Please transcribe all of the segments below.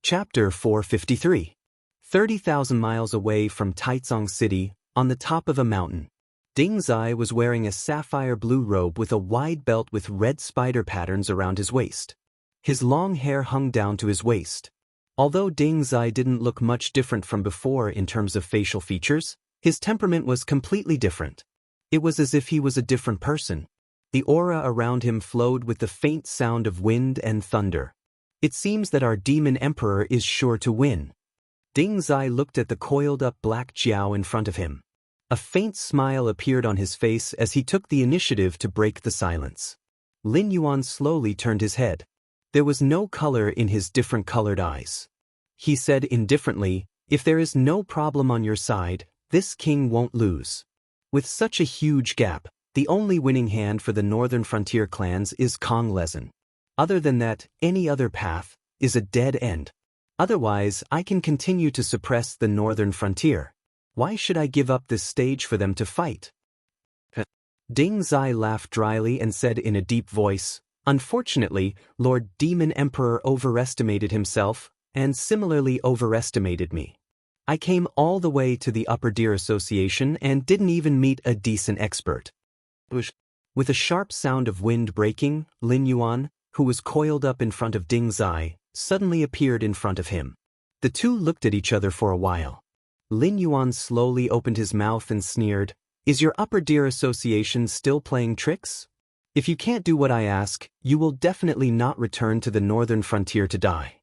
Chapter 453. 30,000 miles away from Taizong City, on the top of a mountain. Ding Zai was wearing a sapphire blue robe with a wide belt with red spider patterns around his waist. His long hair hung down to his waist. Although Ding Zai didn't look much different from before in terms of facial features, his temperament was completely different. It was as if he was a different person. The aura around him flowed with the faint sound of wind and thunder. It seems that our demon emperor is sure to win. Ding Zai looked at the coiled-up black Jiao in front of him. A faint smile appeared on his face as he took the initiative to break the silence. Lin Yuan slowly turned his head. There was no color in his different-colored eyes. He said indifferently, "If there is no problem on your side, this king won't lose." With such a huge gap, the only winning hand for the northern frontier clans is Kong Lezen. Other than that, any other path is a dead end. Otherwise, I can continue to suppress the northern frontier. Why should I give up this stage for them to fight? Ding Zai laughed dryly and said in a deep voice, "Unfortunately, Lord Demon Emperor overestimated himself, and similarly overestimated me. I came all the way to the Upper Deer Association and didn't even meet a decent expert." With a sharp sound of wind breaking, Lin Yuan, who was coiled up in front of Ding Zai, suddenly appeared in front of him. The two looked at each other for a while. Lin Yuan slowly opened his mouth and sneered, "Is your Upper Deer Association still playing tricks? If you can't do what I ask, you will definitely not return to the northern frontier to die."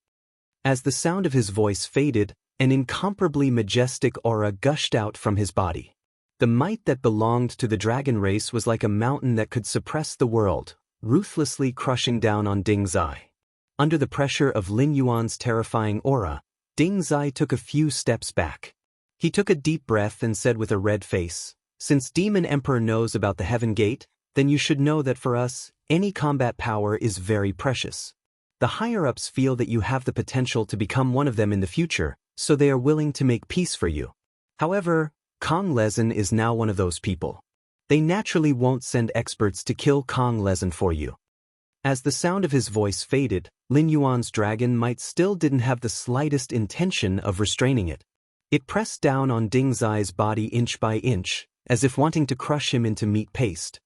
As the sound of his voice faded, an incomparably majestic aura gushed out from his body. The might that belonged to the dragon race was like a mountain that could suppress the world, ruthlessly crushing down on Ding Zai. Under the pressure of Lin Yuan's terrifying aura, Ding Zai took a few steps back. He took a deep breath and said with a red face, "Since Demon Emperor knows about the Heaven Gate, then you should know that for us, any combat power is very precious. The higher-ups feel that you have the potential to become one of them in the future, so they are willing to make peace for you. However, Kong Lezen is now one of those people. They naturally won't send experts to kill Kong Lezen for you." As the sound of his voice faded, Lin Yuan's dragon might still didn't have the slightest intention of restraining it. It pressed down on Ding Zai's body inch by inch, as if wanting to crush him into meat paste.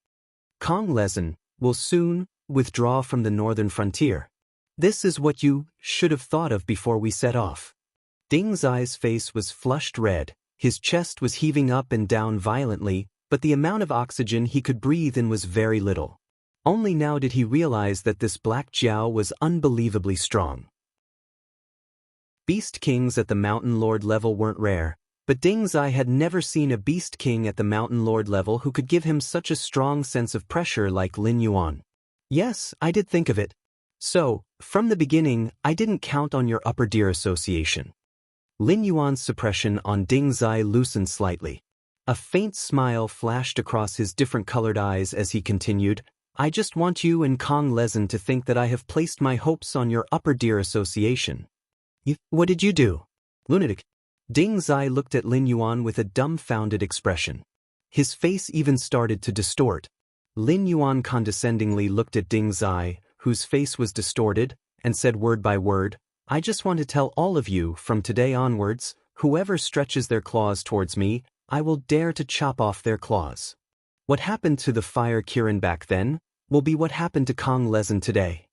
"Kong Lezen will soon withdraw from the northern frontier. This is what you should have thought of before we set off." Ding Zai's face was flushed red, his chest was heaving up and down violently, but the amount of oxygen he could breathe in was very little. Only now did he realize that this black Jiao was unbelievably strong. Beast kings at the Mountain Lord level weren't rare, but Ding Zai had never seen a beast king at the Mountain Lord level who could give him such a strong sense of pressure like Lin Yuan. "Yes, I did think of it. So, from the beginning, I didn't count on your Upper Deer Association." Lin Yuan's suppression on Ding Zai loosened slightly. A faint smile flashed across his different-colored eyes as he continued, "I just want you and Kong Lezen to think that I have placed my hopes on your Upper Deer Association." What did you do? Lunatic." Ding Zai looked at Lin Yuan with a dumbfounded expression. His face even started to distort. Lin Yuan condescendingly looked at Ding Zai, whose face was distorted, and said word by word, "I just want to tell all of you, from today onwards, whoever stretches their claws towards me, I will dare to chop off their claws. What happened to the Fire Kirin back then will be what happened to Kong Lezen today."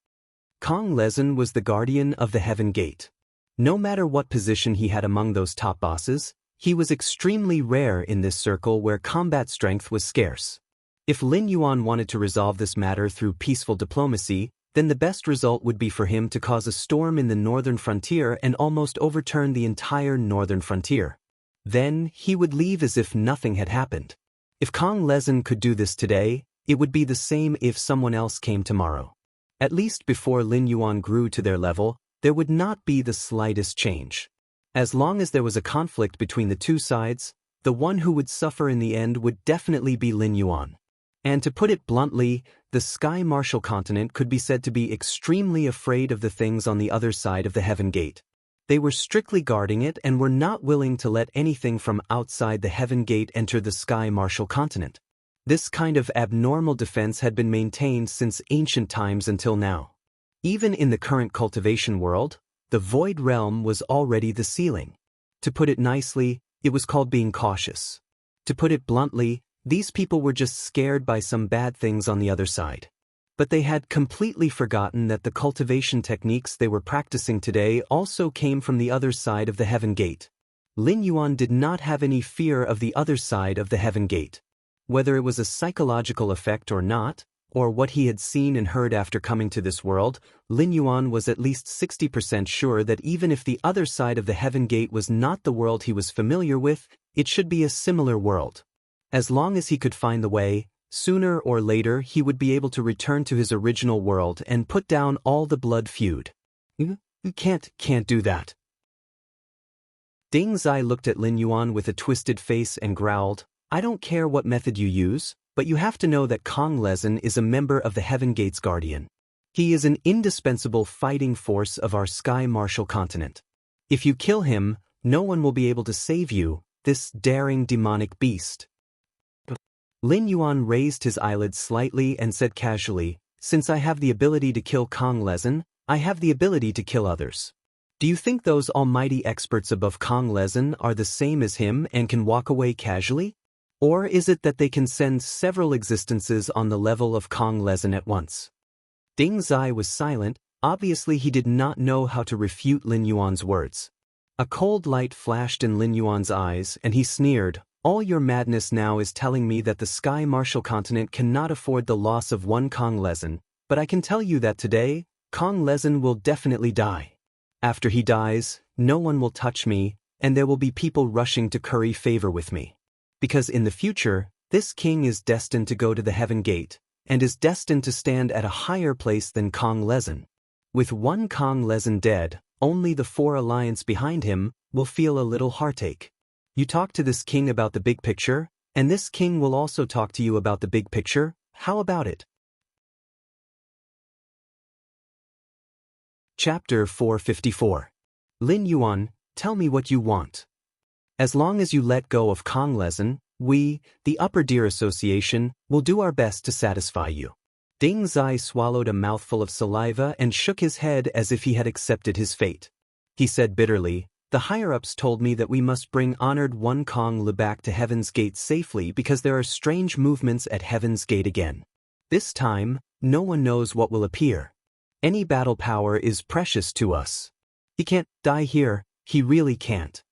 Kong Lezen was the guardian of the Heaven Gate. No matter what position he had among those top bosses, he was extremely rare in this circle where combat strength was scarce. If Lin Yuan wanted to resolve this matter through peaceful diplomacy, then the best result would be for him to cause a storm in the northern frontier and almost overturn the entire northern frontier. Then, he would leave as if nothing had happened. If Kong Lezen could do this today, it would be the same if someone else came tomorrow. At least before Lin Yuan grew to their level, there would not be the slightest change. As long as there was a conflict between the two sides, the one who would suffer in the end would definitely be Lin Yuan. And to put it bluntly, the Sky Martial continent could be said to be extremely afraid of the things on the other side of the Heaven Gate. They were strictly guarding it and were not willing to let anything from outside the Heaven Gate enter the Sky Martial continent. This kind of abnormal defense had been maintained since ancient times until now. Even in the current cultivation world, The void realm was already the ceiling. To put it nicely, it was called being cautious. To put it bluntly, these people were just scared by some bad things on the other side. But they had completely forgotten that the cultivation techniques they were practicing today also came from the other side of the Heaven Gate. Lin Yuan did not have any fear of the other side of the Heaven Gate. Whether it was a psychological effect or not, or what he had seen and heard after coming to this world, Lin Yuan was at least 60% sure that even if the other side of the Heaven Gate was not the world he was familiar with, it should be a similar world. As long as he could find the way, sooner or later he would be able to return to his original world and put down all the blood feud. You can't do that. Ding Zai looked at Lin Yuan with a twisted face and growled, I don't care what method you use, but you have to know that Kong Lezen is a member of the Heaven Gate's Guardian. He is an indispensable fighting force of our Sky Martial continent. If you kill him, no one will be able to save you, this daring demonic beast. Lin Yuan raised his eyelids slightly and said casually, since I have the ability to kill Kong Lezen, I have the ability to kill others. Do you think those almighty experts above Kong Lezen are the same as him and can walk away casually? Or is it that they can send several existences on the level of Kong Lezen at once? Ding Zai was silent. Obviously he did not know how to refute Lin Yuan's words. A cold light flashed in Lin Yuan's eyes and he sneered, all your madness now is telling me that the Sky Martial continent cannot afford the loss of one Kong Lezen, but I can tell you that today, Kong Lezen will definitely die. After he dies, no one will touch me, and there will be people rushing to curry favor with me. Because in the future, this king is destined to go to the Heaven Gate, and is destined to stand at a higher place than Kong Lezen. With one Kong Lezen dead, only the 4 alliance behind him will feel a little heartache. You talk to this king about the big picture, and this king will also talk to you about the big picture. How about it? Chapter 454. Lin Yuan, tell me what you want. As long as you let go of Kong Lezen, we, the Upper Deer Association, will do our best to satisfy you. Ding Zai swallowed a mouthful of saliva and shook his head as if he had accepted his fate. He said bitterly, the higher-ups told me that we must bring honored one Kong Le back to Heaven's Gate safely because there are strange movements at Heaven's Gate again. This time, no one knows what will appear. Any battle power is precious to us. He can't die here, he really can't.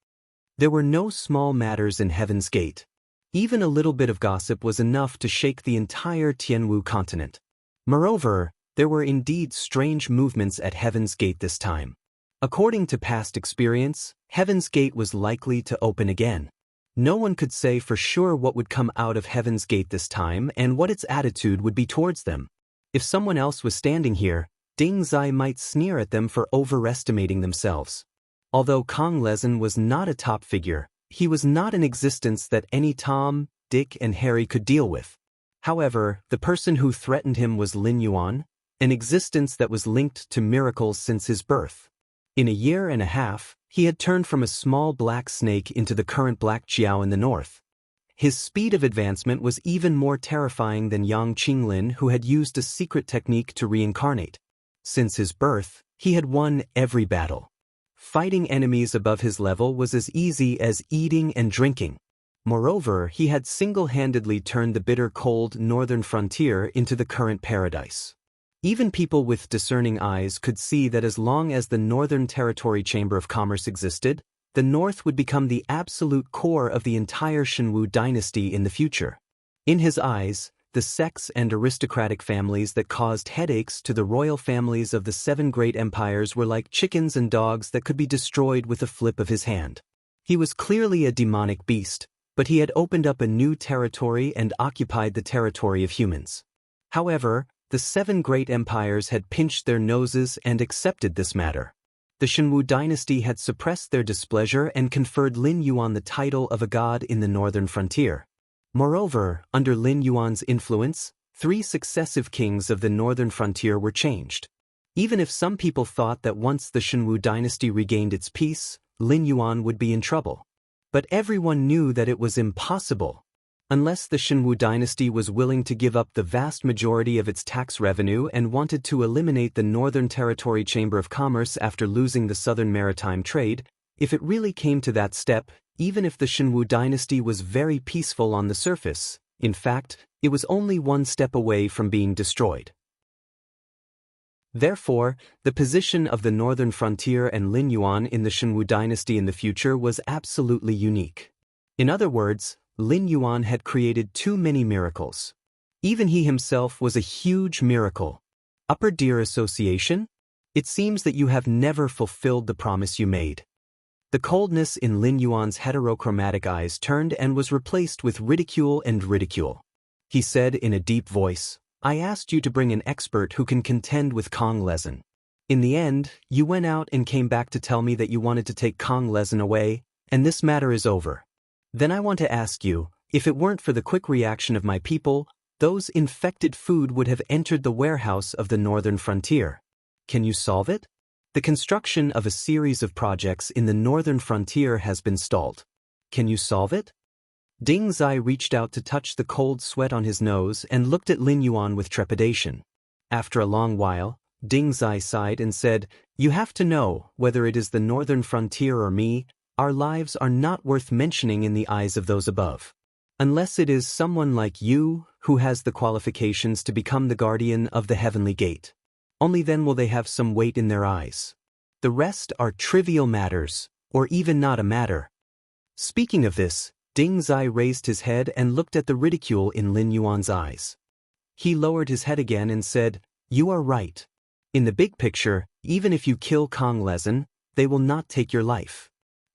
There were no small matters in Heaven's Gate. Even a little bit of gossip was enough to shake the entire Tianwu continent. Moreover, there were indeed strange movements at Heaven's Gate this time. According to past experience, Heaven's Gate was likely to open again. No one could say for sure what would come out of Heaven's Gate this time and what its attitude would be towards them. If someone else was standing here, Ding Zai might sneer at them for overestimating themselves. Although Kong Lezen was not a top figure, he was not an existence that any Tom, Dick, and Harry could deal with. However, the person who threatened him was Lin Yuan, an existence that was linked to miracles since his birth. In a year and a half, he had turned from a small black snake into the current Black Chiao in the north. His speed of advancement was even more terrifying than Yang Qinglin, who had used a secret technique to reincarnate. Since his birth, he had won every battle. Fighting enemies above his level was as easy as eating and drinking. Moreover, he had single-handedly turned the bitter cold northern frontier into the current paradise. Even people with discerning eyes could see that as long as the Northern Territory Chamber of Commerce existed, the North would become the absolute core of the entire Shenwu dynasty in the future. In his eyes, the sects and aristocratic families that caused headaches to the royal families of the 7 great empires were like chickens and dogs that could be destroyed with a flip of his hand. He was clearly a demonic beast, but he had opened up a new territory and occupied the territory of humans. However, the 7 great empires had pinched their noses and accepted this matter. The Shenwu dynasty had suppressed their displeasure and conferred Lin Yuan the title of a god in the northern frontier. Moreover, under Lin Yuan's influence, 3 successive kings of the northern frontier were changed. Even if some people thought that once the Shenwu dynasty regained its peace, Lin Yuan would be in trouble. But everyone knew that it was impossible. Unless the Shenwu dynasty was willing to give up the vast majority of its tax revenue and wanted to eliminate the Northern Territory Chamber of Commerce after losing the Southern Maritime Trade, if it really came to that step, even if the Shenwu dynasty was very peaceful on the surface, in fact, it was only one step away from being destroyed. Therefore, the position of the northern frontier and Lin Yuan in the Shenwu dynasty in the future was absolutely unique. In other words, Lin Yuan had created too many miracles. Even he himself was a huge miracle. Upper Deer Association? It seems that you have never fulfilled the promise you made. The coldness in Lin Yuan's heterochromatic eyes turned and was replaced with ridicule and ridicule. He said in a deep voice, "I asked you to bring an expert who can contend with Kong Lezen. In the end, you went out and came back to tell me that you wanted to take Kong Lezen away, and this matter is over. Then I want to ask you, if it weren't for the quick reaction of my people, those infected food would have entered the warehouse of the northern frontier. Can you solve it? The construction of a series of projects in the northern frontier has been stalled. Can you solve it?" Ding Zai reached out to touch the cold sweat on his nose and looked at Lin Yuan with trepidation. After a long while, Ding Zai sighed and said, "You have to know, whether it is the northern frontier or me, our lives are not worth mentioning in the eyes of those above. Unless it is someone like you who has the qualifications to become the guardian of the heavenly gate. Only then will they have some weight in their eyes. The rest are trivial matters, or even not a matter." Speaking of this, Ding Zai raised his head and looked at the ridicule in Lin Yuan's eyes. He lowered his head again and said, "You are right. In the big picture, even if you kill Kong Lezen, they will not take your life.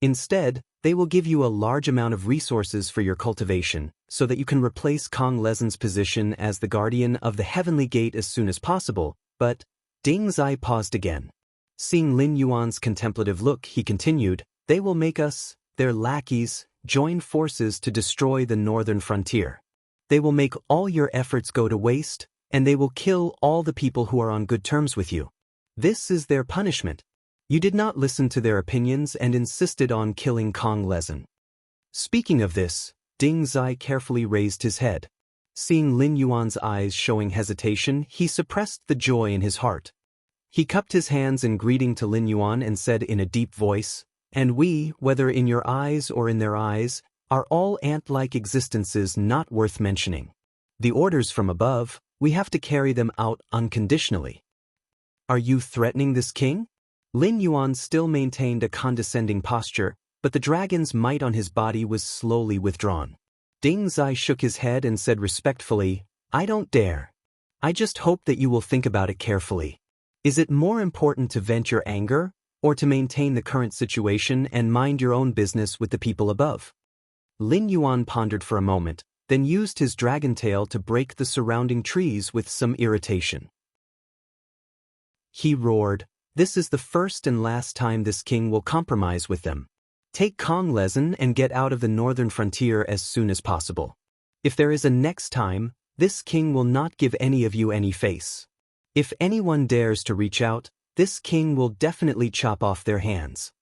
Instead, they will give you a large amount of resources for your cultivation, so that you can replace Kong Lezen's position as the guardian of the heavenly gate as soon as possible, but..." Ding Zai paused again. Seeing Lin Yuan's contemplative look, he continued, "They will make us, their lackeys, join forces to destroy the northern frontier. They will make all your efforts go to waste, and they will kill all the people who are on good terms with you. This is their punishment. You did not listen to their opinions and insisted on killing Kong Lezen." Speaking of this, Ding Zai carefully raised his head. Seeing Lin Yuan's eyes showing hesitation, he suppressed the joy in his heart. He cupped his hands in greeting to Lin Yuan and said in a deep voice, "And we, whether in your eyes or in their eyes, are all ant-like existences not worth mentioning. The orders from above, we have to carry them out unconditionally." "Are you threatening this king?" Lin Yuan still maintained a condescending posture, but the dragon's might on his body was slowly withdrawn. Ding Zai shook his head and said respectfully, "I don't dare. I just hope that you will think about it carefully. Is it more important to vent your anger, or to maintain the current situation and mind your own business with the people above?" Lin Yuan pondered for a moment, then used his dragon tail to break the surrounding trees with some irritation. He roared, "This is the first and last time this king will compromise with them. Take Kong Lezen and get out of the northern frontier as soon as possible. If there is a next time, this king will not give any of you any face. If anyone dares to reach out, this king will definitely chop off their hands."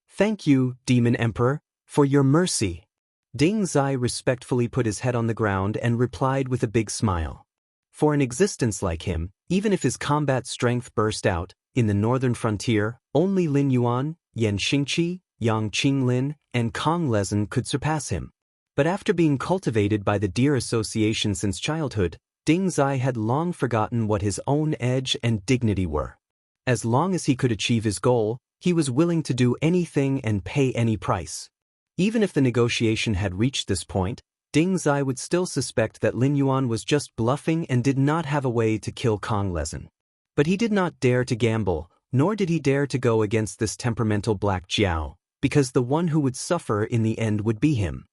"Thank you, Demon Emperor, for your mercy." Ding Zai respectfully put his head on the ground and replied with a big smile. For an existence like him, even if his combat strength burst out, in the northern frontier, only Lin Yuan, Yan Xingqi, Yang Qinglin, and Kong Lezen could surpass him. But after being cultivated by the Deer Association since childhood, Ding Zai had long forgotten what his own edge and dignity were. As long as he could achieve his goal, he was willing to do anything and pay any price. Even if the negotiation had reached this point, Ding Zai would still suspect that Lin Yuan was just bluffing and did not have a way to kill Kong Lezen. But he did not dare to gamble, nor did he dare to go against this temperamental Black Jiao, because the one who would suffer in the end would be him.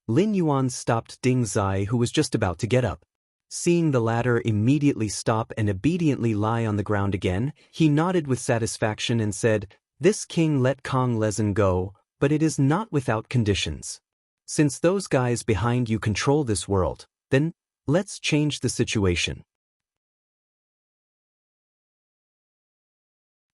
Lin Yuan stopped Ding Zai, who was just about to get up. Seeing the latter immediately stop and obediently lie on the ground again, he nodded with satisfaction and said, "This king let Kong Lezen go, but it is not without conditions. Since those guys behind you control this world, then let's change the situation."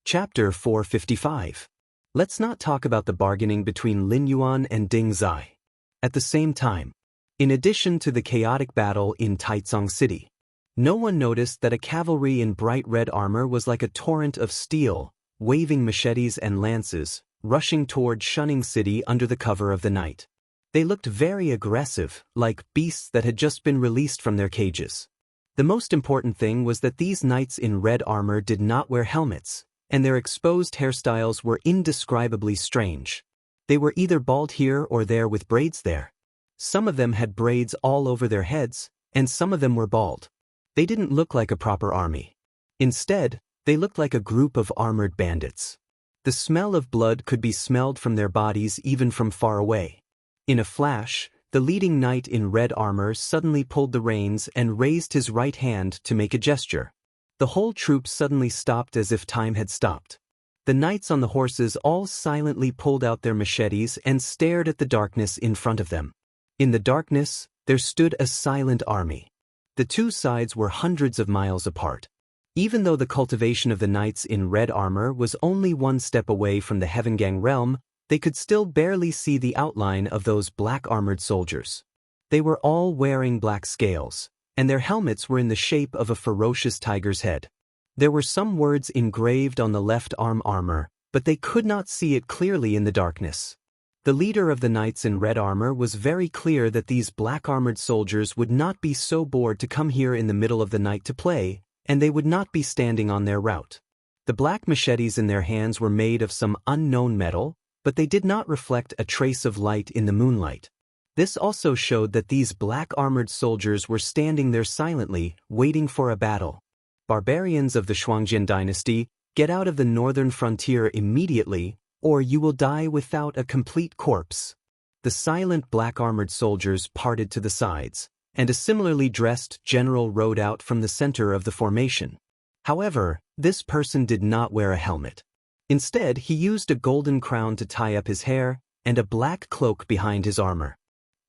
Chapter 455. Let's not talk about the bargaining between Lin Yuan and Ding Zai. at the same time. In addition to the chaotic battle in Taizong City, no one noticed that a cavalry in bright red armor was like a torrent of steel, waving machetes and lances, rushing toward Shunning City under the cover of the night. They looked very aggressive, like beasts that had just been released from their cages. The most important thing was that these knights in red armor did not wear helmets, and their exposed hairstyles were indescribably strange. They were either bald here or there with braids there. Some of them had braids all over their heads, and some of them were bald. They didn't look like a proper army. Instead, they looked like a group of armored bandits. The smell of blood could be smelled from their bodies even from far away. In a flash, the leading knight in red armor suddenly pulled the reins and raised his right hand to make a gesture. The whole troop suddenly stopped as if time had stopped. The knights on the horses all silently pulled out their machetes and stared at the darkness in front of them. In the darkness, there stood a silent army. The two sides were hundreds of miles apart. Even though the cultivation of the knights in red armor was only one step away from the Heavengang realm, they could still barely see the outline of those black-armored soldiers. They were all wearing black scales, and their helmets were in the shape of a ferocious tiger's head. There were some words engraved on the left arm armor, but they could not see it clearly in the darkness. The leader of the knights in red armor was very clear that these black-armored soldiers would not be so bored to come here in the middle of the night to play, and they would not be standing on their route. The black machetes in their hands were made of some unknown metal, but they did not reflect a trace of light in the moonlight. This also showed that these black-armored soldiers were standing there silently, waiting for a battle. Barbarians of the Shuangjian dynasty, get out of the northern frontier immediately, or you will die without a complete corpse. The silent black-armored soldiers parted to the sides, and a similarly dressed general rode out from the center of the formation. However, this person did not wear a helmet. Instead, he used a golden crown to tie up his hair and a black cloak behind his armor.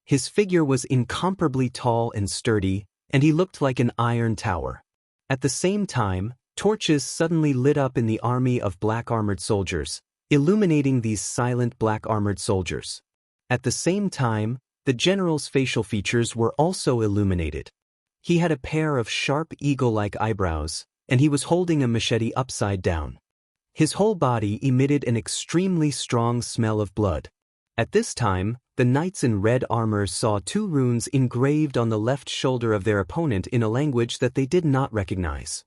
His figure was incomparably tall and sturdy, and he looked like an iron tower. At the same time, torches suddenly lit up in the army of black-armored soldiers, illuminating these silent black-armored soldiers. At the same time, the general's facial features were also illuminated. He had a pair of sharp eagle-like eyebrows, and he was holding a machete upside down. His whole body emitted an extremely strong smell of blood. At this time, the knights in red armor saw two runes engraved on the left shoulder of their opponent in a language that they did not recognize.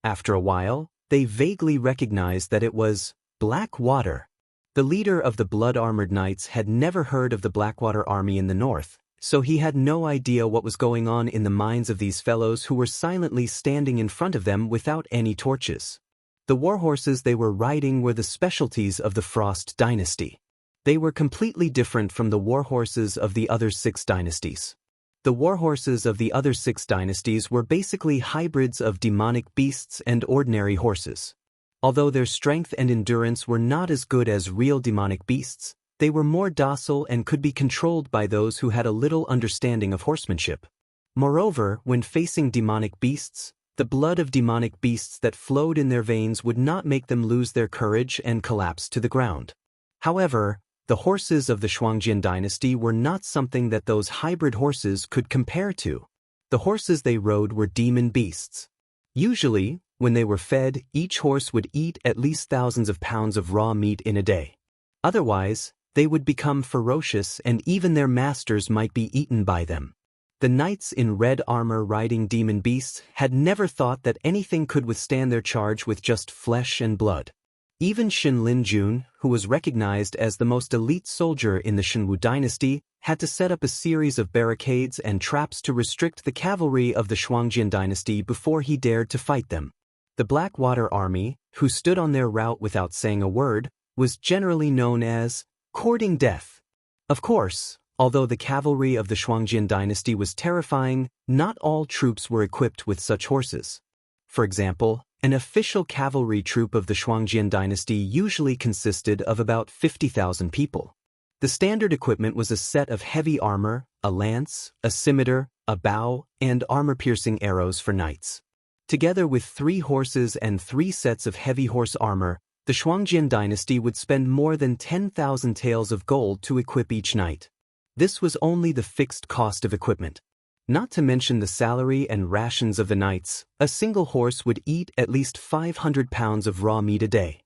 After a while, they vaguely recognized that it was Black Water. The leader of the blood-armored knights had never heard of the Blackwater army in the north, so he had no idea what was going on in the minds of these fellows who were silently standing in front of them without any torches. The warhorses they were riding were the specialties of the Frost dynasty. They were completely different from the warhorses of the other 6 dynasties. The warhorses of the other 6 dynasties were basically hybrids of demonic beasts and ordinary horses. Although their strength and endurance were not as good as real demonic beasts, they were more docile and could be controlled by those who had a little understanding of horsemanship. Moreover, when facing demonic beasts, the blood of demonic beasts that flowed in their veins would not make them lose their courage and collapse to the ground. However, the horses of the Shuangjian dynasty were not something that those hybrid horses could compare to. The horses they rode were demon beasts. Usually, when they were fed, each horse would eat at least thousands of pounds of raw meat in a day. Otherwise, they would become ferocious and even their masters might be eaten by them. The knights in red armor riding demon beasts had never thought that anything could withstand their charge with just flesh and blood. Even Xin Linjun, who was recognized as the most elite soldier in the Shenwu dynasty, had to set up a series of barricades and traps to restrict the cavalry of the Shuangjian dynasty before he dared to fight them. The Blackwater army, who stood on their route without saying a word, was generally known as courting death. Of course, although the cavalry of the Shuangjian dynasty was terrifying, not all troops were equipped with such horses. For example, an official cavalry troop of the Shuangjian dynasty usually consisted of about 50,000 people. The standard equipment was a set of heavy armor, a lance, a scimitar, a bow, and armor-piercing arrows for knights. Together with 3 horses and 3 sets of heavy horse armor, The Shuangjian dynasty would spend more than 10,000 taels of gold to equip each knight. This was only the fixed cost of equipment. Not to mention the salary and rations of the knights, a single horse would eat at least 500 pounds of raw meat a day.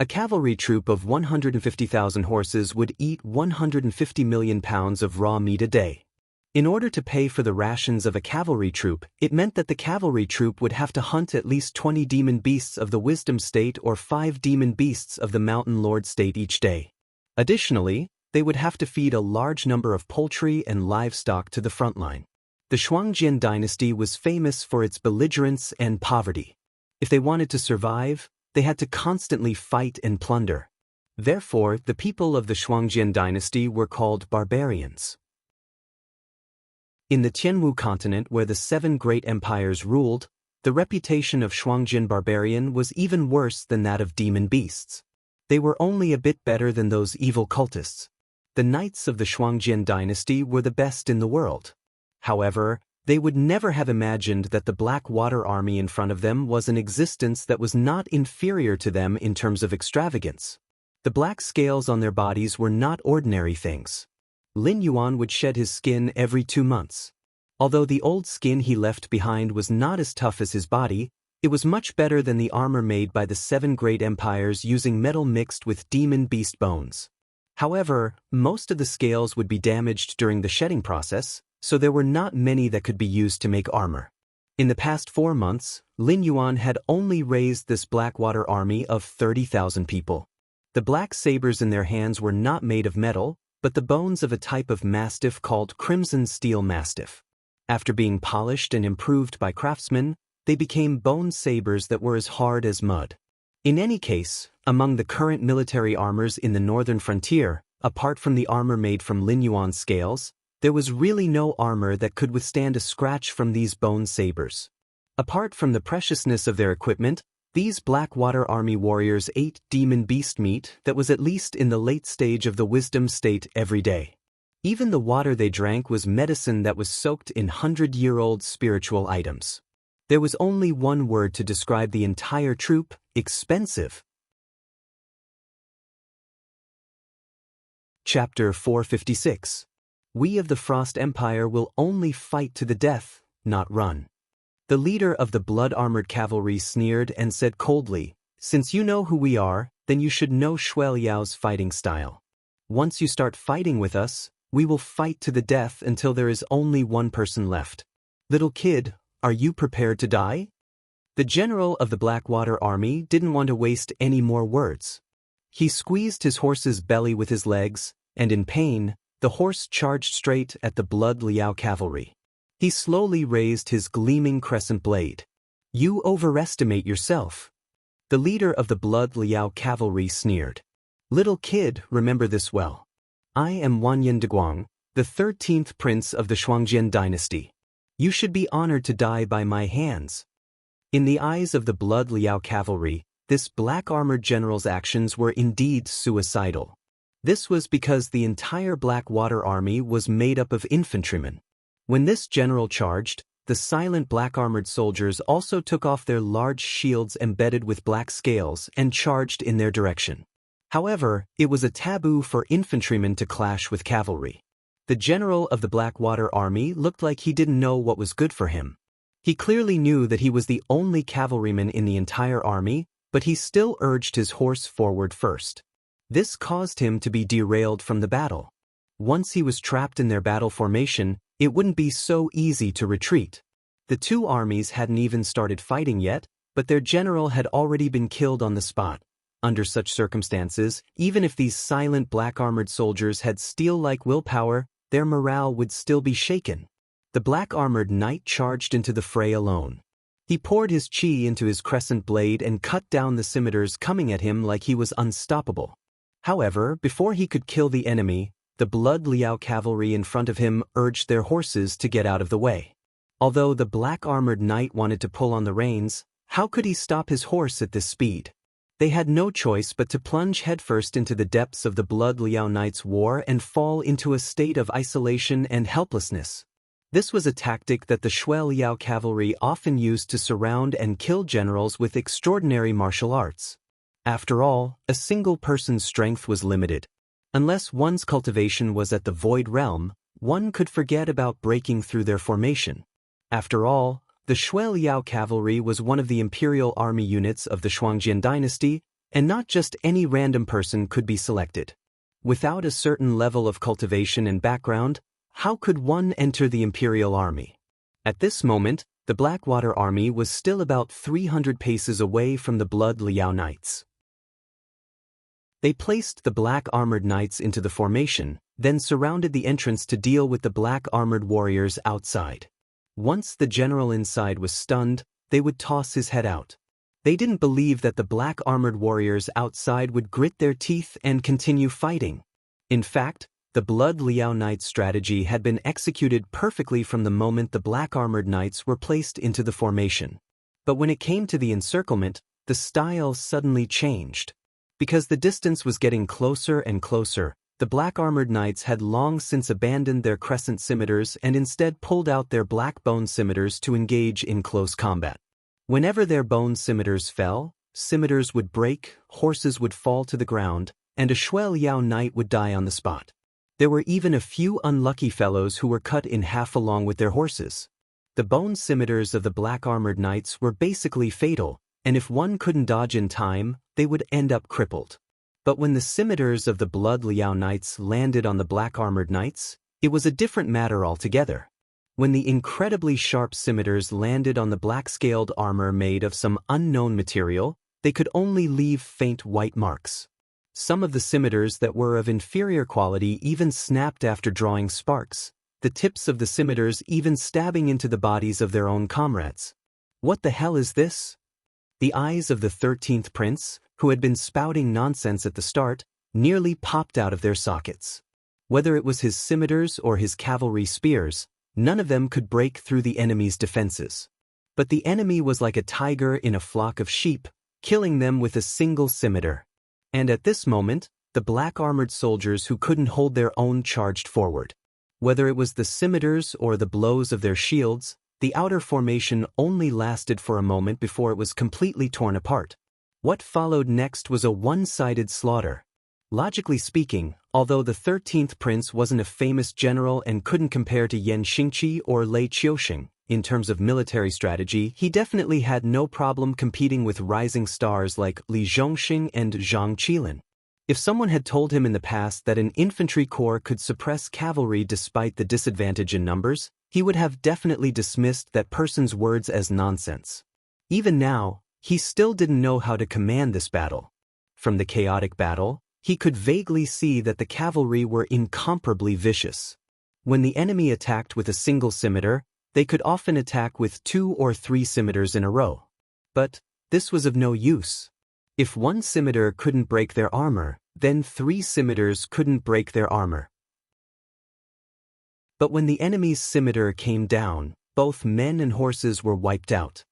A cavalry troop of 150,000 horses would eat 150 million pounds of raw meat a day. In order to pay for the rations of a cavalry troop, it meant that the cavalry troop would have to hunt at least 20 demon beasts of the wisdom state or 5 demon beasts of the mountain lord state each day. Additionally, they would have to feed a large number of poultry and livestock to the front line. The Shuangjian dynasty was famous for its belligerence and poverty. If they wanted to survive, they had to constantly fight and plunder. Therefore, the people of the Shuangjian dynasty were called barbarians. In the Tianwu continent where the 7 great empires ruled, the reputation of Shuangjian barbarian was even worse than that of demon beasts. They were only a bit better than those evil cultists. The knights of the Shuangjian dynasty were the best in the world. However, they would never have imagined that the Black Water Army in front of them was an existence that was not inferior to them in terms of extravagance. The black scales on their bodies were not ordinary things. Lin Yuan would shed his skin every 2 months. Although the old skin he left behind was not as tough as his body, it was much better than the armor made by the 7 great empires using metal mixed with demon beast bones. However, most of the scales would be damaged during the shedding process, so there were not many that could be used to make armor. In the past 4 months, Lin Yuan had only raised this Blackwater army of 30,000 people. The black sabers in their hands were not made of metal, but the bones of a type of mastiff called crimson steel mastiff. After being polished and improved by craftsmen, they became bone sabers that were as hard as mud. In any case, among the current military armors in the northern frontier, apart from the armor made from Lin Yuan's scales, there was really no armor that could withstand a scratch from these bone sabers. Apart from the preciousness of their equipment, these Blackwater Army warriors ate demon beast meat that was at least in the late stage of the wisdom state every day. Even the water they drank was medicine that was soaked in 100-year-old spiritual items. There was only one word to describe the entire troop: expensive. Chapter 456. We of the Frost Empire will only fight to the death, not run. The leader of the blood-armored cavalry sneered and said coldly, "Since you know who we are, then you should know Shuai Liao's fighting style. Once you start fighting with us, we will fight to the death until there is only one person left. Little kid, are you prepared to die?" The general of the Blackwater Army didn't want to waste any more words. He squeezed his horse's belly with his legs, and in pain, the horse charged straight at the Blood Liao cavalry. He slowly raised his gleaming crescent blade. "You overestimate yourself." The leader of the Blood Liao cavalry sneered. "Little kid, remember this well. I am Wanyan Deguang, the 13th prince of the Shuangjian dynasty. You should be honored to die by my hands." In the eyes of the Blood Liao cavalry, this black-armored general's actions were indeed suicidal. This was because the entire Blackwater army was made up of infantrymen. When this general charged, the silent black-armored soldiers also took off their large shields embedded with black scales and charged in their direction. However, it was a taboo for infantrymen to clash with cavalry. The general of the Blackwater army looked like he didn't know what was good for him. He clearly knew that he was the only cavalryman in the entire army, but he still urged his horse forward first. This caused him to be derailed from the battle. Once he was trapped in their battle formation, it wouldn't be so easy to retreat. The two armies hadn't even started fighting yet, but their general had already been killed on the spot. Under such circumstances, even if these silent black-armored soldiers had steel-like willpower, their morale would still be shaken. The black-armored knight charged into the fray alone. He poured his chi into his crescent blade and cut down the scimitars coming at him like he was unstoppable. However, before he could kill the enemy, the Blood Liao cavalry in front of him urged their horses to get out of the way. Although the black-armored knight wanted to pull on the reins, how could he stop his horse at this speed? They had no choice but to plunge headfirst into the depths of the Blood Liao knight's war and fall into a state of isolation and helplessness. This was a tactic that the Shuai Liao cavalry often used to surround and kill generals with extraordinary martial arts. After all, a single person's strength was limited. Unless one's cultivation was at the Void Realm, one could forget about breaking through their formation. After all, the Shui Liao cavalry was one of the imperial army units of the Shuangjian dynasty, and not just any random person could be selected. Without a certain level of cultivation and background, how could one enter the imperial army? At this moment, the Blackwater army was still about 300 paces away from the Blood Liao Knights. They placed the black armored knights into the formation, then surrounded the entrance to deal with the black armored warriors outside. Once the general inside was stunned, they would toss his head out. They didn't believe that the black armored warriors outside would grit their teeth and continue fighting. In fact, the Blood Liao Knights strategy had been executed perfectly from the moment the black armored knights were placed into the formation. But when it came to the encirclement, the style suddenly changed. Because the distance was getting closer and closer, the black armored knights had long since abandoned their crescent scimitars and instead pulled out their black bone scimitars to engage in close combat. Whenever their bone scimitars fell, scimitars would break, horses would fall to the ground, and a Shui Liao knight would die on the spot. There were even a few unlucky fellows who were cut in half along with their horses. The bone scimitars of the black armored knights were basically fatal, and if one couldn't dodge in time, they would end up crippled. But when the scimitars of the Blood Liao Knights landed on the black armored knights, it was a different matter altogether. When the incredibly sharp scimitars landed on the black-scaled armor made of some unknown material, they could only leave faint white marks. Some of the scimitars that were of inferior quality even snapped after drawing sparks, the tips of the scimitars even stabbing into the bodies of their own comrades. What the hell is this? The eyes of the 13th prince, who had been spouting nonsense at the start, nearly popped out of their sockets. Whether it was his scimitars or his cavalry spears, none of them could break through the enemy's defenses. But the enemy was like a tiger in a flock of sheep, killing them with a single scimitar. And at this moment, the black-armored soldiers who couldn't hold their own charged forward. Whether it was the scimitars or the blows of their shields, the outer formation only lasted for a moment before it was completely torn apart. What followed next was a one-sided slaughter. Logically speaking, although the 13th prince wasn't a famous general and couldn't compare to Yan Xingqi or Lei Qiusheng, in terms of military strategy, he definitely had no problem competing with rising stars like Li Zhongxing and Zhang Qilin. If someone had told him in the past that an infantry corps could suppress cavalry despite the disadvantage in numbers, he would have definitely dismissed that person's words as nonsense. Even now, he still didn't know how to command this battle. From the chaotic battle, he could vaguely see that the cavalry were incomparably vicious. When the enemy attacked with a single scimitar, they could often attack with 2 or 3 scimitars in a row. But this was of no use. If one scimitar couldn't break their armor, then 3 scimitars couldn't break their armor. But when the enemy's scimitar came down, both men and horses were wiped out.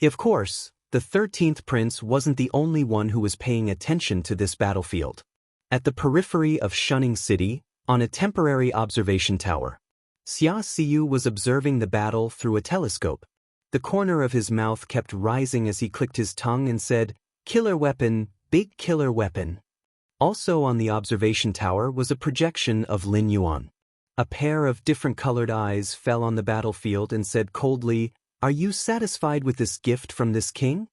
Of course, the 13th prince wasn't the only one who was paying attention to this battlefield. At the periphery of Shunning City, on a temporary observation tower, Xia Siyu was observing the battle through a telescope. The corner of his mouth kept rising as he clicked his tongue and said, "Killer weapon, big killer weapon." Also on the observation tower was a projection of Lin Yuan. A pair of different colored eyes fell on the battlefield and said coldly, "Are you satisfied with this gift from this king?"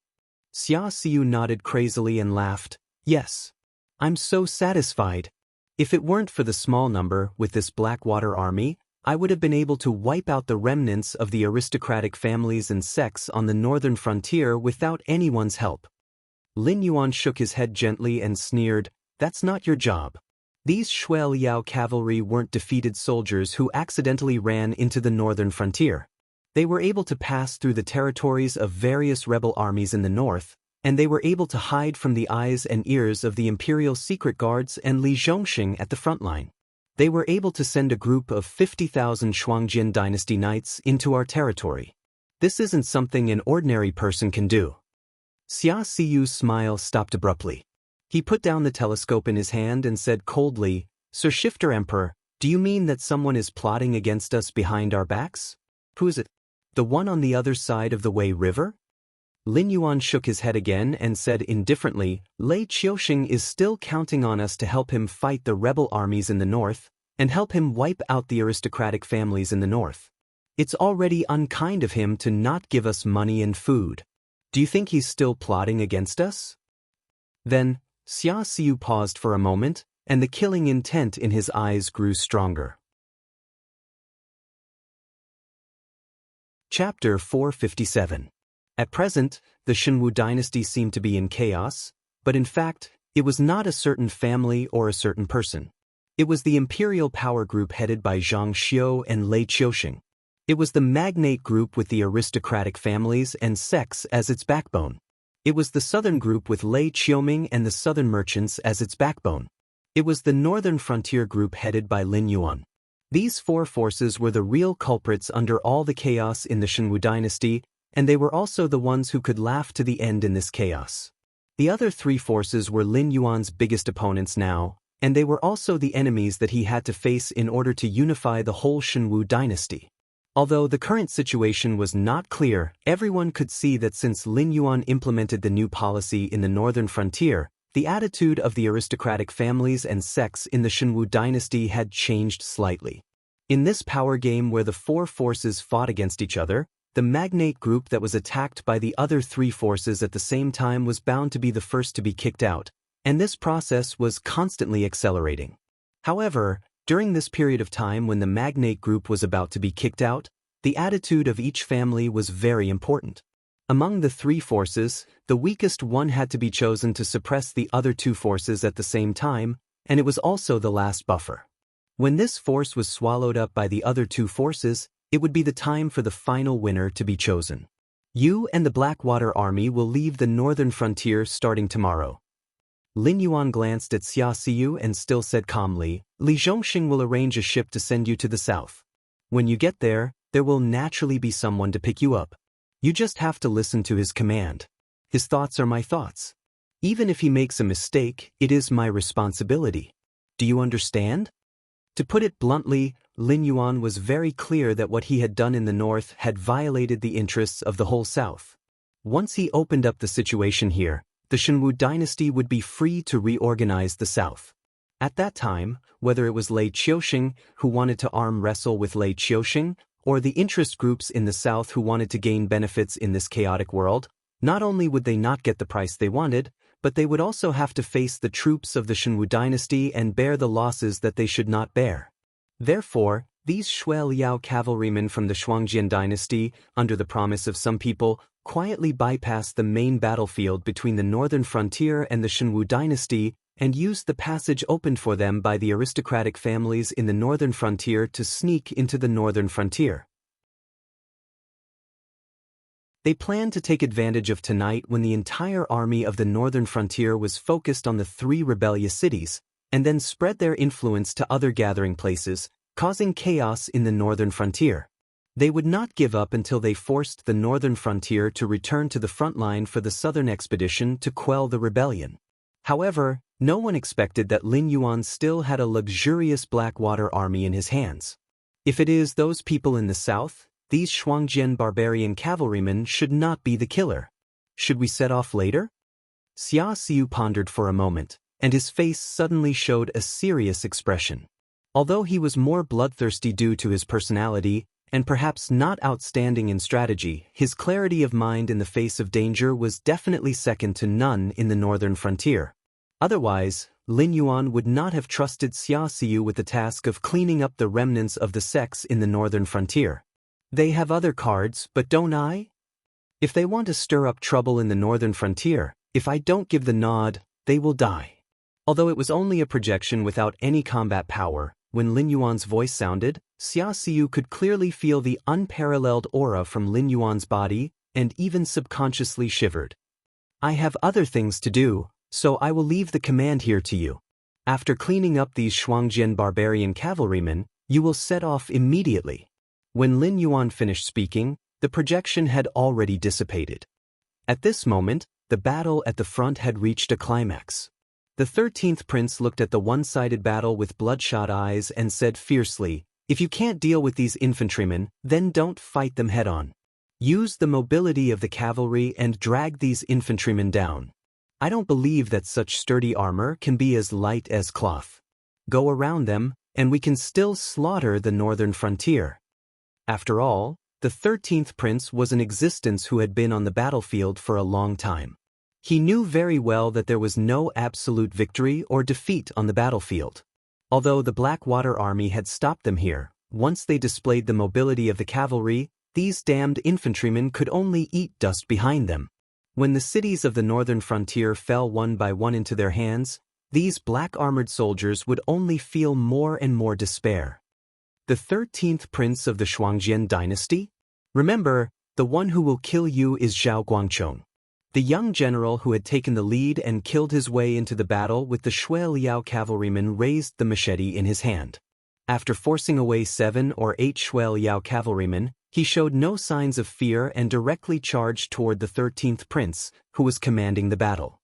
Xia Siyu nodded crazily and laughed, "Yes. I'm so satisfied. If it weren't for the small number with this Blackwater army, I would have been able to wipe out the remnants of the aristocratic families and sects on the northern frontier without anyone's help." Lin Yuan shook his head gently and sneered, "That's not your job. These Shui Liao cavalry weren't defeated soldiers who accidentally ran into the northern frontier. They were able to pass through the territories of various rebel armies in the north, and they were able to hide from the eyes and ears of the Imperial Secret Guards and Li Zhongxing at the front line. They were able to send a group of 50,000 Shuangjian dynasty knights into our territory. This isn't something an ordinary person can do." Xia Siyu's smile stopped abruptly. He put down the telescope in his hand and said coldly, "Sir Shifter Emperor, do you mean that someone is plotting against us behind our backs? Who is it? The one on the other side of the Wei River?" Lin Yuan shook his head again and said indifferently, Lei Qiuxing is still counting on us to help him fight the rebel armies in the north, and help him wipe out the aristocratic families in the north. It's already unkind of him to not give us money and food. Do you think he's still plotting against us? Then, Xia Xiu paused for a moment, and the killing intent in his eyes grew stronger. Chapter 457. At present, the Shenwu dynasty seemed to be in chaos, but in fact, it was not a certain family or a certain person. It was the imperial power group headed by Zhang Xiu and Lei Qiuxing. It was the magnate group with the aristocratic families and sects as its backbone. It was the southern group with Lei Qiuming and the southern merchants as its backbone. It was the northern frontier group headed by Lin Yuan. These four forces were the real culprits under all the chaos in the Shenwu dynasty, and they were also the ones who could laugh to the end in this chaos. The other three forces were Lin Yuan's biggest opponents now, and they were also the enemies that he had to face in order to unify the whole Shenwu dynasty. Although the current situation was not clear, everyone could see that since Lin Yuan implemented the new policy in the northern frontier, the attitude of the aristocratic families and sects in the Shenwu dynasty had changed slightly. In this power game where the four forces fought against each other, the magnate group that was attacked by the other three forces at the same time was bound to be the first to be kicked out, and this process was constantly accelerating. However, during this period of time when the magnate group was about to be kicked out, the attitude of each family was very important. Among the three forces, the weakest one had to be chosen to suppress the other two forces at the same time, and it was also the last buffer. When this force was swallowed up by the other two forces, it would be the time for the final winner to be chosen. You and the Blackwater Army will leave the northern frontier starting tomorrow. Lin Yuan glanced at Xia Xiu and still said calmly, Li Zhongxing will arrange a ship to send you to the south. When you get there, there will naturally be someone to pick you up. You just have to listen to his command. His thoughts are my thoughts. Even if he makes a mistake, it is my responsibility. Do you understand? To put it bluntly, Lin Yuan was very clear that what he had done in the north had violated the interests of the whole south. Once he opened up the situation here, the Shenwu dynasty would be free to reorganize the south. At that time, whether it was Lei Qiuxing who wanted to arm wrestle with Lei Qiuxing, or the interest groups in the south who wanted to gain benefits in this chaotic world, not only would they not get the price they wanted, but they would also have to face the troops of the Shenwu dynasty and bear the losses that they should not bear. Therefore, these Shui Liao cavalrymen from the Shuangjian dynasty, under the promise of some people, quietly bypassed the main battlefield between the northern frontier and the Shenwu dynasty and used the passage opened for them by the aristocratic families in the northern frontier to sneak into the northern frontier. They planned to take advantage of tonight when the entire army of the northern frontier was focused on the three rebellious cities, and then spread their influence to other gathering places, causing chaos in the northern frontier. They would not give up until they forced the northern frontier to return to the front line for the southern expedition to quell the rebellion. However, no one expected that Lin Yuan still had a luxurious Blackwater army in his hands. If it is those people in the south, these Shuangjian barbarian cavalrymen should not be the killer. Should we set off later? Xia Xiu pondered for a moment, and his face suddenly showed a serious expression. Although he was more bloodthirsty due to his personality, and perhaps not outstanding in strategy, his clarity of mind in the face of danger was definitely second to none in the northern frontier. Otherwise, Lin Yuan would not have trusted Xia Xiu with the task of cleaning up the remnants of the sects in the northern frontier. They have other cards, but don't I? If they want to stir up trouble in the northern frontier, if I don't give the nod, they will die. Although it was only a projection without any combat power, when Lin Yuan's voice sounded, Xia Xiu could clearly feel the unparalleled aura from Lin Yuan's body, and even subconsciously shivered. I have other things to do, so I will leave the command here to you. After cleaning up these Shuangjian barbarian cavalrymen, you will set off immediately. When Lin Yuan finished speaking, the projection had already dissipated. At this moment, the battle at the front had reached a climax. The 13th prince looked at the one-sided battle with bloodshot eyes and said fiercely, "If you can't deal with these infantrymen, then don't fight them head-on. Use the mobility of the cavalry and drag these infantrymen down. I don't believe that such sturdy armor can be as light as cloth. Go around them, and we can still slaughter the northern frontier. After all, the 13th prince was in existence who had been on the battlefield for a long time. He knew very well that there was no absolute victory or defeat on the battlefield. Although the Blackwater army had stopped them here, once they displayed the mobility of the cavalry, these damned infantrymen could only eat dust behind them. When the cities of the northern frontier fell one by one into their hands, these black-armored soldiers would only feel more and more despair. The 13th prince of the Shuangjian dynasty? Remember, the one who will kill you is Zhao Guangchong, the young general who had taken the lead and killed his way into the battle with the Shui Liao cavalryman raised the machete in his hand. After forcing away 7 or 8 Shui Liao cavalrymen, he showed no signs of fear and directly charged toward the 13th prince, who was commanding the battle.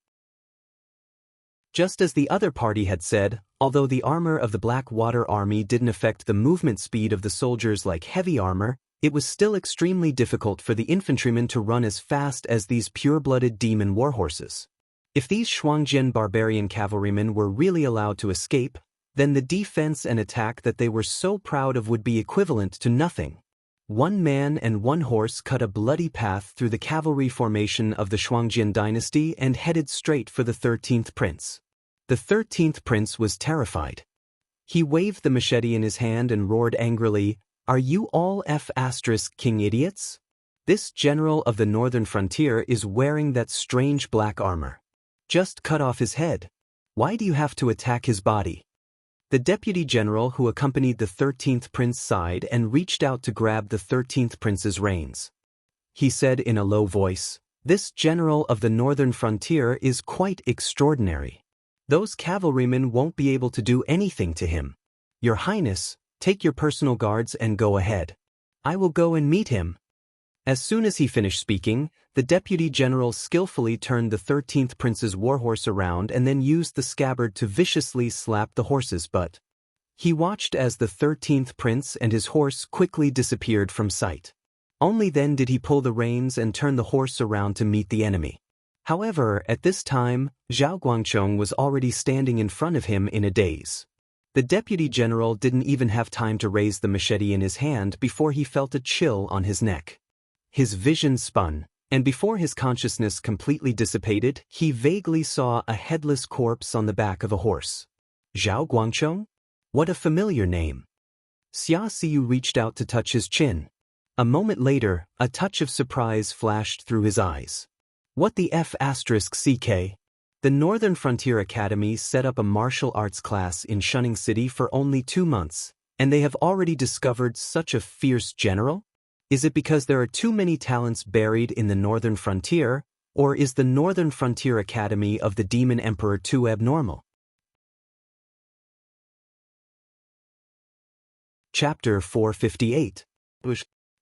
Just as the other party had said, although the armor of the Blackwater army didn't affect the movement speed of the soldiers like heavy armor, it was still extremely difficult for the infantrymen to run as fast as these pure-blooded demon warhorses. If these Shuangjian barbarian cavalrymen were really allowed to escape, then the defense and attack that they were so proud of would be equivalent to nothing. One man and one horse cut a bloody path through the cavalry formation of the Shuangjian dynasty and headed straight for the 13th prince. The 13th prince was terrified. He waved the machete in his hand and roared angrily, "Are you all F***king idiots? This general of the northern frontier is wearing that strange black armor. Just cut off his head. Why do you have to attack his body?" The deputy general who accompanied the 13th prince sighed and reached out to grab the 13th prince's reins. He said in a low voice, "This general of the northern frontier is quite extraordinary. Those cavalrymen won't be able to do anything to him. Your Highness, take your personal guards and go ahead. I will go and meet him." As soon as he finished speaking, the deputy general skillfully turned the 13th prince's warhorse around and then used the scabbard to viciously slap the horse's butt. He watched as the 13th prince and his horse quickly disappeared from sight. Only then did he pull the reins and turn the horse around to meet the enemy. However, at this time, Zhao Guangchong was already standing in front of him in a daze. The deputy general didn't even have time to raise the machete in his hand before he felt a chill on his neck. His vision spun, and before his consciousness completely dissipated, he vaguely saw a headless corpse on the back of a horse. Zhao Guangchong? What a familiar name. Xia Xiu reached out to touch his chin. A moment later, a touch of surprise flashed through his eyes. What the F***ck? The Northern Frontier Academy set up a martial arts class in Shunning City for only 2 months, and they have already discovered such a fierce general? Is it because there are too many talents buried in the Northern Frontier, or is the Northern Frontier Academy of the Demon Emperor too abnormal? Chapter 458.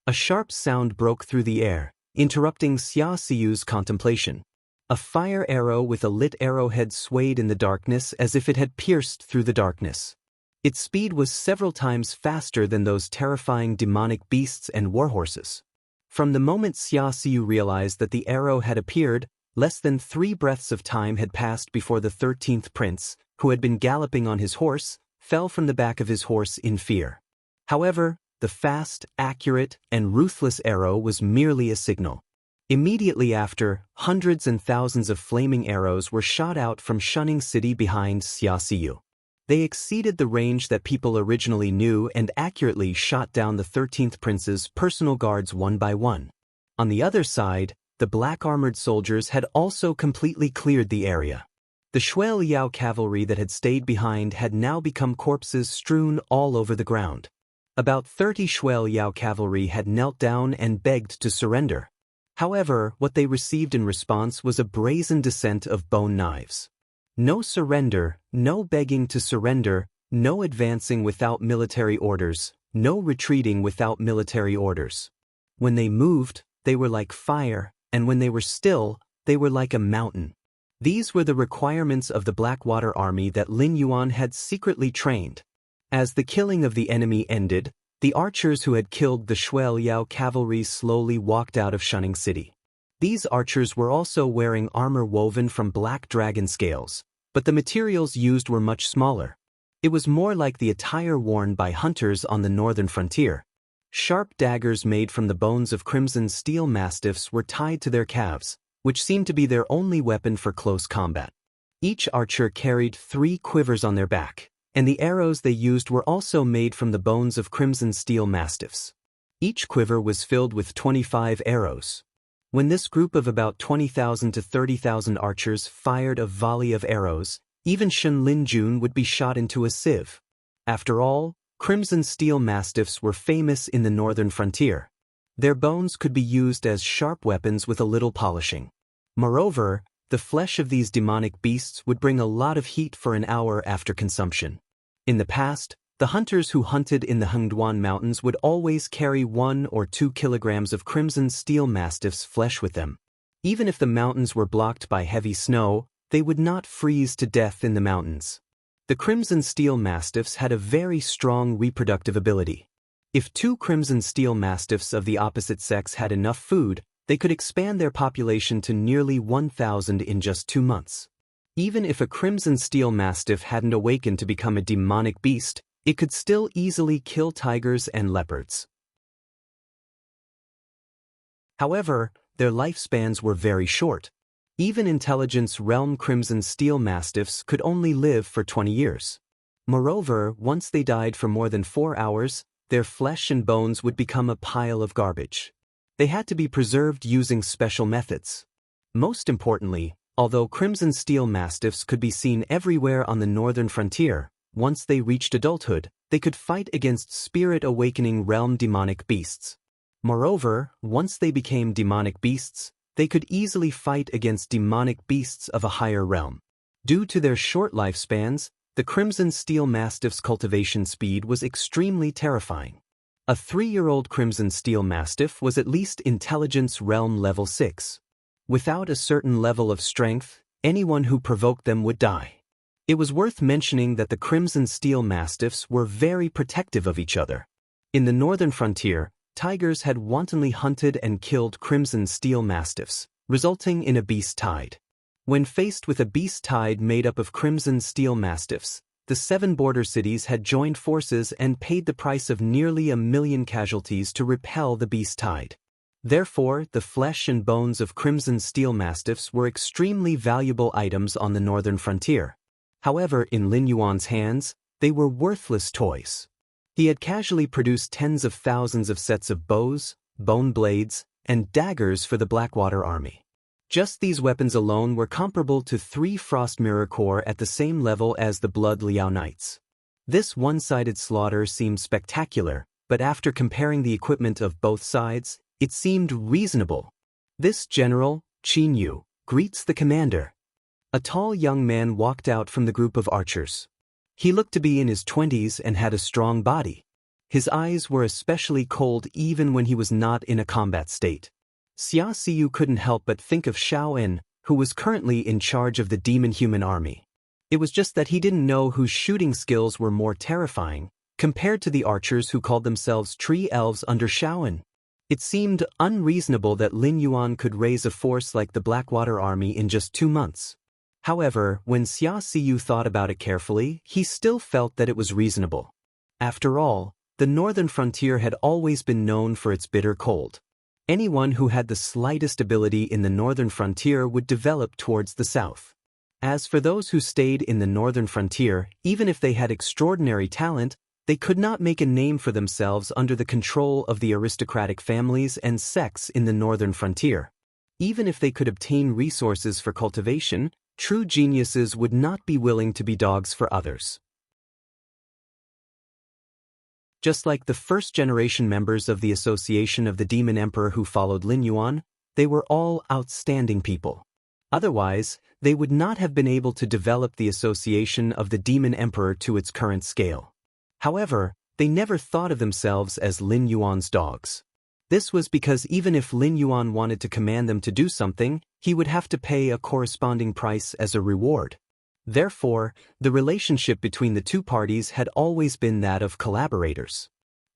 A sharp sound broke through the air, interrupting Xia Xiu's contemplation. A fire arrow with a lit arrowhead swayed in the darkness as if it had pierced through the darkness. Its speed was several times faster than those terrifying demonic beasts and warhorses. From the moment Xia Xiu realized that the arrow had appeared, less than 3 breaths of time had passed before the 13th prince, who had been galloping on his horse, fell from the back of his horse in fear. However, the fast, accurate, and ruthless arrow was merely a signal. Immediately after, hundreds and thousands of flaming arrows were shot out from Shunning City behind Xia Xiu. They exceeded the range that people originally knew and accurately shot down the 13th prince's personal guards one by one. On the other side, the black-armored soldiers had also completely cleared the area. The Shui Liao cavalry that had stayed behind had now become corpses strewn all over the ground. About 30 Shui Liao cavalry had knelt down and begged to surrender. However, what they received in response was a brazen descent of bone knives. No surrender, no begging to surrender, no advancing without military orders, no retreating without military orders. When they moved, they were like fire, and when they were still, they were like a mountain. These were the requirements of the Blackwater army that Lin Yuan had secretly trained. As the killing of the enemy ended, The archers who had killed the Shuai Liao cavalry slowly walked out of Shunning City. These archers were also wearing armor woven from black dragon scales, but the materials used were much smaller. It was more like the attire worn by hunters on the northern frontier. Sharp daggers made from the bones of crimson steel mastiffs were tied to their calves, which seemed to be their only weapon for close combat. Each archer carried 3 quivers on their back, and the arrows they used were also made from the bones of crimson steel mastiffs. Each quiver was filled with 25 arrows. When this group of about 20,000 to 30,000 archers fired a volley of arrows, even Shen Linjun would be shot into a sieve. After all, crimson steel mastiffs were famous in the northern frontier. Their bones could be used as sharp weapons with a little polishing. Moreover, the flesh of these demonic beasts would bring a lot of heat for an hour after consumption. In the past, the hunters who hunted in the Hengduan Mountains would always carry 1 or 2 kilograms of crimson steel mastiff's flesh with them. Even if the mountains were blocked by heavy snow, they would not freeze to death in the mountains. The crimson steel mastiffs had a very strong reproductive ability. If 2 crimson steel mastiffs of the opposite sex had enough food, they could expand their population to nearly 1,000 in just 2 months. Even if a crimson steel mastiff hadn't awakened to become a demonic beast, it could still easily kill tigers and leopards. However, their lifespans were very short. Even intelligence realm crimson steel mastiffs could only live for 20 years. Moreover, once they died for more than 4 hours, their flesh and bones would become a pile of garbage. They had to be preserved using special methods. Most importantly, although crimson steel mastiffs could be seen everywhere on the northern frontier, once they reached adulthood, they could fight against spirit awakening realm demonic beasts. Moreover, once they became demonic beasts, they could easily fight against demonic beasts of a higher realm. Due to their short lifespans, the crimson steel mastiff's cultivation speed was extremely terrifying. A 3-year-old crimson steel mastiff was at least intelligence realm level 6. Without a certain level of strength, anyone who provoked them would die. It was worth mentioning that the crimson steel mastiffs were very protective of each other. In the northern frontier, tigers had wantonly hunted and killed crimson steel mastiffs, resulting in a beast tide. When faced with a beast tide made up of crimson steel mastiffs, the 7 border cities had joined forces and paid the price of nearly 1 million casualties to repel the beast tide. Therefore, the flesh and bones of crimson steel mastiffs were extremely valuable items on the northern frontier. However, in Lin Yuan's hands, they were worthless toys. He had casually produced tens of thousands of sets of bows, bone blades, and daggers for the Blackwater army. Just these weapons alone were comparable to 3 Frost Mirror Corps at the same level as the Blood Liao Knights. This one-sided slaughter seemed spectacular, but after comparing the equipment of both sides, it seemed reasonable. This general, Qin Yu, greets the commander. A tall young man walked out from the group of archers. He looked to be in his 20s and had a strong body. His eyes were especially cold even when he was not in a combat state. Xia Siyu couldn't help but think of Xiao En, who was currently in charge of the demon-human army. It was just that he didn't know whose shooting skills were more terrifying, compared to the archers who called themselves tree elves under Xiao En. It seemed unreasonable that Lin Yuan could raise a force like the Blackwater army in just 2 months. However, when Xia Siyu thought about it carefully, he still felt that it was reasonable. After all, the northern frontier had always been known for its bitter cold. Anyone who had the slightest ability in the northern frontier would develop towards the south. As for those who stayed in the northern frontier, even if they had extraordinary talent, they could not make a name for themselves under the control of the aristocratic families and sects in the northern frontier. Even if they could obtain resources for cultivation, true geniuses would not be willing to be dogs for others. Just like the first-generation members of the Association of the Demon Emperor who followed Lin Yuan, they were all outstanding people. Otherwise, they would not have been able to develop the Association of the Demon Emperor to its current scale. However, they never thought of themselves as Lin Yuan's dogs. This was because even if Lin Yuan wanted to command them to do something, he would have to pay a corresponding price as a reward. Therefore, the relationship between the two parties had always been that of collaborators.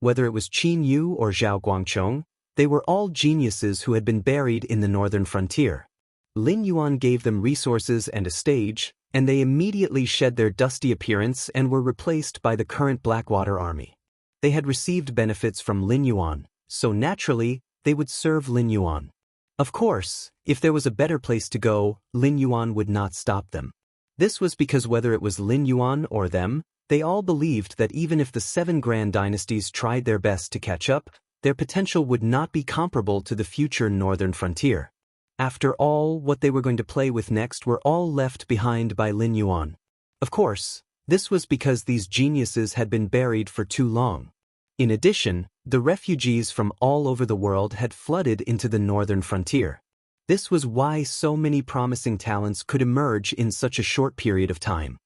Whether it was Qin Yu or Zhao Guangchong, they were all geniuses who had been buried in the northern frontier. Lin Yuan gave them resources and a stage, and they immediately shed their dusty appearance and were replaced by the current Blackwater army. They had received benefits from Lin Yuan, so naturally, they would serve Lin Yuan. Of course, if there was a better place to go, Lin Yuan would not stop them. This was because whether it was Lin Yuan or them, they all believed that even if the 7 grand dynasties tried their best to catch up, their potential would not be comparable to the future northern frontier. After all, what they were going to play with next were all left behind by Lin Yuan. Of course, this was because these geniuses had been buried for too long. In addition, the refugees from all over the world had flooded into the northern frontier. This was why so many promising talents could emerge in such a short period of time.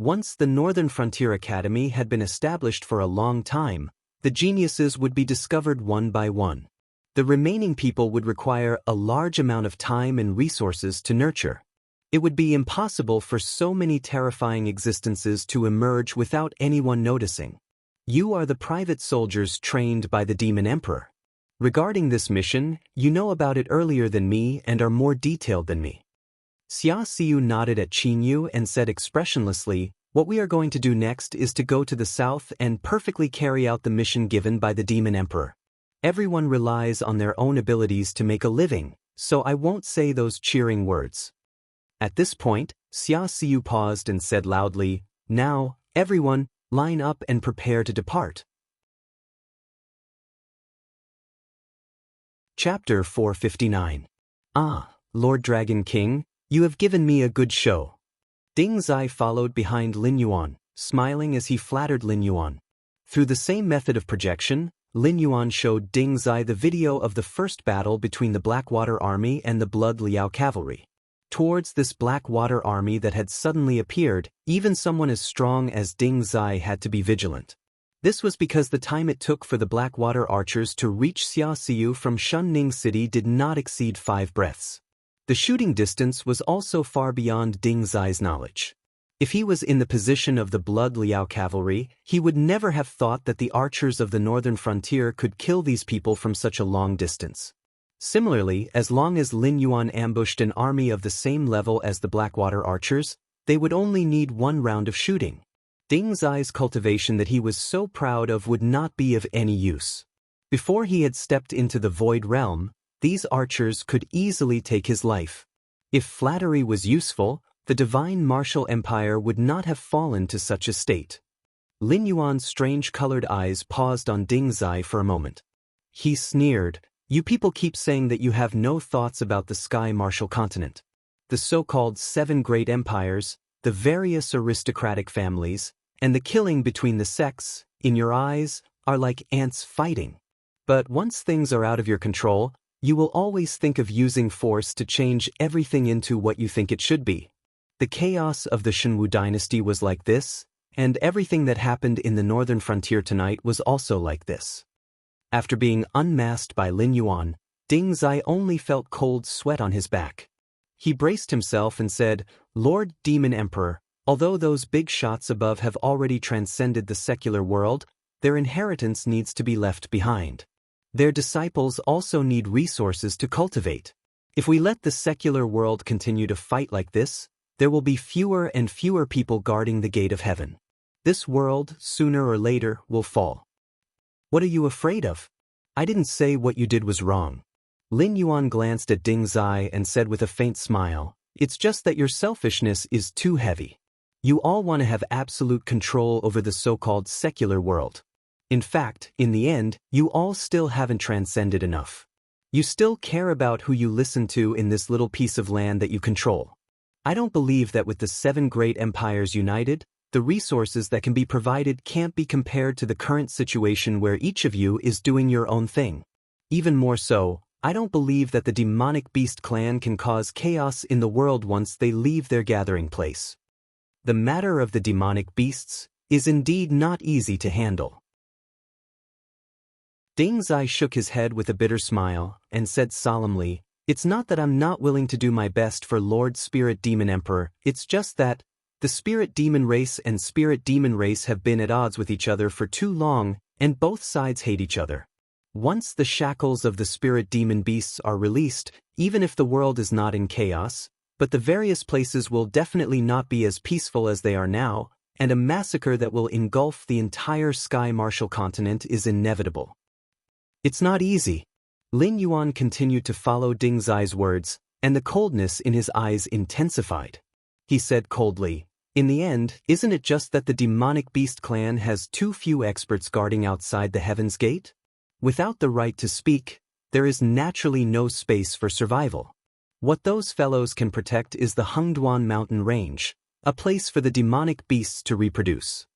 Once the Northern Frontier Academy had been established for a long time, the geniuses would be discovered one by one. The remaining people would require a large amount of time and resources to nurture. It would be impossible for so many terrifying existences to emerge without anyone noticing. You are the private soldiers trained by the Demon Emperor. Regarding this mission, you know about it earlier than me and are more detailed than me. Xia Xiu nodded at Qin Yu and said expressionlessly, "What we are going to do next is to go to the south and perfectly carry out the mission given by the Demon Emperor. Everyone relies on their own abilities to make a living, so I won't say those cheering words." At this point, Xia Xiu paused and said loudly, "Now, everyone, line up and prepare to depart." Chapter 459. Ah, Lord Dragon King, you have given me a good show. Ding Zai followed behind Lin Yuan, smiling as he flattered Lin Yuan. Through the same method of projection, Lin Yuan showed Ding Zai the video of the first battle between the Blackwater Army and the Blood Liao Cavalry. Towards this Blackwater Army that had suddenly appeared, even someone as strong as Ding Zai had to be vigilant. This was because the time it took for the Blackwater archers to reach Xia Xiu from Shunning City did not exceed 5 breaths. The shooting distance was also far beyond Ding Zai's knowledge. If he was in the position of the Blood Liao Cavalry, he would never have thought that the archers of the northern frontier could kill these people from such a long distance. Similarly, as long as Lin Yuan ambushed an army of the same level as the Blackwater archers, they would only need 1 round of shooting. Ding Zai's cultivation that he was so proud of would not be of any use. Before he had stepped into the Void Realm, these archers could easily take his life. If flattery was useful, the divine martial empire would not have fallen to such a state. Lin Yuan's strange-colored eyes paused on Ding Zai for a moment. He sneered, "You people keep saying that you have no thoughts about the Sky Martial Continent. The so-called 7 great empires, the various aristocratic families, and the killing between the sects, in your eyes, are like ants fighting. But once things are out of your control, you will always think of using force to change everything into what you think it should be. The chaos of the Shenwu dynasty was like this, and everything that happened in the northern frontier tonight was also like this." After being unmasked by Lin Yuan, Ding Zai only felt cold sweat on his back. He braced himself and said, "Lord Demon Emperor, although those big shots above have already transcended the secular world, their inheritance needs to be left behind. Their disciples also need resources to cultivate. If we let the secular world continue to fight like this, there will be fewer and fewer people guarding the gate of heaven. This world, sooner or later, will fall. What are you afraid of? I didn't say what you did was wrong." Lin Yuan glanced at Ding Zai and said with a faint smile, "It's just that your selfishness is too heavy. You all want to have absolute control over the so-called secular world. In fact, in the end, you all still haven't transcended enough. You still care about who you listen to in this little piece of land that you control. I don't believe that with the 7 great empires united, the resources that can be provided can't be compared to the current situation where each of you is doing your own thing. Even more so, I don't believe that the demonic beast clan can cause chaos in the world once they leave their gathering place. The matter of the demonic beasts is indeed not easy to handle." Ding Zai shook his head with a bitter smile and said solemnly, "It's not that I'm not willing to do my best for Lord Spirit Demon Emperor, it's just that the Spirit Demon race and Spirit Demon race have been at odds with each other for too long, and both sides hate each other. Once the shackles of the spirit demon beasts are released, even if the world is not in chaos, but the various places will definitely not be as peaceful as they are now, and a massacre that will engulf the entire Sky Martial continent is inevitable. It's not easy. Lin Yuan continued to follow Ding Zai's words, and the coldness in his eyes intensified. He said coldly, "In the end, isn't it just that the demonic beast clan has too few experts guarding outside the Heaven's Gate? Without the right to speak, there is naturally no space for survival. What those fellows can protect is the Hengduan mountain range, a place for the demonic beasts to reproduce."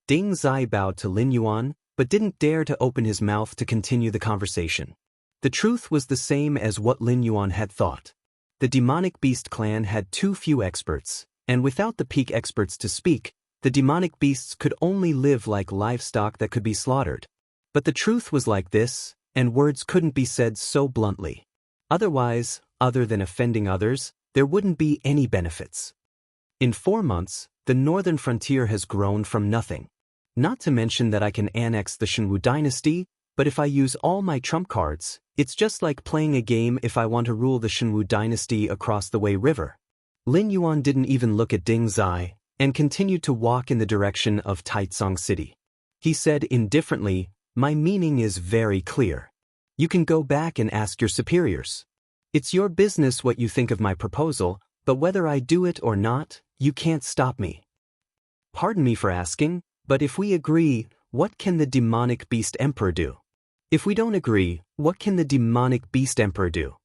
Ding Zai bowed to Lin Yuan, but didn't dare to open his mouth to continue the conversation. The truth was the same as what Lin Yuan had thought. The demonic beast clan had too few experts, and without the peak experts to speak, the demonic beasts could only live like livestock that could be slaughtered. But the truth was like this, and words couldn't be said so bluntly. Otherwise, other than offending others, there wouldn't be any benefits. In 4 months, the northern frontier has grown from nothing. Not to mention that I can annex the Shenwu dynasty, but if I use all my trump cards, it's just like playing a game if I want to rule the Shenwu dynasty across the Wei River. Lin Yuan didn't even look at Ding Zai, and continued to walk in the direction of Taicang City. He said indifferently, "My meaning is very clear. You can go back and ask your superiors. It's your business what you think of my proposal, but whether I do it or not, you can't stop me. Pardon me for asking, but if we agree, what can the demonic beast emperor do? If we don't agree, what can the demonic beast emperor do?"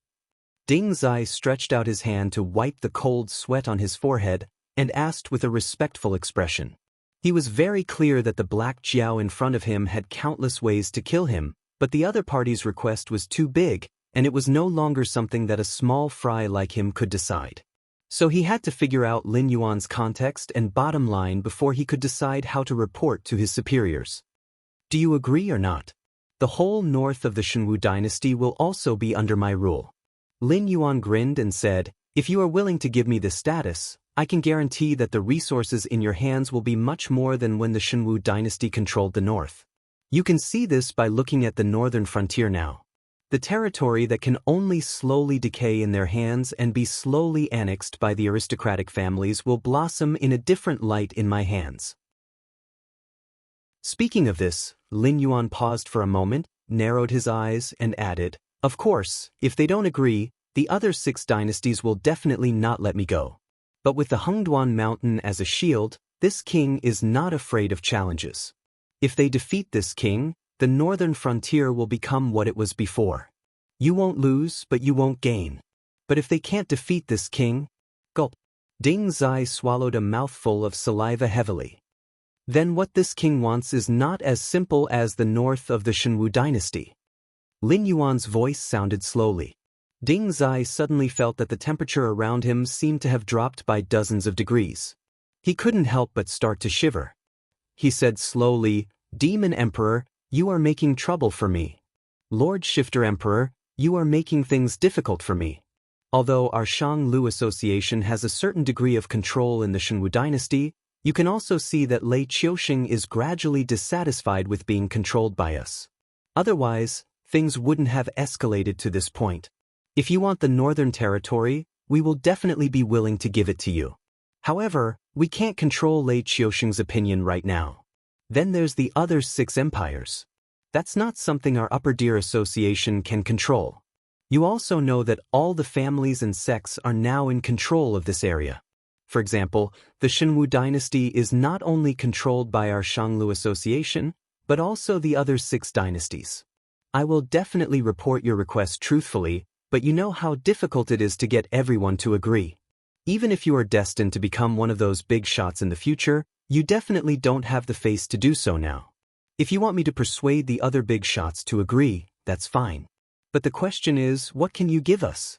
Ding Zai stretched out his hand to wipe the cold sweat on his forehead and asked with a respectful expression. He was very clear that the black Jiao in front of him had countless ways to kill him, but the other party's request was too big, and it was no longer something that a small fry like him could decide. So he had to figure out Lin Yuan's context and bottom line before he could decide how to report to his superiors. "Do you agree or not? The whole north of the Shenwu dynasty will also be under my rule." Lin Yuan grinned and said, "If you are willing to give me this status, I can guarantee that the resources in your hands will be much more than when the Shenwu dynasty controlled the north. You can see this by looking at the northern frontier now. The territory that can only slowly decay in their hands and be slowly annexed by the aristocratic families will blossom in a different light in my hands." Speaking of this, Lin Yuan paused for a moment, narrowed his eyes, and added, "Of course, if they don't agree, the other 6 dynasties will definitely not let me go. But with the Hengduan mountain as a shield, this king is not afraid of challenges. If they defeat this king, the northern frontier will become what it was before. You won't lose, but you won't gain. But if they can't defeat this king..." Gulp. Ding Zai swallowed a mouthful of saliva heavily. "Then what this king wants is not as simple as the north of the Shenwu dynasty." Lin Yuan's voice sounded slowly. Ding Zai suddenly felt that the temperature around him seemed to have dropped by dozens of degrees. He couldn't help but start to shiver. He said slowly, "Demon Emperor, you are making trouble for me. Lord Shifter Emperor, you are making things difficult for me. Although our Shanglu Association has a certain degree of control in the Shenwu dynasty, you can also see that Lei Qiuxing is gradually dissatisfied with being controlled by us. Otherwise, things wouldn't have escalated to this point. If you want the northern territory, we will definitely be willing to give it to you. However, we can't control Lei Qiuxing's opinion right now. Then there's the other 6 empires. That's not something our Upper Deer Association can control. You also know that all the families and sects are now in control of this area. For example, the Shenwu dynasty is not only controlled by our Shanglu Association, but also the other 6 dynasties. I will definitely report your request truthfully, but you know how difficult it is to get everyone to agree. Even if you are destined to become one of those big shots in the future, you definitely don't have the face to do so now. If you want me to persuade the other big shots to agree, that's fine. But the question is, what can you give us?"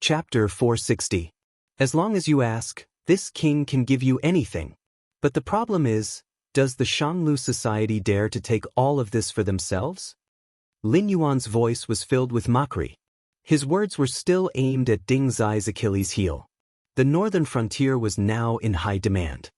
Chapter 460. As long as you ask, this king can give you anything. But the problem is, does the Shanglu Society dare to take all of this for themselves? Lin Yuan's voice was filled with mockery. His words were still aimed at Ding Zai's Achilles heel. The northern frontier was now in high demand.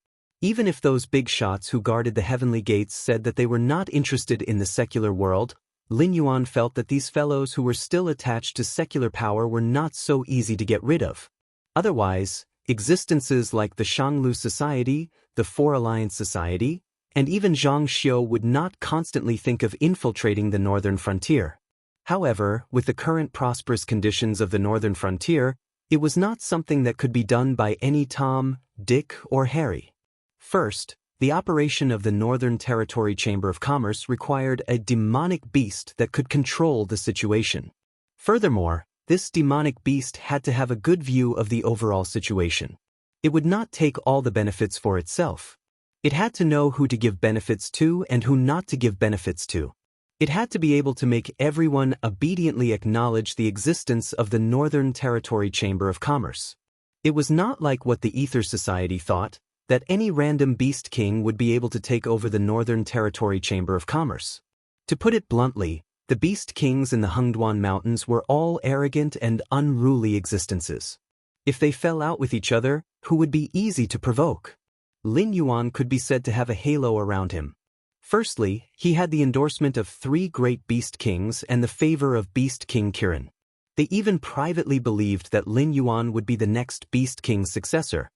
Even if those big shots who guarded the heavenly gates said that they were not interested in the secular world, Lin Yuan felt that these fellows who were still attached to secular power were not so easy to get rid of. Otherwise, existences like the Shanglu Society, the Four Alliance Society, and even Zhang Xiu would not constantly think of infiltrating the northern frontier. However, with the current prosperous conditions of the northern frontier, it was not something that could be done by any Tom, Dick, or Harry. First, the operation of the Northern Territory Chamber of Commerce required a demonic beast that could control the situation. Furthermore, this demonic beast had to have a good view of the overall situation. It would not take all the benefits for itself. It had to know who to give benefits to and who not to give benefits to. It had to be able to make everyone obediently acknowledge the existence of the Northern Territory Chamber of Commerce. It was not like what the Ether Society thought, that any random beast king would be able to take over the Northern Territory Chamber of Commerce. To put it bluntly, the beast kings in the Hengduan Mountains were all arrogant and unruly existences. If they fell out with each other, who would be easy to provoke? Lin Yuan could be said to have a halo around him. Firstly, he had the endorsement of 3 great beast kings and the favor of Beast King Kirin. They even privately believed that Lin Yuan would be the next beast king's successor.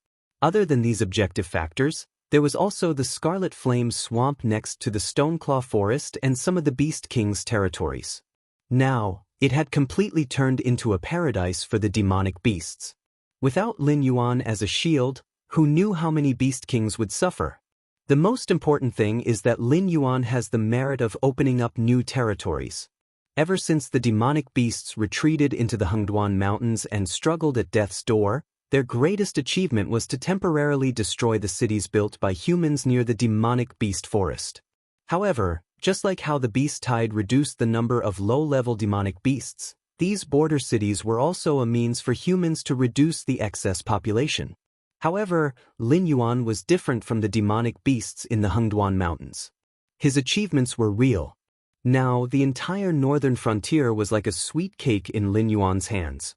Other than these objective factors, there was also the Scarlet Flame swamp next to the Stoneclaw Forest and some of the Beast King's territories. Now, it had completely turned into a paradise for the demonic beasts. Without Lin Yuan as a shield, who knew how many Beast Kings would suffer? The most important thing is that Lin Yuan has the merit of opening up new territories. Ever since the demonic beasts retreated into the Hengduan Mountains and struggled at death's door, their greatest achievement was to temporarily destroy the cities built by humans near the demonic beast forest. However, just like how the beast tide reduced the number of low-level demonic beasts, these border cities were also a means for humans to reduce the excess population. However, Lin Yuan was different from the demonic beasts in the Hengduan Mountains. His achievements were real. Now, the entire northern frontier was like a sweet cake in Lin Yuan's hands.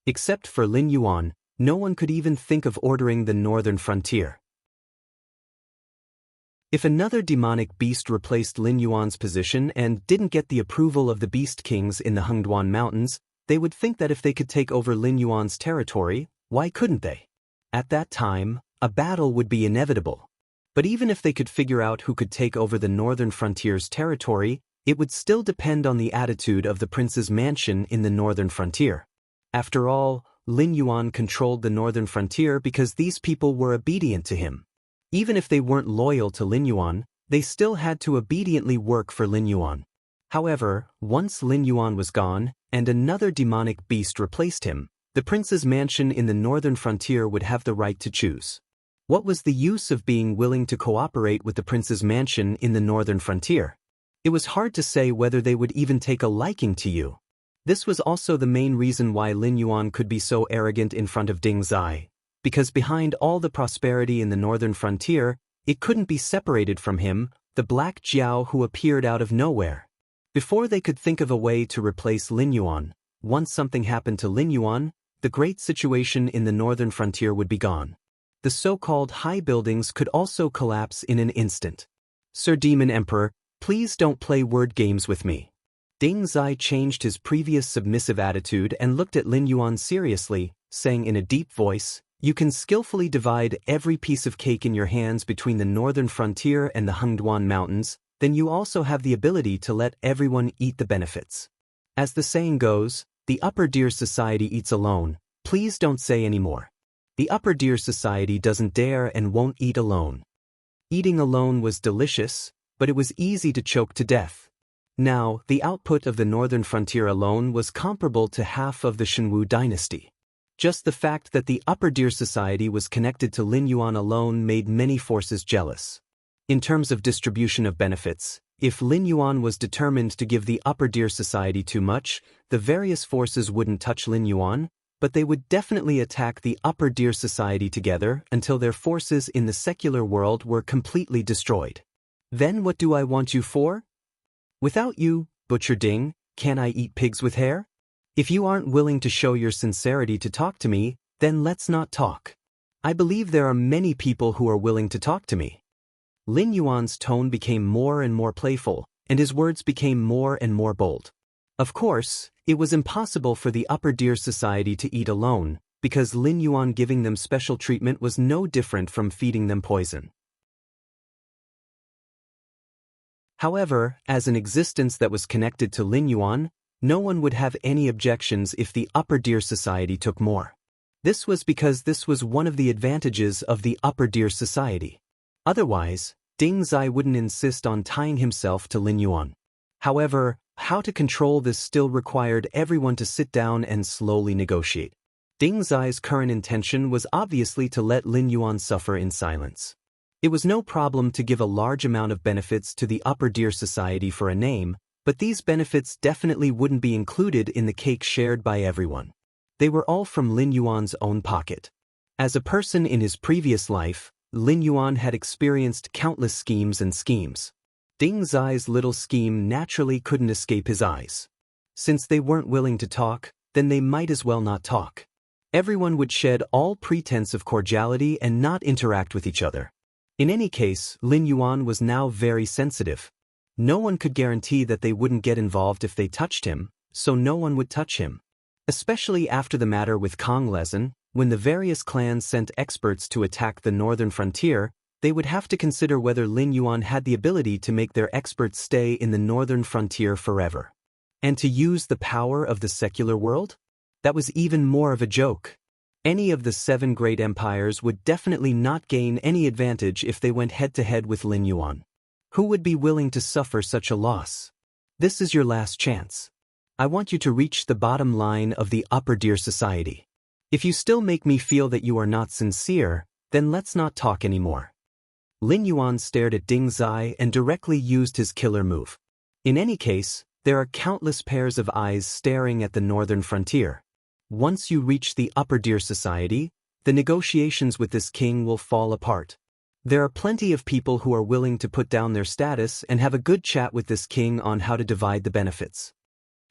Except for Lin Yuan, no one could even think of ordering the northern frontier. If another demonic beast replaced Lin Yuan's position and didn't get the approval of the beast kings in the Hengduan Mountains, they would think that if they could take over Lin Yuan's territory, why couldn't they? At that time, a battle would be inevitable. But even if they could figure out who could take over the northern frontier's territory, it would still depend on the attitude of the prince's mansion in the northern frontier. After all, Lin Yuan controlled the northern frontier because these people were obedient to him. Even if they weren't loyal to Lin Yuan, they still had to obediently work for Lin Yuan. However, once Lin Yuan was gone, and another demonic beast replaced him, the prince's mansion in the northern frontier would have the right to choose. What was the use of being willing to cooperate with the prince's mansion in the northern frontier? It was hard to say whether they would even take a liking to you. This was also the main reason why Lin Yuan could be so arrogant in front of Ding Zai, because behind all the prosperity in the northern frontier, it couldn't be separated from him, the Black Jiao who appeared out of nowhere. Before they could think of a way to replace Lin Yuan, once something happened to Lin Yuan, the great situation in the northern frontier would be gone. The so-called high buildings could also collapse in an instant. Sir Demon Emperor, please don't play word games with me. Ding Zai changed his previous submissive attitude and looked at Lin Yuan seriously, saying in a deep voice, "You can skillfully divide every piece of cake in your hands between the northern frontier and the Hengduan Mountains, then you also have the ability to let everyone eat the benefits. As the saying goes, the Upper Deer Society eats alone, please don't say any more. The Upper Deer Society doesn't dare and won't eat alone." Eating alone was delicious, but it was easy to choke to death. Now, the output of the northern frontier alone was comparable to half of the Shenwu dynasty. Just the fact that the Upper Deer Society was connected to Lin Yuan alone made many forces jealous. In terms of distribution of benefits, if Lin Yuan was determined to give the Upper Deer Society too much, the various forces wouldn't touch Lin Yuan, but they would definitely attack the Upper Deer Society together until their forces in the secular world were completely destroyed. Then what do I want you for? Without you, Butcher Ding, can I eat pigs with hair? If you aren't willing to show your sincerity to talk to me, then let's not talk. I believe there are many people who are willing to talk to me. Lin Yuan's tone became more and more playful, and his words became more and more bold. Of course, it was impossible for the upper deer society to eat alone, because Lin Yuan giving them special treatment was no different from feeding them poison. However, as an existence that was connected to Lin Yuan, no one would have any objections if the upper deer society took more. This was because this was one of the advantages of the upper deer society. Otherwise, Ding Zai wouldn't insist on tying himself to Lin Yuan. However, how to control this still required everyone to sit down and slowly negotiate. Ding Zai's current intention was obviously to let Lin Yuan suffer in silence. It was no problem to give a large amount of benefits to the upper deer society for a name, but these benefits definitely wouldn't be included in the cake shared by everyone. They were all from Lin Yuan's own pocket. As a person in his previous life, Lin Yuan had experienced countless schemes and schemes. Ding Zai's little scheme naturally couldn't escape his eyes. Since they weren't willing to talk, then they might as well not talk. Everyone would shed all pretense of cordiality and not interact with each other. In any case, Lin Yuan was now very sensitive. No one could guarantee that they wouldn't get involved if they touched him, so no one would touch him. Especially after the matter with Kong Lezen, when the various clans sent experts to attack the northern frontier, they would have to consider whether Lin Yuan had the ability to make their experts stay in the northern frontier forever. And to use the power of the secular world? That was even more of a joke. Any of the 7 great empires would definitely not gain any advantage if they went head-to-head with Lin Yuan. Who would be willing to suffer such a loss? This is your last chance. I want you to reach the bottom line of the upper deer society. If you still make me feel that you are not sincere, then let's not talk anymore. Lin Yuan stared at Ding Zai and directly used his killer move. In any case, there are countless pairs of eyes staring at the northern frontier. Once you reach the upper deer society, the negotiations with this king will fall apart. There are plenty of people who are willing to put down their status and have a good chat with this king on how to divide the benefits.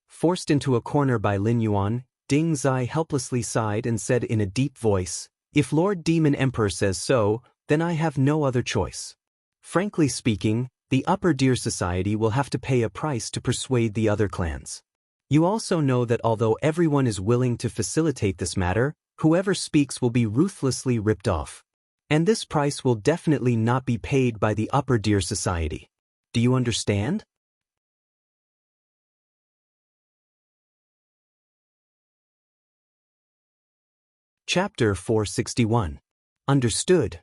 Forced into a corner by Lin Yuan, Ding Zai helplessly sighed and said in a deep voice, "If Lord Demon Emperor says so, then I have no other choice." Frankly speaking, the upper deer society will have to pay a price to persuade the other clans. You also know that although everyone is willing to facilitate this matter, whoever speaks will be ruthlessly ripped off. And this price will definitely not be paid by the upper deer society. Do you understand? Chapter 461. Understood.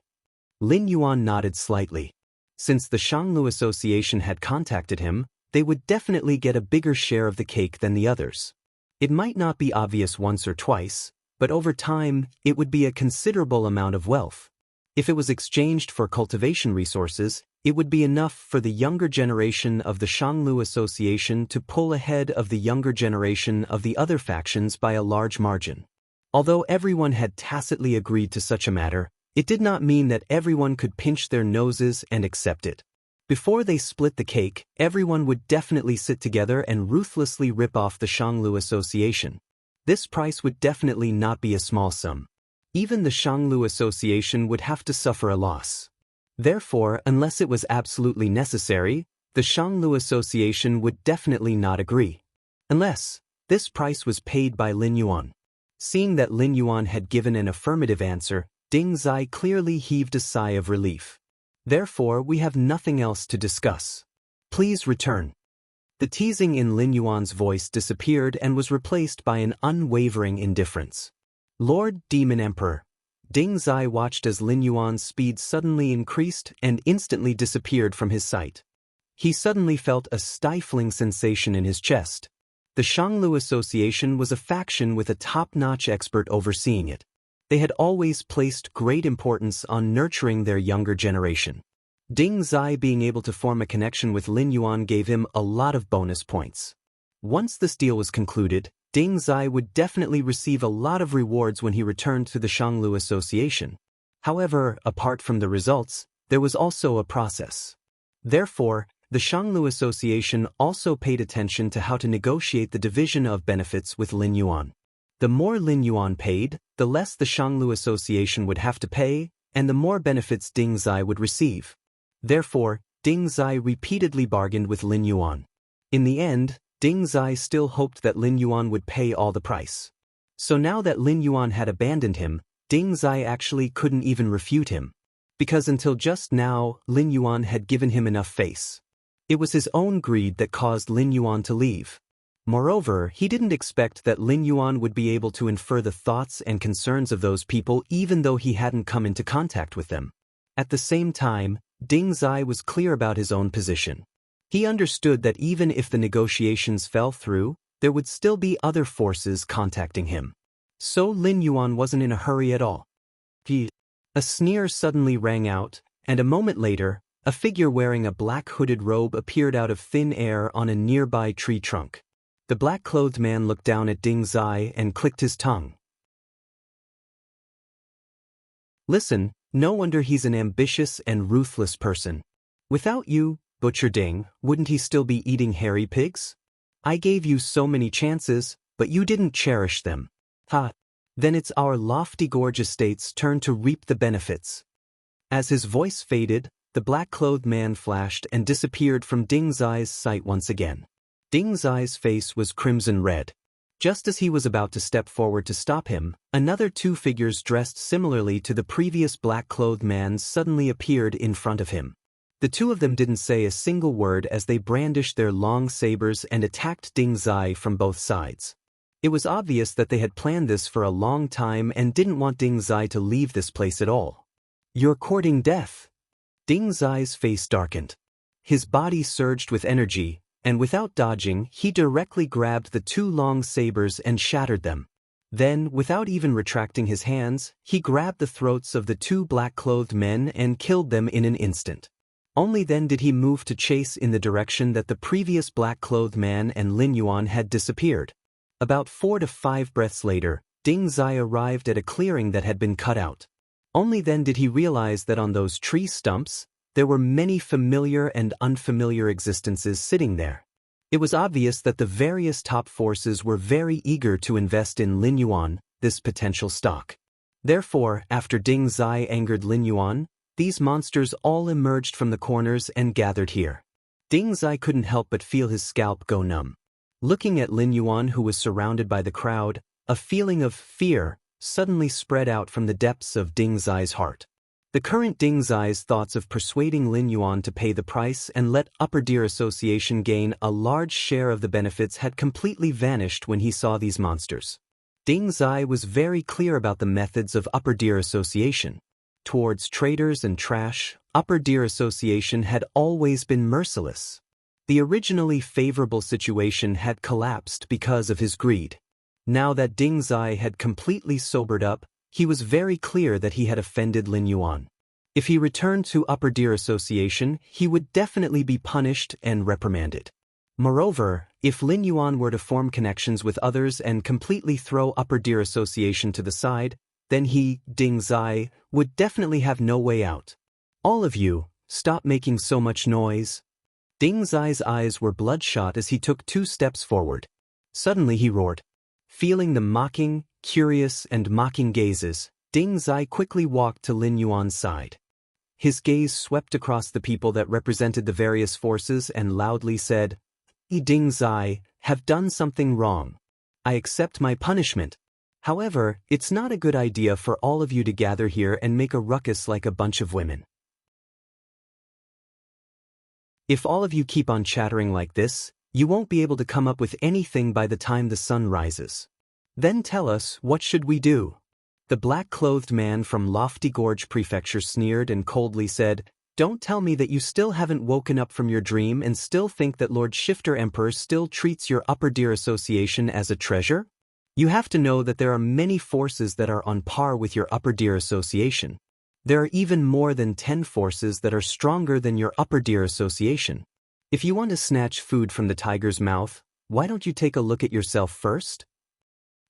Lin Yuan nodded slightly. Since the Shanglu Association had contacted him, they would definitely get a bigger share of the cake than the others. It might not be obvious once or twice, but over time, it would be a considerable amount of wealth. If it was exchanged for cultivation resources, it would be enough for the younger generation of the Shanglu Association to pull ahead of the younger generation of the other factions by a large margin. Although everyone had tacitly agreed to such a matter, it did not mean that everyone could pinch their noses and accept it. Before they split the cake, everyone would definitely sit together and ruthlessly rip off the Shanglu Association. This price would definitely not be a small sum. Even the Shanglu Association would have to suffer a loss. Therefore, unless it was absolutely necessary, the Shanglu Association would definitely not agree. Unless this price was paid by Lin Yuan. Seeing that Lin Yuan had given an affirmative answer, Ding Zai clearly heaved a sigh of relief. Therefore, we have nothing else to discuss. Please return. The teasing in Lin Yuan's voice disappeared and was replaced by an unwavering indifference. Lord Demon Emperor. Ding Zai watched as Lin Yuan's speed suddenly increased and instantly disappeared from his sight. He suddenly felt a stifling sensation in his chest. The Shanglu Association was a faction with a top-notch expert overseeing it. They had always placed great importance on nurturing their younger generation. Ding Zai being able to form a connection with Lin Yuan gave him a lot of bonus points. Once this deal was concluded, Ding Zai would definitely receive a lot of rewards when he returned to the Shanglu Association. However, apart from the results, there was also a process. Therefore, the Shanglu Association also paid attention to how to negotiate the division of benefits with Lin Yuan. The more Lin Yuan paid, the less the Shanglu Association would have to pay, and the more benefits Ding Zai would receive. Therefore, Ding Zai repeatedly bargained with Lin Yuan. In the end, Ding Zai still hoped that Lin Yuan would pay all the price. So now that Lin Yuan had abandoned him, Ding Zai actually couldn't even refute him. Because until just now, Lin Yuan had given him enough face. It was his own greed that caused Lin Yuan to leave. Moreover, he didn't expect that Lin Yuan would be able to infer the thoughts and concerns of those people even though he hadn't come into contact with them. At the same time, Ding Zai was clear about his own position. He understood that even if the negotiations fell through, there would still be other forces contacting him. So Lin Yuan wasn't in a hurry at all. A sneer suddenly rang out, and a moment later, a figure wearing a black hooded robe appeared out of thin air on a nearby tree trunk. The black-clothed man looked down at Ding Zai and clicked his tongue. Listen, no wonder he's an ambitious and ruthless person. Without you, Butcher Ding, wouldn't he still be eating hairy pigs? I gave you so many chances, but you didn't cherish them. Ha! Then it's our Lofty Gorge Estate's turn to reap the benefits. As his voice faded, the black-clothed man flashed and disappeared from Ding Zai's sight once again. Ding Zai's face was crimson red. Just as he was about to step forward to stop him, another two figures dressed similarly to the previous black-clothed man suddenly appeared in front of him. The two of them didn't say a single word as they brandished their long sabers and attacked Ding Zai from both sides. It was obvious that they had planned this for a long time and didn't want Ding Zai to leave this place at all. You're courting death. Ding Zai's face darkened. His body surged with energy, and without dodging, he directly grabbed the two long sabers and shattered them. Then, without even retracting his hands, he grabbed the throats of the two black-clothed men and killed them in an instant. Only then did he move to chase in the direction that the previous black-clothed man and Lin Yuan had disappeared. About 4 to 5 breaths later, Ding Zai arrived at a clearing that had been cut out. Only then did he realize that on those tree stumps, there were many familiar and unfamiliar existences sitting there. It was obvious that the various top forces were very eager to invest in Lin Yuan, this potential stock. Therefore, after Ding Zai angered Lin Yuan, these monsters all emerged from the corners and gathered here. Ding Zai couldn't help but feel his scalp go numb. Looking at Lin Yuan, who was surrounded by the crowd, a feeling of fear suddenly spread out from the depths of Ding Zai's heart. The current Ding Zai's thoughts of persuading Lin Yuan to pay the price and let Upper Deer Association gain a large share of the benefits had completely vanished when he saw these monsters. Ding Zai was very clear about the methods of Upper Deer Association. Towards traders and trash, Upper Deer Association had always been merciless. The originally favorable situation had collapsed because of his greed. Now that Ding Zai had completely sobered up, he was very clear that he had offended Lin Yuan. If he returned to Upper Deer Association, he would definitely be punished and reprimanded. Moreover, if Lin Yuan were to form connections with others and completely throw Upper Deer Association to the side, then he, Ding Zai, would definitely have no way out. All of you, stop making so much noise. Ding Zai's eyes were bloodshot as he took 2 steps forward. Suddenly he roared. Feeling the mocking, curious and mocking gazes, Ding Zai quickly walked to Lin Yuan's side. His gaze swept across the people that represented the various forces and loudly said, "I, Ding Zai, have done something wrong. I accept my punishment. However, it's not a good idea for all of you to gather here and make a ruckus like a bunch of women. If all of you keep on chattering like this, you won't be able to come up with anything by the time the sun rises. Then tell us, what should we do?" The black-clothed man from Lofty Gorge Prefecture sneered and coldly said, "Don't tell me that you still haven't woken up from your dream and still think that Lord Shifter Emperor still treats your Upper Deer Association as a treasure? You have to know that there are many forces that are on par with your Upper Deer Association. There are even more than 10 forces that are stronger than your Upper Deer Association. If you want to snatch food from the tiger's mouth, why don't you take a look at yourself first?"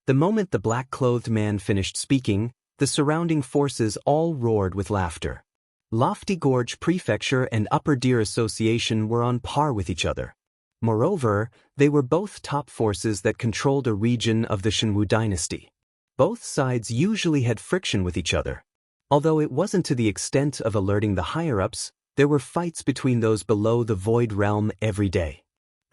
The moment the black-clothed man finished speaking, the surrounding forces all roared with laughter. Lofty Gorge Prefecture and Upper Deer Association were on par with each other. Moreover, they were both top forces that controlled a region of the Shenwu dynasty. Both sides usually had friction with each other. Although it wasn't to the extent of alerting the higher-ups, there were fights between those below the Void Realm every day.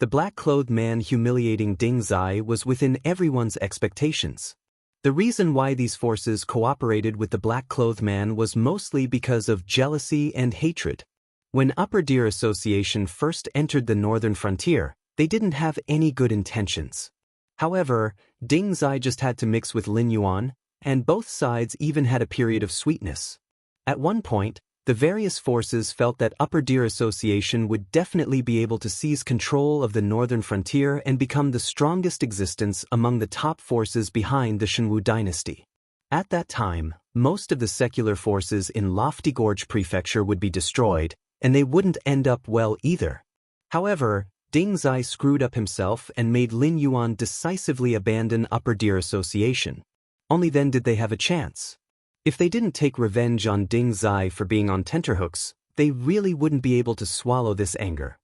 The black-clothed man humiliating Ding Zai was within everyone's expectations. The reason why these forces cooperated with the black-clothed man was mostly because of jealousy and hatred. When Upper Deer Association first entered the northern frontier, they didn't have any good intentions. However, Ding Zai just had to mix with Lin Yuan, and both sides even had a period of sweetness. At one point, the various forces felt that Upper Deer Association would definitely be able to seize control of the northern frontier and become the strongest existence among the top forces behind the Shenwu dynasty. At that time, most of the secular forces in Lofty Gorge Prefecture would be destroyed, and they wouldn't end up well either. However, Ding Zai screwed up himself and made Lin Yuan decisively abandon Upper Deer Association. Only then did they have a chance. If they didn't take revenge on Ding Zai for being on tenterhooks, they really wouldn't be able to swallow this anger.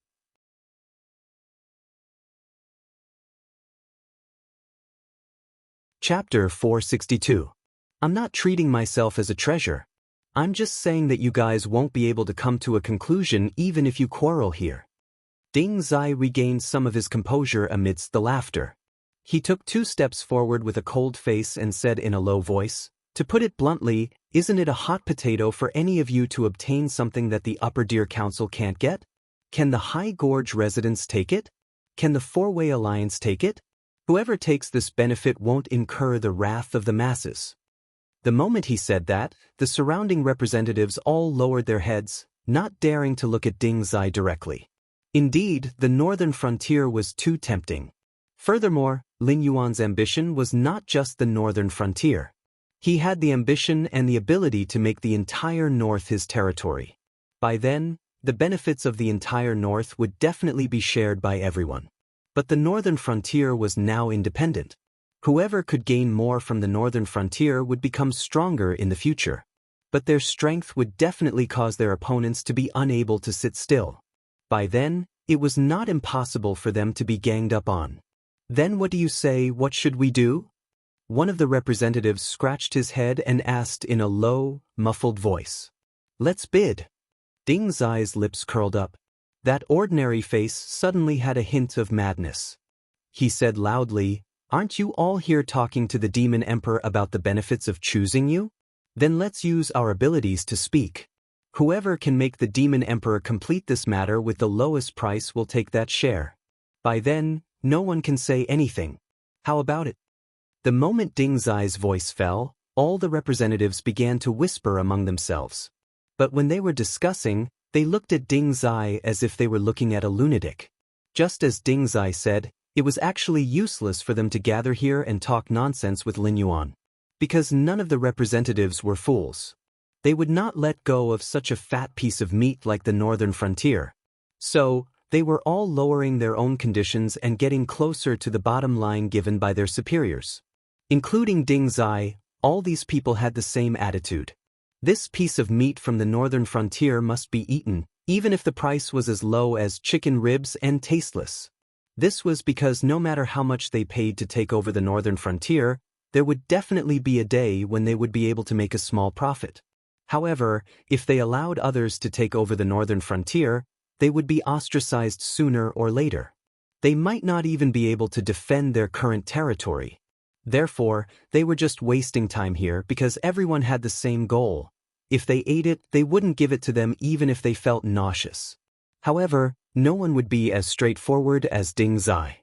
Chapter 462. I'm not treating myself as a treasure. I'm just saying that you guys won't be able to come to a conclusion even if you quarrel here. Ding Zai regained some of his composure amidst the laughter. He took 2 steps forward with a cold face and said in a low voice, "To put it bluntly, isn't it a hot potato for any of you to obtain something that the Upper Deer Council can't get? Can the High Gorge residents take it? Can the Four-Way Alliance take it? Whoever takes this benefit won't incur the wrath of the masses." The moment he said that, the surrounding representatives all lowered their heads, not daring to look at Ding Zai directly. Indeed, the northern frontier was too tempting. Furthermore, Lin Yuan's ambition was not just the northern frontier. He had the ambition and the ability to make the entire north his territory. By then, the benefits of the entire north would definitely be shared by everyone. But the northern frontier was now independent. Whoever could gain more from the northern frontier would become stronger in the future. But their strength would definitely cause their opponents to be unable to sit still. By then, it was not impossible for them to be ganged up on. Then what do you say, what should we do? One of the representatives scratched his head and asked in a low, muffled voice. Let's bid. Ding Zai's lips curled up. That ordinary face suddenly had a hint of madness. He said loudly, "Aren't you all here talking to the Demon Emperor about the benefits of choosing you? Then let's use our abilities to speak. Whoever can make the Demon Emperor complete this matter with the lowest price will take that share. By then, no one can say anything. How about it?" The moment Ding Zai's voice fell, all the representatives began to whisper among themselves. But when they were discussing, they looked at Ding Zai as if they were looking at a lunatic. Just as Ding Zai said, it was actually useless for them to gather here and talk nonsense with Lin Yuan. Because none of the representatives were fools. They would not let go of such a fat piece of meat like the northern frontier. So, they were all lowering their own conditions and getting closer to the bottom line given by their superiors. Including Ding Zai, all these people had the same attitude. This piece of meat from the northern frontier must be eaten, even if the price was as low as chicken ribs and tasteless. This was because no matter how much they paid to take over the northern frontier, there would definitely be a day when they would be able to make a small profit. However, if they allowed others to take over the northern frontier, they would be ostracized sooner or later. They might not even be able to defend their current territory. Therefore, they were just wasting time here because everyone had the same goal. If they ate it, they wouldn't give it to them even if they felt nauseous. However, no one would be as straightforward as Ding Zai.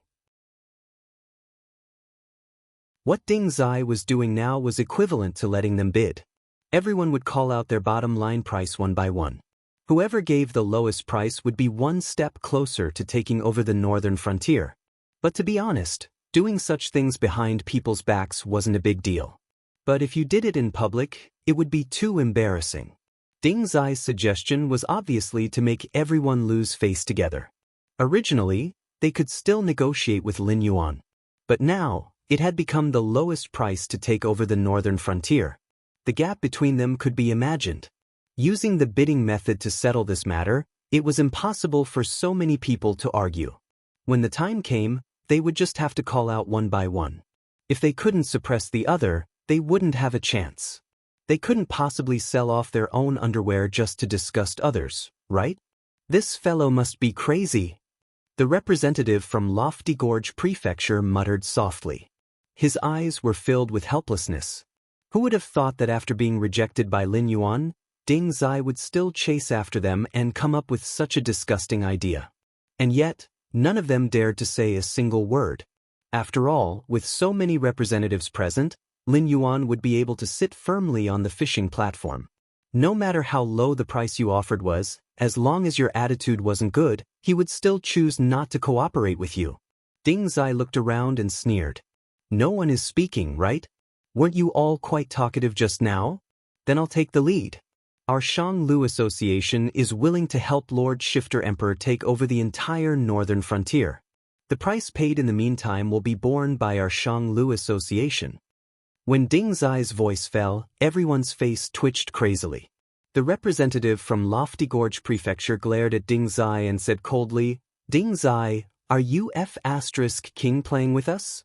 What Ding Zai was doing now was equivalent to letting them bid. Everyone would call out their bottom line price one by one. Whoever gave the lowest price would be one step closer to taking over the northern frontier. But to be honest, doing such things behind people's backs wasn't a big deal. But if you did it in public, it would be too embarrassing. Ding Zai's suggestion was obviously to make everyone lose face together. Originally, they could still negotiate with Lin Yuan. But now, it had become the lowest price to take over the northern frontier. The gap between them could be imagined. Using the bidding method to settle this matter, it was impossible for so many people to argue. When the time came, they would just have to call out one by one. If they couldn't suppress the other, they wouldn't have a chance. They couldn't possibly sell off their own underwear just to disgust others, right? This fellow must be crazy. The representative from Lofty Gorge Prefecture muttered softly. His eyes were filled with helplessness. Who would have thought that after being rejected by Lin Yuan, Ding Zai would still chase after them and come up with such a disgusting idea? And yet, none of them dared to say a single word. After all, with so many representatives present, Lin Yuan would be able to sit firmly on the fishing platform. No matter how low the price you offered was, as long as your attitude wasn't good, he would still choose not to cooperate with you. Ding Zai looked around and sneered. No one is speaking, right? Weren't you all quite talkative just now? Then I'll take the lead. Our Shanglu Association is willing to help Lord Shifter Emperor take over the entire northern frontier. The price paid in the meantime will be borne by our Shanglu Association. When Ding Zai's voice fell, everyone's face twitched crazily. The representative from Lofty Gorge Prefecture glared at Ding Zai and said coldly, Ding Zai, are you F*** playing with us?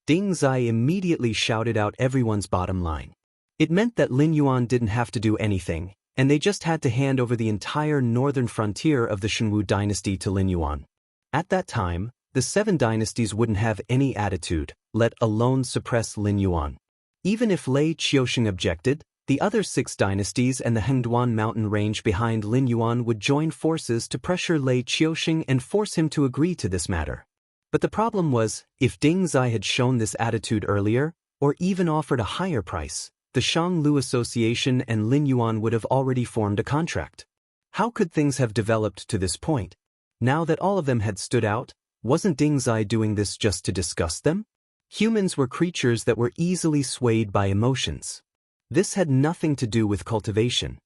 Ding Zai immediately shouted out everyone's bottom line. It meant that Lin Yuan didn't have to do anything, and they just had to hand over the entire northern frontier of the Shenwu dynasty to Lin Yuan. At that time, the 7 dynasties wouldn't have any attitude, let alone suppress Lin Yuan. Even if Lei Qiusheng objected, the other 6 dynasties and the Hengduan mountain range behind Lin Yuan would join forces to pressure Lei Qiusheng and force him to agree to this matter. But the problem was, if Ding Zai had shown this attitude earlier, or even offered a higher price, the Shanglu Association and Lin Yuan would have already formed a contract. How could things have developed to this point? Now that all of them had stood out, wasn't Ding Zai doing this just to disgust them? Humans were creatures that were easily swayed by emotions. This had nothing to do with cultivation.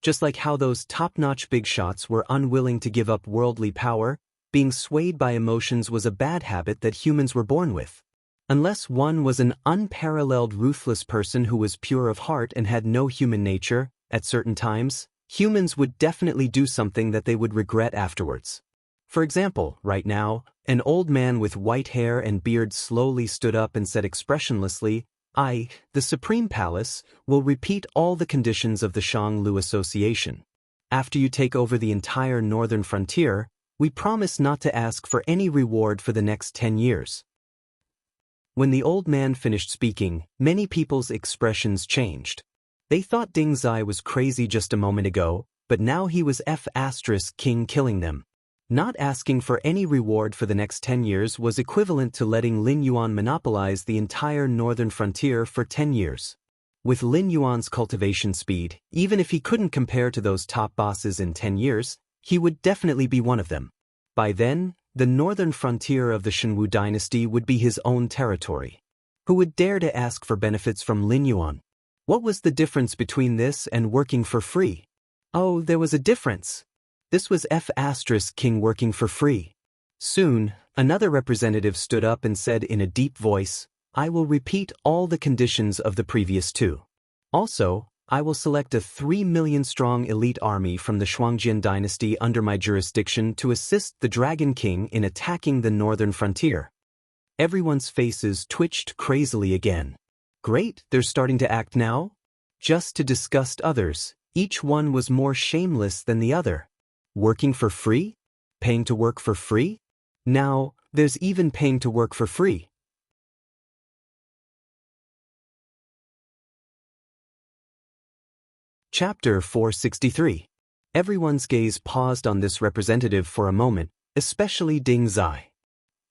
Just like how those top-notch big shots were unwilling to give up worldly power, being swayed by emotions was a bad habit that humans were born with. Unless one was an unparalleled ruthless person who was pure of heart and had no human nature, at certain times, humans would definitely do something that they would regret afterwards. For example, right now, an old man with white hair and beard slowly stood up and said expressionlessly, I, the Supreme Palace, will repeat all the conditions of the Shanglu Association. After you take over the entire northern frontier, we promise not to ask for any reward for the next 10 years. When the old man finished speaking, many people's expressions changed. They thought Ding Zai was crazy just a moment ago, but now he was F*** killing them. Not asking for any reward for the next 10 years was equivalent to letting Lin Yuan monopolize the entire northern frontier for 10 years. With Lin Yuan's cultivation speed, even if he couldn't compare to those top bosses in 10 years, he would definitely be one of them. By then, the northern frontier of the Shenwu dynasty would be his own territory. Who would dare to ask for benefits from Lin Yuan? What was the difference between this and working for free? Oh, there was a difference. This was F** working for free. Soon, another representative stood up and said in a deep voice, I will repeat all the conditions of the previous 2. Also, I will select a 3 million strong elite army from the Shuangjian dynasty under my jurisdiction to assist the Dragon King in attacking the northern frontier. Everyone's faces twitched crazily again. Great, they're starting to act now? Just to disgust others, each one was more shameless than the other. Working for free? Paying to work for free? Now, there's even paying to work for free. Chapter 463. Everyone's gaze paused on this representative for a moment, especially Ding Zai.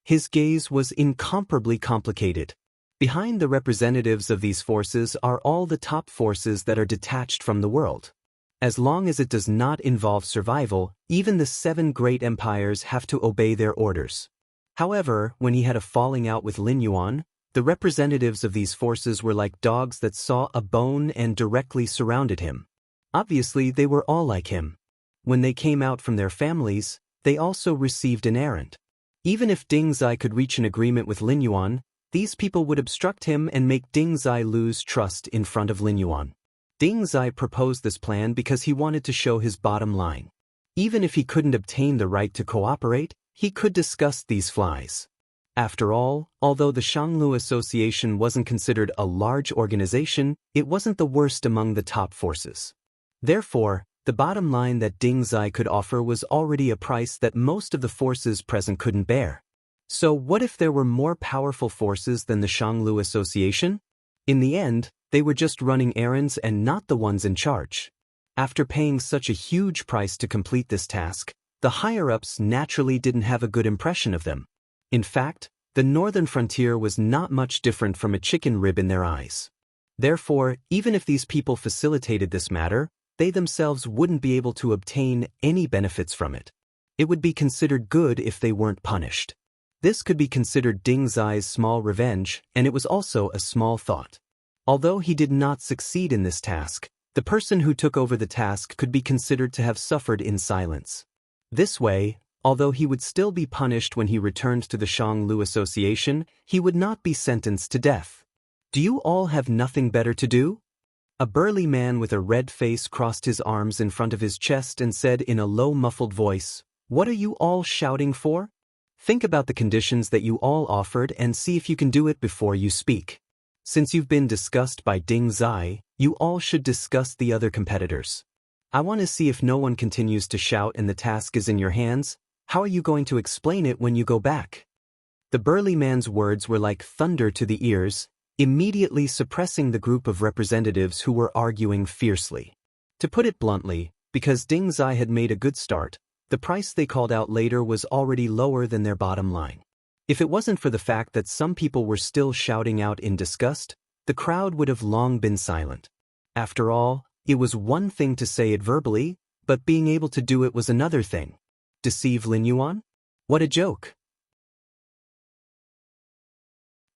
His gaze was incomparably complicated. Behind the representatives of these forces are all the top forces that are detached from the world. As long as it does not involve survival, even the 7 great empires have to obey their orders. However, when he had a falling out with Lin Yuan, the representatives of these forces were like dogs that saw a bone and directly surrounded him. Obviously, they were all like him. When they came out from their families, they also received an errand. Even if Ding Zai could reach an agreement with Lin Yuan, these people would obstruct him and make Ding Zai lose trust in front of Lin Yuan. Ding Zai proposed this plan because he wanted to show his bottom line. Even if he couldn't obtain the right to cooperate, he could discuss these flies. After all, although the Shanglu Association wasn't considered a large organization, it wasn't the worst among the top forces. Therefore, the bottom line that Ding Zai could offer was already a price that most of the forces present couldn't bear. So what if there were more powerful forces than the Shanglu Association? In the end, they were just running errands and not the ones in charge. After paying such a huge price to complete this task, the higher-ups naturally didn't have a good impression of them. In fact, the northern frontier was not much different from a chicken rib in their eyes. Therefore, even if these people facilitated this matter, they themselves wouldn't be able to obtain any benefits from it. It would be considered good if they weren't punished. This could be considered Ding Zai's small revenge, and it was also a small thought. Although he did not succeed in this task, the person who took over the task could be considered to have suffered in silence. This way, although he would still be punished when he returned to the Shanglu Association, he would not be sentenced to death. Do you all have nothing better to do? A burly man with a red face crossed his arms in front of his chest and said in a low muffled voice, "What are you all shouting for? Think about the conditions that you all offered and see if you can do it before you speak. Since you've been discussed by Ding Zai, you all should discuss the other competitors. I want to see if no one continues to shout and the task is in your hands. How are you going to explain it when you go back?" The burly man's words were like thunder to the ears, immediately suppressing the group of representatives who were arguing fiercely. To put it bluntly, because Ding Zai had made a good start, the price they called out later was already lower than their bottom line. If it wasn't for the fact that some people were still shouting out in disgust, the crowd would have long been silent. After all, it was one thing to say it verbally, but being able to do it was another thing. Deceive Lin Yuan? What a joke!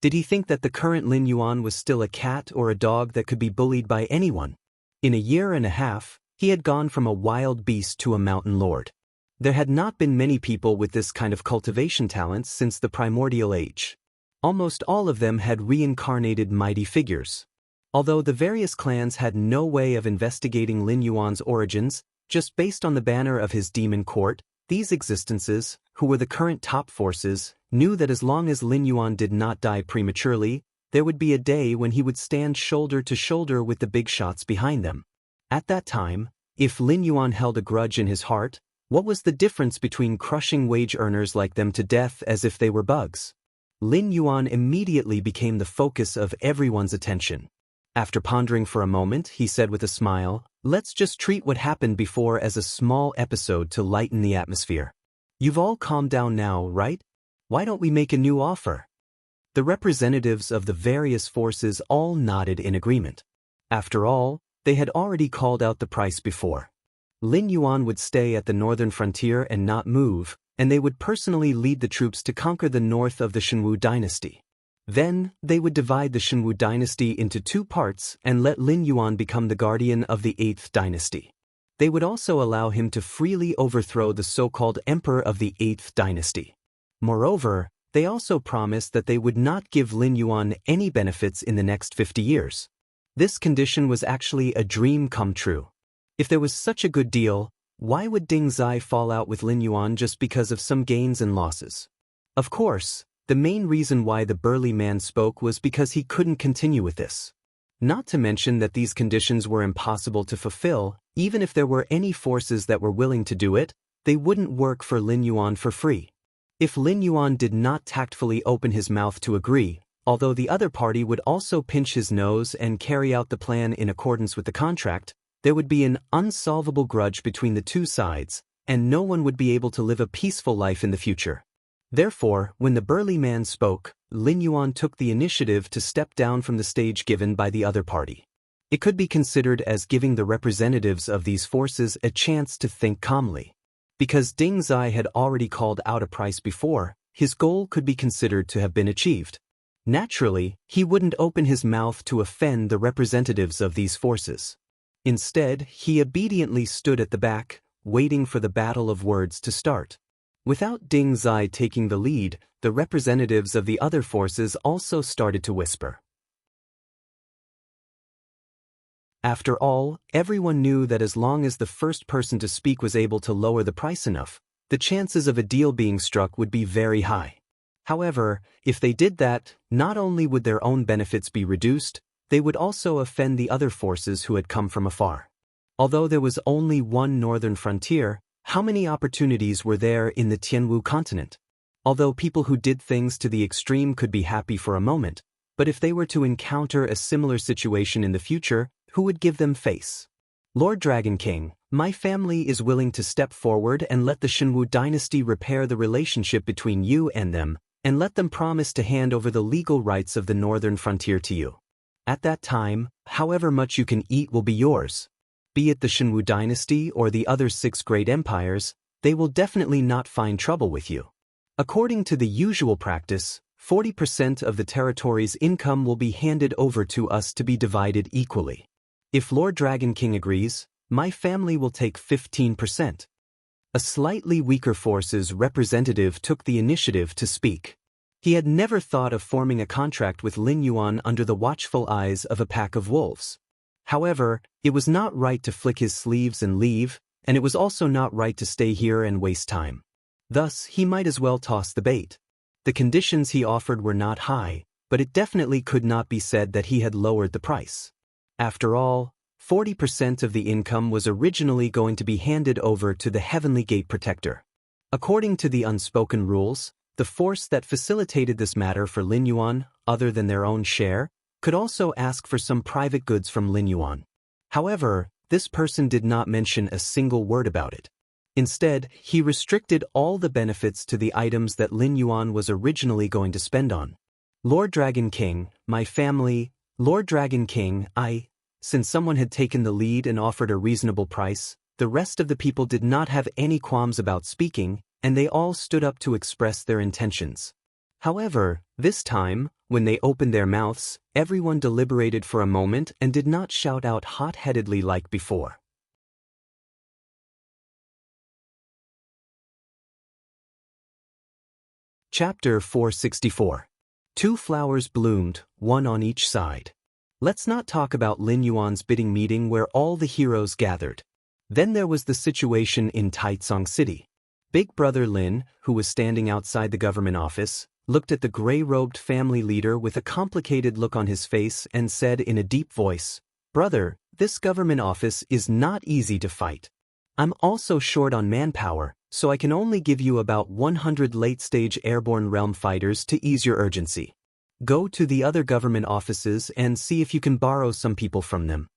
Did he think that the current Lin Yuan was still a cat or a dog that could be bullied by anyone? In a year and a half, he had gone from a wild beast to a mountain lord. There had not been many people with this kind of cultivation talents since the primordial age. Almost all of them had reincarnated mighty figures. Although the various clans had no way of investigating Lin Yuan's origins, just based on the banner of his demon court, these existences, who were the current top forces, knew that as long as Lin Yuan did not die prematurely, there would be a day when he would stand shoulder to shoulder with the big shots behind them. At that time, if Lin Yuan held a grudge in his heart, what was the difference between crushing wage earners like them to death as if they were bugs? Lin Yuan immediately became the focus of everyone's attention. After pondering for a moment, he said with a smile, "Let's just treat what happened before as a small episode to lighten the atmosphere. You've all calmed down now, right? Why don't we make a new offer?" The representatives of the various forces all nodded in agreement. After all, they had already called out the price before. Lin Yuan would stay at the northern frontier and not move, and they would personally lead the troops to conquer the north of the Shenwu dynasty. Then, they would divide the Shenwu dynasty into two parts and let Lin Yuan become the guardian of the 8th dynasty. They would also allow him to freely overthrow the so-called emperor of the 8th dynasty. Moreover, they also promised that they would not give Lin Yuan any benefits in the next 50 years. This condition was actually a dream come true. If there was such a good deal, why would Ding Zai fall out with Lin Yuan just because of some gains and losses? Of course, the main reason why the burly man spoke was because he couldn't continue with this. Not to mention that these conditions were impossible to fulfill. Even if there were any forces that were willing to do it, they wouldn't work for Lin Yuan for free. If Lin Yuan did not tactfully open his mouth to agree, although the other party would also pinch his nose and carry out the plan in accordance with the contract, there would be an unsolvable grudge between the two sides, and no one would be able to live a peaceful life in the future. Therefore, when the burly man spoke, Lin Yuan took the initiative to step down from the stage given by the other party. It could be considered as giving the representatives of these forces a chance to think calmly. Because Ding Zai had already called out a price before, his goal could be considered to have been achieved. Naturally, he wouldn't open his mouth to offend the representatives of these forces. Instead, he obediently stood at the back, waiting for the battle of words to start. Without Ding Zai taking the lead, the representatives of the other forces also started to whisper. After all, everyone knew that as long as the first person to speak was able to lower the price enough, the chances of a deal being struck would be very high. However, if they did that, not only would their own benefits be reduced, they would also offend the other forces who had come from afar. Although there was only one northern frontier, how many opportunities were there in the Tianwu continent? Although people who did things to the extreme could be happy for a moment, but if they were to encounter a similar situation in the future, who would give them face? Lord Dragon King, my family is willing to step forward and let the Shenwu dynasty repair the relationship between you and them, and let them promise to hand over the legal rights of the northern frontier to you. At that time, however much you can eat will be yours. Be it the Shenwu dynasty or the other 6 great empires, they will definitely not find trouble with you. According to the usual practice, 40% of the territory's income will be handed over to us to be divided equally. If Lord Dragon King agrees, my family will take 15%. A slightly weaker force's representative took the initiative to speak. He had never thought of forming a contract with Lin Yuan under the watchful eyes of a pack of wolves. However, it was not right to flick his sleeves and leave, and it was also not right to stay here and waste time. Thus, he might as well toss the bait. The conditions he offered were not high, but it definitely could not be said that he had lowered the price. After all, 40% of the income was originally going to be handed over to the Heavenly Gate Protector. According to the unspoken rules, the force that facilitated this matter for Lin Yuan, other than their own share, could also ask for some private goods from Lin Yuan. However, this person did not mention a single word about it. Instead, he restricted all the benefits to the items that Lin Yuan was originally going to spend on. Lord Dragon King, my family, Lord Dragon King, since someone had taken the lead and offered a reasonable price, the rest of the people did not have any qualms about speaking, and they all stood up to express their intentions. However, this time, when they opened their mouths, everyone deliberated for a moment and did not shout out hot-headedly like before. Chapter 464. 2 flowers bloomed, one on each side. Let's not talk about Lin Yuan's bidding meeting where all the heroes gathered. Then there was the situation in Taicang City. Big Brother Lin, who was standing outside the government office, looked at the gray-robed family leader with a complicated look on his face and said in a deep voice, "Brother, this government office is not easy to fight. I'm also short on manpower, so I can only give you about 100 late-stage airborne realm fighters to ease your urgency. Go to the other government offices and see if you can borrow some people from them."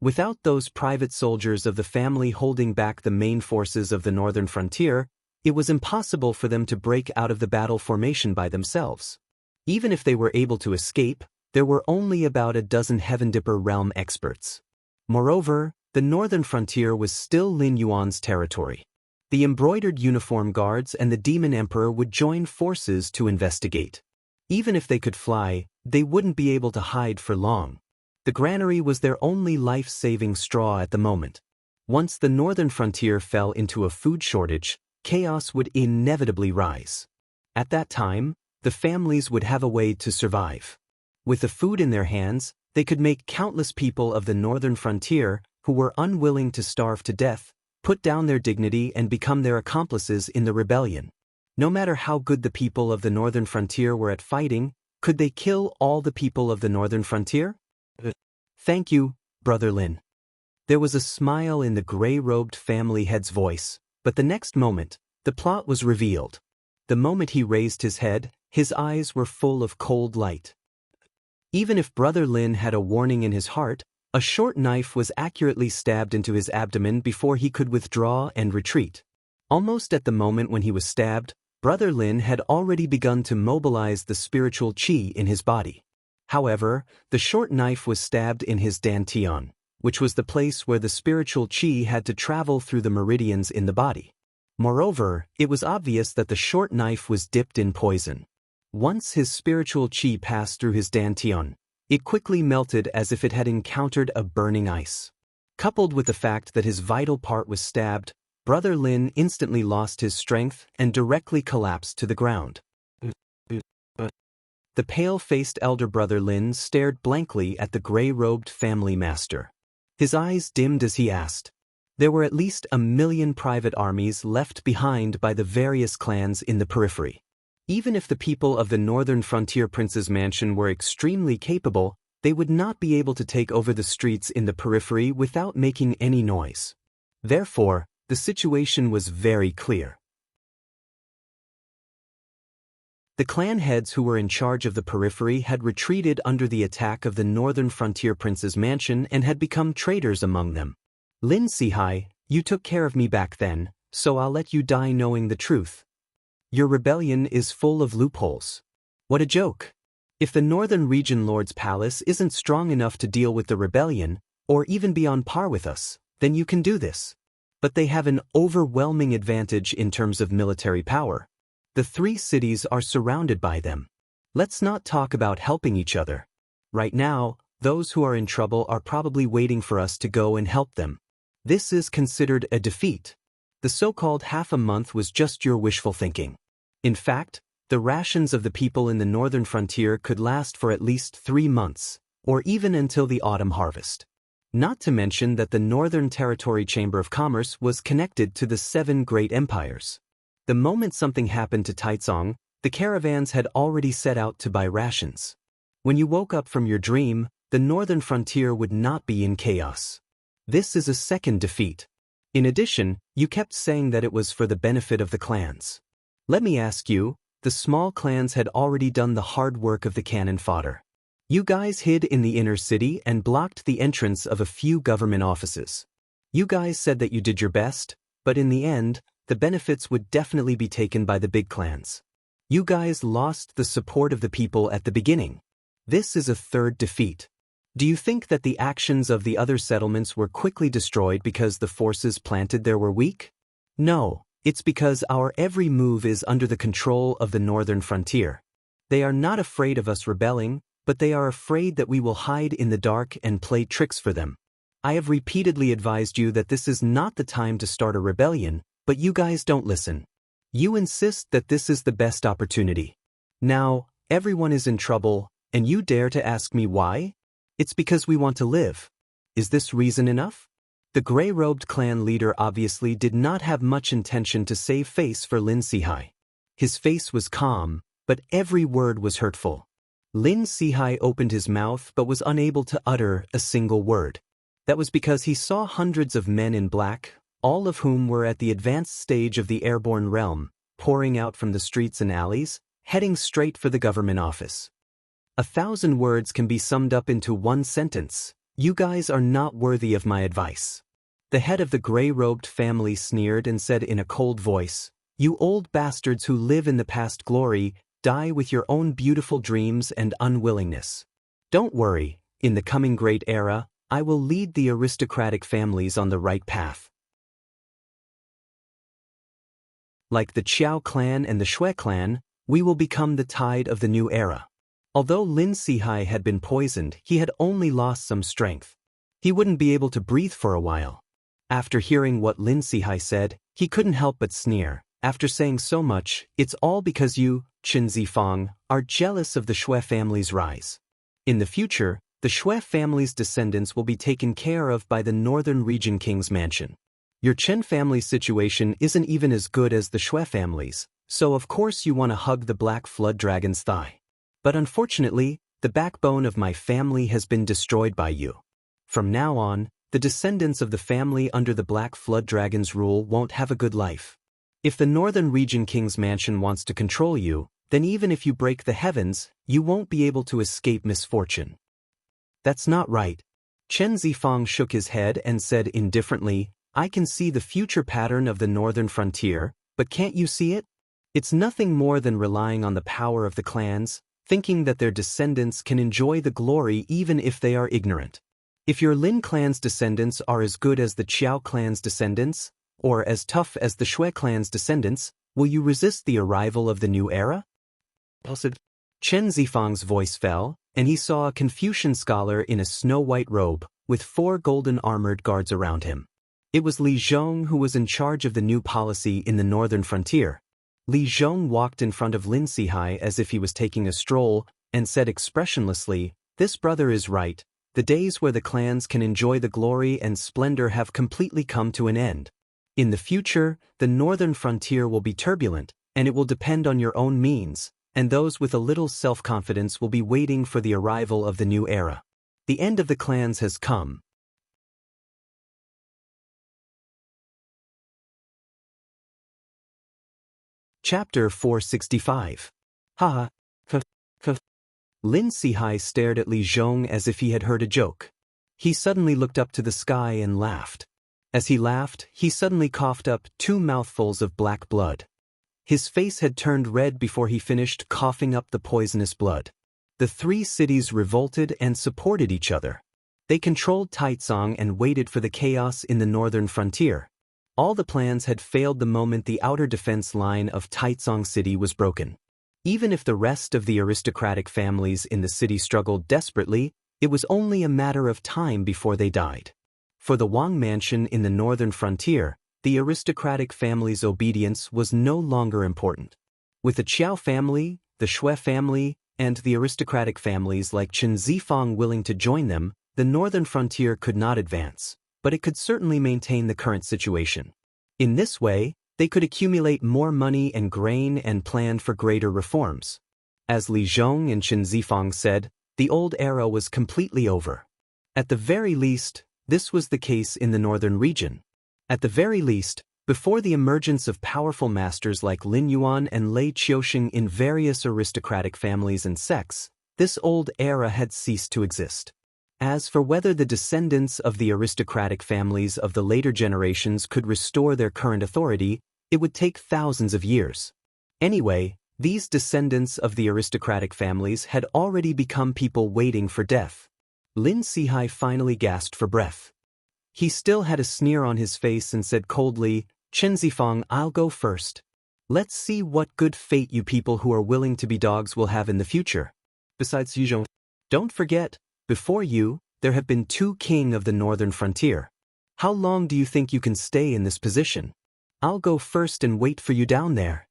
Without those private soldiers of the family holding back the main forces of the northern frontier, it was impossible for them to break out of the battle formation by themselves. Even if they were able to escape, there were only about a dozen Heaven Dipper realm experts. Moreover, the northern frontier was still Lin Yuan's territory. The embroidered uniform guards and the Demon Emperor would join forces to investigate. Even if they could fly, they wouldn't be able to hide for long. The granary was their only life-saving straw at the moment. Once the northern frontier fell into a food shortage, chaos would inevitably rise. At that time, the families would have a way to survive. With the food in their hands, they could make countless people of the northern frontier, who were unwilling to starve to death, put down their dignity and become their accomplices in the rebellion. No matter how good the people of the northern frontier were at fighting, could they kill all the people of the northern frontier? Thank you, Brother Lin. There was a smile in the gray-robed family head's voice, but the next moment, the plot was revealed. The moment he raised his head, his eyes were full of cold light. Even if Brother Lin had a warning in his heart, a short knife was accurately stabbed into his abdomen before he could withdraw and retreat. Almost at the moment when he was stabbed, Brother Lin had already begun to mobilize the spiritual qi in his body. However, the short knife was stabbed in his dantian, which was the place where the spiritual qi had to travel through the meridians in the body. Moreover, it was obvious that the short knife was dipped in poison. Once his spiritual qi passed through his dantian, it quickly melted as if it had encountered a burning ice. Coupled with the fact that his vital part was stabbed, Brother Lin instantly lost his strength and directly collapsed to the ground. The pale-faced elder Brother Lin stared blankly at the gray-robed family master. His eyes dimmed as he asked. There were at least 1 million private armies left behind by the various clans in the periphery. Even if the people of the Northern Frontier Prince's mansion were extremely capable, they would not be able to take over the streets in the periphery without making any noise. Therefore, the situation was very clear. The clan heads who were in charge of the periphery had retreated under the attack of the Northern Frontier Prince's mansion and had become traitors among them. Lin Sihai, you took care of me back then, so I'll let you die knowing the truth. Your rebellion is full of loopholes. What a joke. If the Northern Region Lord's palace isn't strong enough to deal with the rebellion, or even be on par with us, then you can do this. But they have an overwhelming advantage in terms of military power. The 3 cities are surrounded by them. Let's not talk about helping each other. Right now, those who are in trouble are probably waiting for us to go and help them. This is considered a defeat. The so-called half a month was just your wishful thinking. In fact, the rations of the people in the northern frontier could last for at least 3 months, or even until the autumn harvest. Not to mention that the Northern Territory Chamber of Commerce was connected to the 7 great empires. The moment something happened to Taizong, the caravans had already set out to buy rations. When you woke up from your dream, the northern frontier would not be in chaos. This is a second defeat. In addition, you kept saying that it was for the benefit of the clans. Let me ask you, the small clans had already done the hard work of the cannon fodder. You guys hid in the inner city and blocked the entrance of a few government offices. You guys said that you did your best, but in the end, the benefits would definitely be taken by the big clans. You guys lost the support of the people at the beginning. This is a third defeat. Do you think that the actions of the other settlements were quickly destroyed because the forces planted there were weak? No, it's because our every move is under the control of the northern frontier. They are not afraid of us rebelling, but they are afraid that we will hide in the dark and play tricks for them. I have repeatedly advised you that this is not the time to start a rebellion, but you guys don't listen. You insist that this is the best opportunity. Now, everyone is in trouble, and you dare to ask me why? It's because we want to live. Is this reason enough? The gray-robed clan leader obviously did not have much intention to save face for Lin Sihai. His face was calm, but every word was hurtful. Lin Sihai opened his mouth but was unable to utter a single word. That was because he saw hundreds of men in black, all of whom were at the advanced stage of the airborne realm, pouring out from the streets and alleys, heading straight for the government office. 1,000 words can be summed up into one sentence: you guys are not worthy of my advice. The head of the gray-robed family sneered and said in a cold voice, "You old bastards who live in the past glory, die with your own beautiful dreams and unwillingness. Don't worry, in the coming great era, I will lead the aristocratic families on the right path. Like the Qiao clan and the Shui clan, we will become the tide of the new era." Although Lin Sihai had been poisoned, he had only lost some strength. He wouldn't be able to breathe for a while. After hearing what Lin Sihai said, he couldn't help but sneer. After saying so much, it's all because you, Qin Zifang, are jealous of the Shui family's rise. In the future, the Shui family's descendants will be taken care of by the Northern Region King's mansion. Your Chen family's situation isn't even as good as the Shui family's, so of course you want to hug the Black Flood Dragon's thigh. But unfortunately, the backbone of my family has been destroyed by you. From now on, the descendants of the family under the Black Flood Dragon's rule won't have a good life. If the Northern Region King's mansion wants to control you, then even if you break the heavens, you won't be able to escape misfortune. That's not right. Chen Zifang shook his head and said indifferently, I can see the future pattern of the northern frontier, but can't you see it? It's nothing more than relying on the power of the clans, thinking that their descendants can enjoy the glory even if they are ignorant. If your Lin clan's descendants are as good as the Qiao clan's descendants, or as tough as the Shui clan's descendants, will you resist the arrival of the new era? Chen Zifang's voice fell, and he saw a Confucian scholar in a snow-white robe, with 4 golden armored guards around him. It was Li Zhong who was in charge of the new policy in the northern frontier. Li Zhong walked in front of Lin Sihai as if he was taking a stroll, and said expressionlessly, "This brother is right. The days where the clans can enjoy the glory and splendor have completely come to an end. In the future, the northern frontier will be turbulent, and it will depend on your own means, and those with a little self-confidence will be waiting for the arrival of the new era. The end of the clans has come. Chapter 465. Ha ha. Lin Sihai stared at Li Zhong as if he had heard a joke. He suddenly looked up to the sky and laughed. As he laughed, he suddenly coughed up 2 mouthfuls of black blood. His face had turned red before he finished coughing up the poisonous blood. The 3 cities revolted and supported each other. They controlled Taizong and waited for the chaos in the northern frontier. All the plans had failed the moment the outer defense line of Taizong City was broken. Even if the rest of the aristocratic families in the city struggled desperately, it was only a matter of time before they died. For the Wang mansion in the northern frontier, the aristocratic family's obedience was no longer important. With the Qiao family, the Shui family, and the aristocratic families like Chen Zifang willing to join them, the northern frontier could not advance, but it could certainly maintain the current situation. In this way, they could accumulate more money and grain and plan for greater reforms. As Li Zhong and Chen Zifang said, the old era was completely over. At the very least, this was the case in the northern region. At the very least, before the emergence of powerful masters like Lin Yuan and Lei Qiusheng in various aristocratic families and sects, this old era had ceased to exist. As for whether the descendants of the aristocratic families of the later generations could restore their current authority, it would take thousands of years. Anyway, these descendants of the aristocratic families had already become people waiting for death. Lin Sihai finally gasped for breath. He still had a sneer on his face and said coldly, "Chen Zifang, I'll go first. Let's see what good fate you people who are willing to be dogs will have in the future. Besides Yu Zhong, don't forget, before you, there have been 2 kings of the northern frontier. How long do you think you can stay in this position? I'll go first and wait for you down there."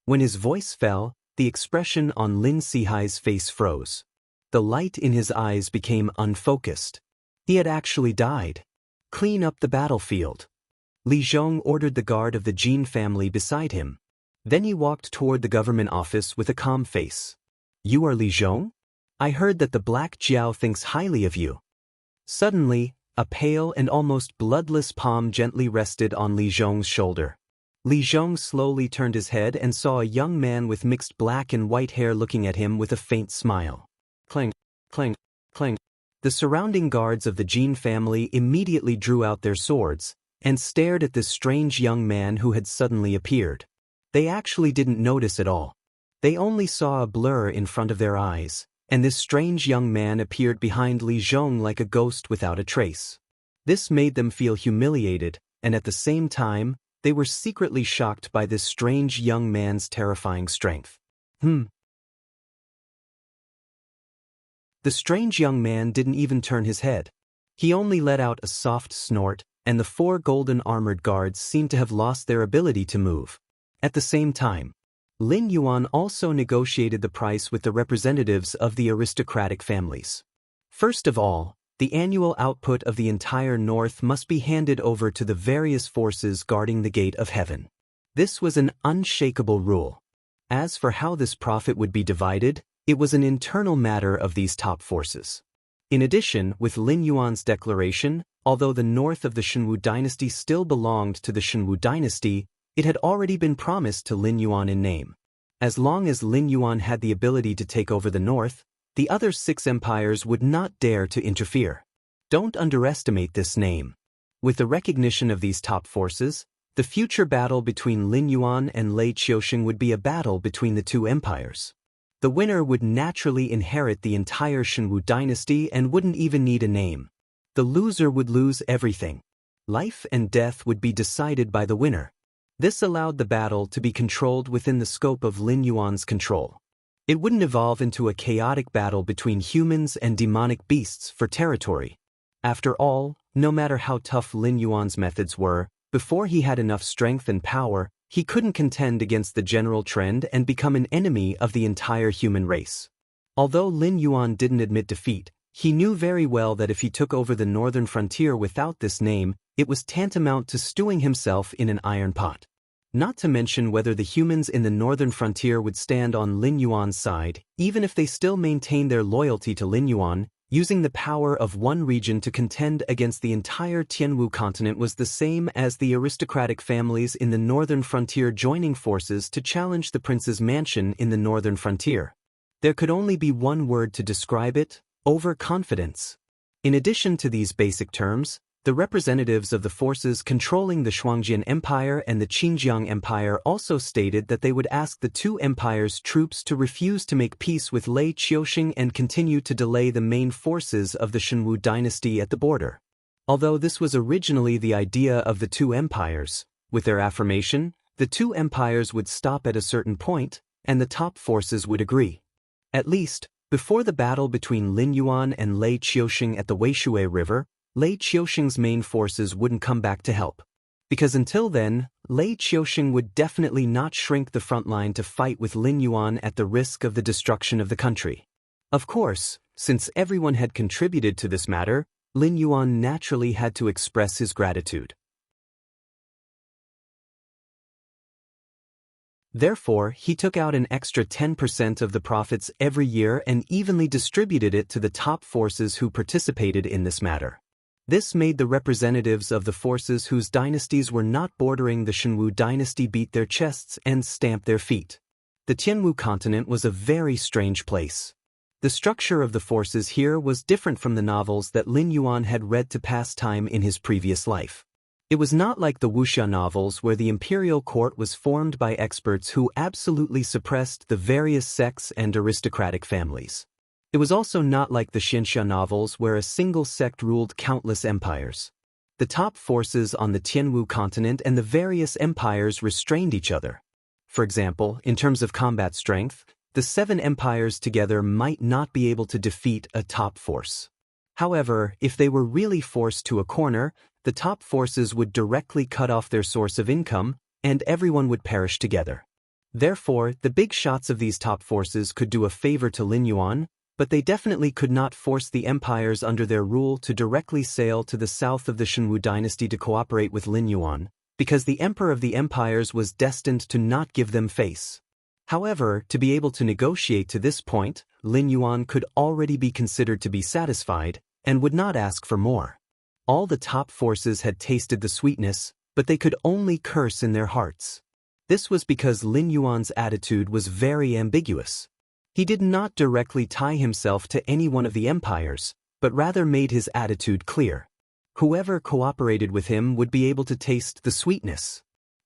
When his voice fell, the expression on Lin Sihai's face froze. The light in his eyes became unfocused. He had actually died. "Clean up the battlefield." Li Zhong ordered the guard of the Jin family beside him. Then he walked toward the government office with a calm face. "You are Li Zhong? I heard that the Black Jiao thinks highly of you." Suddenly, a pale and almost bloodless palm gently rested on Li Zhong's shoulder. Li Zhong slowly turned his head and saw a young man with mixed black and white hair looking at him with a faint smile. Clang, clang, clang. The surrounding guards of the Jin family immediately drew out their swords and stared at this strange young man who had suddenly appeared. They actually didn't notice at all. They only saw a blur in front of their eyes, and this strange young man appeared behind Li Zhong like a ghost without a trace. This made them feel humiliated, and at the same time, they were secretly shocked by this strange young man's terrifying strength. The strange young man didn't even turn his head. He only let out a soft snort, and the 4 golden armored guards seemed to have lost their ability to move. At the same time, Lin Yuan also negotiated the price with the representatives of the aristocratic families. First of all, the annual output of the entire north must be handed over to the various forces guarding the gate of heaven. This was an unshakable rule. As for how this profit would be divided, it was an internal matter of these top forces. In addition, with Lin Yuan's declaration, although the north of the Shenwu dynasty still belonged to the Shenwu dynasty, it had already been promised to Lin Yuan in name. As long as Lin Yuan had the ability to take over the north, the other 6 empires would not dare to interfere. Don't underestimate this name. With the recognition of these top forces, the future battle between Lin Yuan and Lei Qiusheng would be a battle between the 2 empires. The winner would naturally inherit the entire Shenwu dynasty and wouldn't even need a name. The loser would lose everything. Life and death would be decided by the winner. This allowed the battle to be controlled within the scope of Lin Yuan's control. It wouldn't evolve into a chaotic battle between humans and demonic beasts for territory. After all, no matter how tough Lin Yuan's methods were, before he had enough strength and power, he couldn't contend against the general trend and become an enemy of the entire human race. Although Lin Yuan didn't admit defeat, He knew very well that if he took over the northern frontier without this name, it was tantamount to stewing himself in an iron pot. Not to mention whether the humans in the northern frontier would stand on Lin Yuan's side, even if they still maintained their loyalty to Lin Yuan. Using the power of one region to contend against the entire Tianwu continent was the same as the aristocratic families in the northern frontier joining forces to challenge the prince's mansion in the northern frontier. There could only be one word to describe it: overconfidence. In addition to these basic terms, the representatives of the forces controlling the Shuangjian Empire and the Qinjiang Empire also stated that they would ask the two empires' troops to refuse to make peace with Lei Qiusheng and continue to delay the main forces of the Shenwu dynasty at the border. Although this was originally the idea of the two empires, with their affirmation, the two empires would stop at a certain point, and the top forces would agree. At least, before the battle between Lin Yuan and Lei Qiusheng at the Weishui River, Lei Qiusheng's main forces wouldn't come back to help. Because until then, Lei Qiusheng would definitely not shrink the front line to fight with Lin Yuan at the risk of the destruction of the country. Of course, since everyone had contributed to this matter, Lin Yuan naturally had to express his gratitude. Therefore, he took out an extra 10% of the profits every year and evenly distributed it to the top forces who participated in this matter. This made the representatives of the forces whose dynasties were not bordering the Shenwu dynasty beat their chests and stamp their feet. The Tianwu continent was a very strange place. The structure of the forces here was different from the novels that Lin Yuan had read to pass time in his previous life. It was not like the wuxia novels where the imperial court was formed by experts who absolutely suppressed the various sects and aristocratic families. It was also not like the Xianxia novels where a single sect ruled countless empires. The top forces on the Tianwu continent and the various empires restrained each other. For example, in terms of combat strength, the 7 empires together might not be able to defeat a top force. However, if they were really forced to a corner, the top forces would directly cut off their source of income, and everyone would perish together. Therefore, the big shots of these top forces could do a favor to Lin Yuan, but they definitely could not force the empires under their rule to directly sail to the south of the Shenwu dynasty to cooperate with Lin Yuan, because the emperor of the empires was destined to not give them face. However, to be able to negotiate to this point, Lin Yuan could already be considered to be satisfied, and would not ask for more. All the top forces had tasted the sweetness, but they could only curse in their hearts. This was because Lin Yuan's attitude was very ambiguous. He did not directly tie himself to any one of the empires, but rather made his attitude clear. Whoever cooperated with him would be able to taste the sweetness.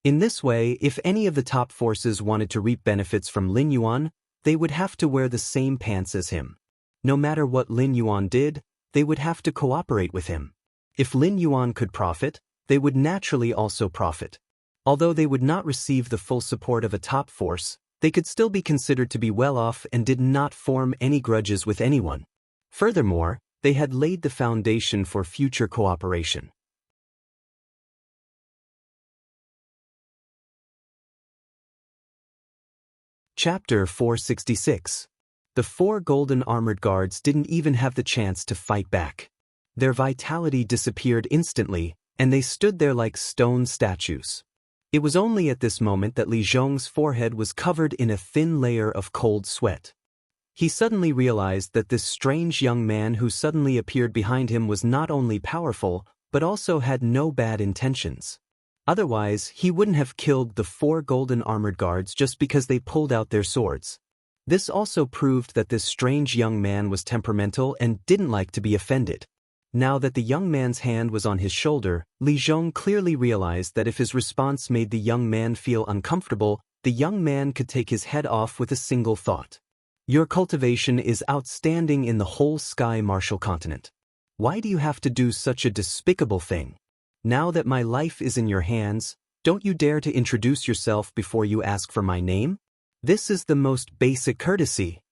In this way, if any of the top forces wanted to reap benefits from Lin Yuan, they would have to wear the same pants as him. No matter what Lin Yuan did, they would have to cooperate with him. If Lin Yuan could profit, they would naturally also profit. Although they would not receive the full support of a top force, they could still be considered to be well off and did not form any grudges with anyone. Furthermore, they had laid the foundation for future cooperation. Chapter 466. The 4 golden armored guards didn't even have the chance to fight back. Their vitality disappeared instantly, and they stood there like stone statues. It was only at this moment that Li Zhong's forehead was covered in a thin layer of cold sweat. He suddenly realized that this strange young man who suddenly appeared behind him was not only powerful, but also had no bad intentions. Otherwise, he wouldn't have killed the 4 golden armored guards just because they pulled out their swords. This also proved that this strange young man was temperamental and didn't like to be offended. Now that the young man's hand was on his shoulder, Li Zhong clearly realized that if his response made the young man feel uncomfortable, the young man could take his head off with a single thought. Your cultivation is outstanding in the whole Sky Martial continent. Why do you have to do such a despicable thing? Now that my life is in your hands, don't you dare to introduce yourself before you ask for my name? This is the most basic courtesy.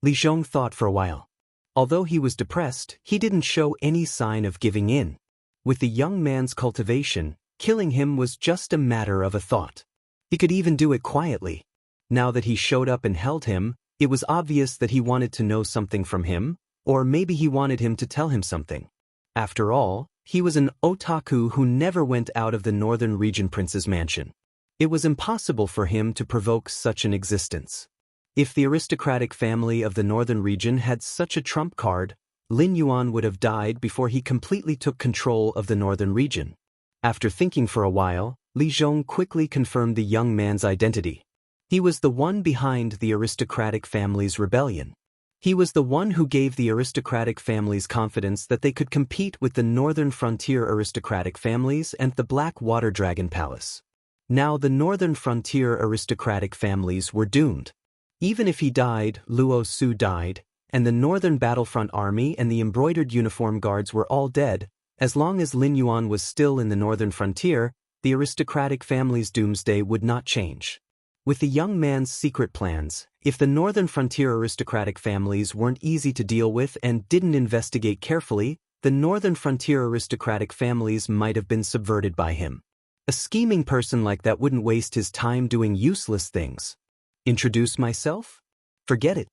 Li Zhong thought for a while. Although he was depressed, he didn't show any sign of giving in. With the young man's cultivation, killing him was just a matter of a thought. He could even do it quietly. Now that he showed up and held him, it was obvious that he wanted to know something from him, Or maybe he wanted him to tell him something. After all, he was an otaku who never went out of the northern region prince's mansion. It was impossible for him to provoke such an existence. If the aristocratic family of the northern region had such a trump card, Lin Yuan would have died before he completely took control of the northern region. After thinking for a while, Li Zhong quickly confirmed the young man's identity. He was the one behind the aristocratic family's rebellion. He was the one who gave the aristocratic families confidence that they could compete with the northern frontier aristocratic families and the Black Water Dragon Palace. Now the northern frontier aristocratic families were doomed. Even if he died, Luo Su died, and the northern battlefront army and the embroidered uniform guards were all dead, as long as Lin Yuan was still in the northern frontier, the aristocratic family's doomsday would not change. With the young man's secret plans, if the northern frontier aristocratic families weren't easy to deal with and didn't investigate carefully, the northern frontier aristocratic families might have been subverted by him. A scheming person like that wouldn't waste his time doing useless things. Introduce myself? Forget it.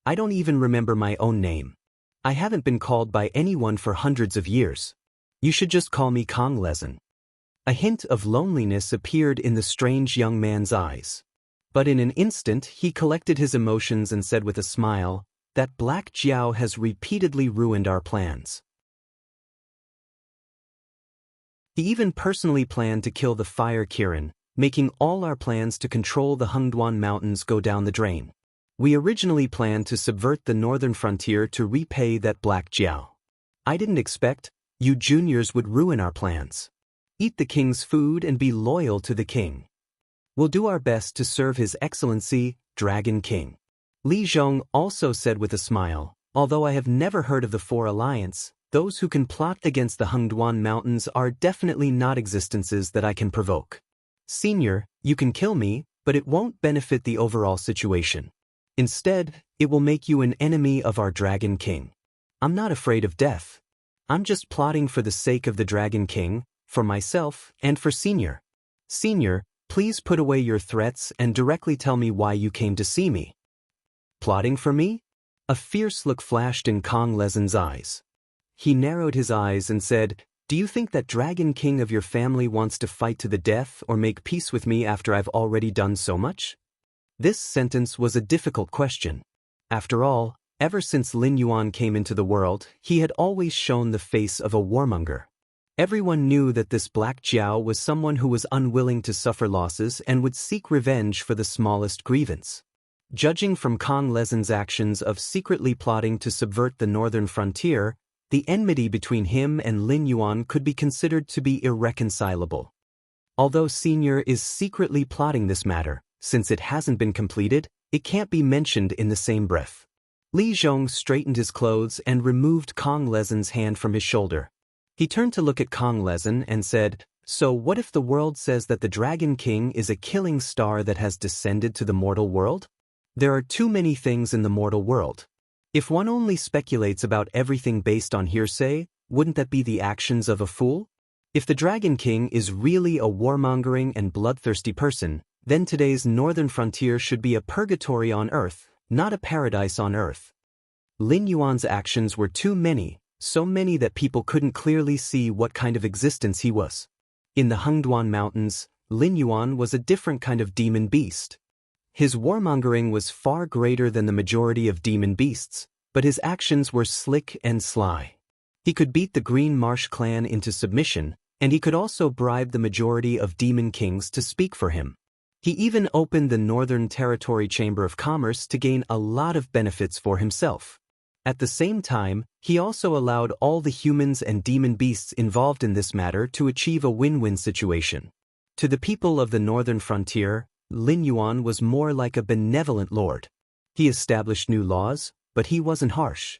I don't even remember my own name. I haven't been called by anyone for hundreds of years. You should just call me Kong Lezen. A hint of loneliness appeared in the strange young man's eyes. But in an instant he collected his emotions and said with a smile, "That Black Jiao has repeatedly ruined our plans. He even personally planned to kill the Fire Kirin, making all our plans to control the Hengduan Mountains go down the drain. We originally planned to subvert the northern frontier to repay that Black Jiao. I didn't expect you juniors would ruin our plans. Eat the king's food and be loyal to the king. We'll do our best to serve His Excellency, Dragon King." Li Zhong also said with a smile, "Although I have never heard of the Four Alliance, those who can plot against the Hengduan Mountains are definitely not existences that I can provoke. Senior, you can kill me, but it won't benefit the overall situation. Instead, it will make you an enemy of our Dragon King. I'm not afraid of death. I'm just plotting for the sake of the Dragon King, for myself, and for Senior. Senior, please put away your threats and directly tell me why you came to see me." Plotting for me? A fierce look flashed in Kong Lezen's eyes. He narrowed his eyes and said, "Do you think that Dragon King of your family wants to fight to the death or make peace with me after I've already done so much?" This sentence was a difficult question. After all, ever since Lin Yuan came into the world, he had always shown the face of a warmonger. Everyone knew that this Black Jiao was someone who was unwilling to suffer losses and would seek revenge for the smallest grievance. Judging from Kong Lezen's actions of secretly plotting to subvert the northern frontier, the enmity between him and Lin Yuan could be considered to be irreconcilable. Although Senior is secretly plotting this matter, since it hasn't been completed, it can't be mentioned in the same breath. Li Zhong straightened his clothes and removed Kong Lezen's hand from his shoulder. He turned to look at Kong Lezen and said, "So what if the world says that the Dragon King is a killing star that has descended to the mortal world? There are too many things in the mortal world. If one only speculates about everything based on hearsay, wouldn't that be the actions of a fool? If the Dragon King is really a warmongering and bloodthirsty person, then today's northern frontier should be a purgatory on earth, not a paradise on earth." Lin Yuan's actions were too many, so many that people couldn't clearly see what kind of existence he was. In the Hengduan Mountains, Lin Yuan was a different kind of demon beast. His warmongering was far greater than the majority of demon beasts, but his actions were slick and sly. He could beat the Green Marsh clan into submission, and he could also bribe the majority of demon kings to speak for him. He even opened the Northern Territory Chamber of Commerce to gain a lot of benefits for himself. At the same time, he also allowed all the humans and demon beasts involved in this matter to achieve a win-win situation. To the people of the northern frontier, Lin Yuan was more like a benevolent lord. He established new laws, but he wasn't harsh.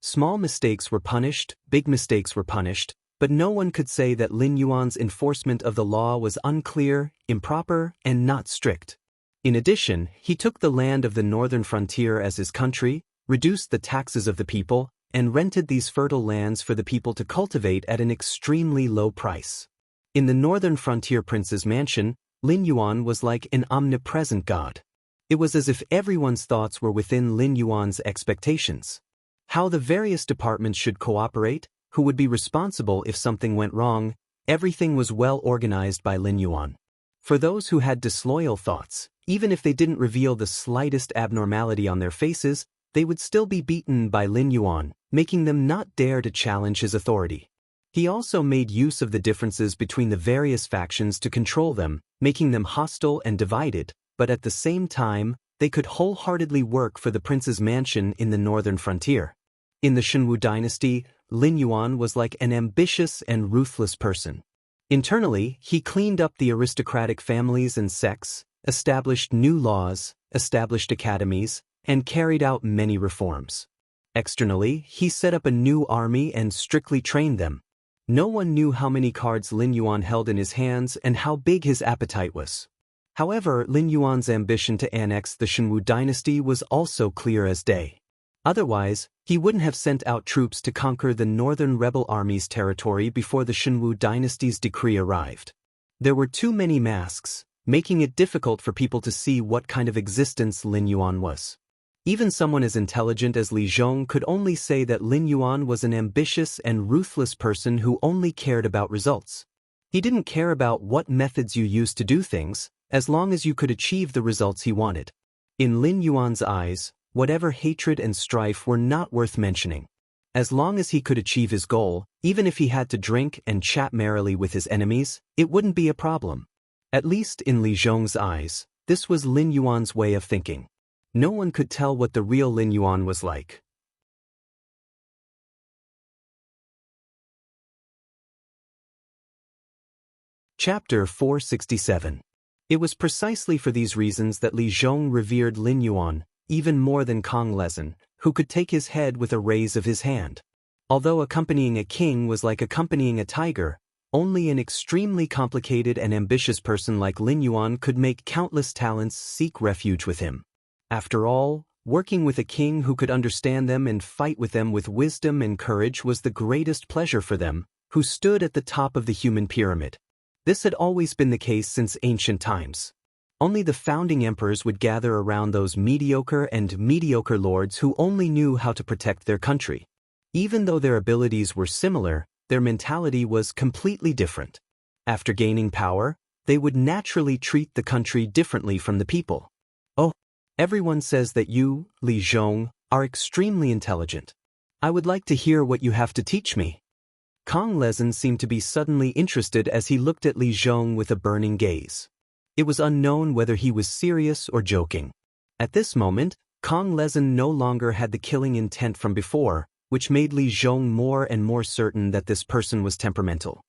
Small mistakes were punished, big mistakes were punished, but no one could say that Lin Yuan's enforcement of the law was unclear, improper, and not strict. In addition, he took the land of the northern frontier as his country, reduced the taxes of the people, and rented these fertile lands for the people to cultivate at an extremely low price. In the northern frontier prince's mansion, Lin Yuan was like an omnipresent god. It was as if everyone's thoughts were within Lin Yuan's expectations. How the various departments should cooperate, who would be responsible if something went wrong, everything was well organized by Lin Yuan. For those who had disloyal thoughts, even if they didn't reveal the slightest abnormality on their faces, they would still be beaten by Lin Yuan, making them not dare to challenge his authority. He also made use of the differences between the various factions to control them, making them hostile and divided, but at the same time, they could wholeheartedly work for the prince's mansion in the northern frontier. In the Shenwu dynasty, Lin Yuan was like an ambitious and ruthless person. Internally, he cleaned up the aristocratic families and sects, established new laws, established academies, and carried out many reforms. Externally, he set up a new army and strictly trained them. No one knew how many cards Lin Yuan held in his hands and how big his appetite was. However, Lin Yuan's ambition to annex the Shenwu dynasty was also clear as day. Otherwise, he wouldn't have sent out troops to conquer the northern rebel army's territory before the Shenwu dynasty's decree arrived. There were too many masks, making it difficult for people to see what kind of existence Lin Yuan was. Even someone as intelligent as Li Zhong could only say that Lin Yuan was an ambitious and ruthless person who only cared about results. He didn't care about what methods you used to do things, as long as you could achieve the results he wanted. In Lin Yuan's eyes, whatever hatred and strife were not worth mentioning. As long as he could achieve his goal, even if he had to drink and chat merrily with his enemies, it wouldn't be a problem. At least in Li Zhong's eyes, this was Lin Yuan's way of thinking. No one could tell what the real Lin Yuan was like. Chapter 467. It was precisely for these reasons that Li Zhong revered Lin Yuan, even more than Kong Lezhen, who could take his head with a raise of his hand. Although accompanying a king was like accompanying a tiger, only an extremely complicated and ambitious person like Lin Yuan could make countless talents seek refuge with him. After all, working with a king who could understand them and fight with them with wisdom and courage was the greatest pleasure for them, who stood at the top of the human pyramid. This had always been the case since ancient times. Only the founding emperors would gather around those mediocre lords who only knew how to protect their country. Even though their abilities were similar, their mentality was completely different. After gaining power, they would naturally treat the country differently from the people. Oh, everyone says that you, Li Zhong, are extremely intelligent. I would like to hear what you have to teach me. Kong Lezhen seemed to be suddenly interested as he looked at Li Zhong with a burning gaze. It was unknown whether he was serious or joking. At this moment, Kong Lezhen no longer had the killing intent from before, which made Li Zhong more and more certain that this person was temperamental.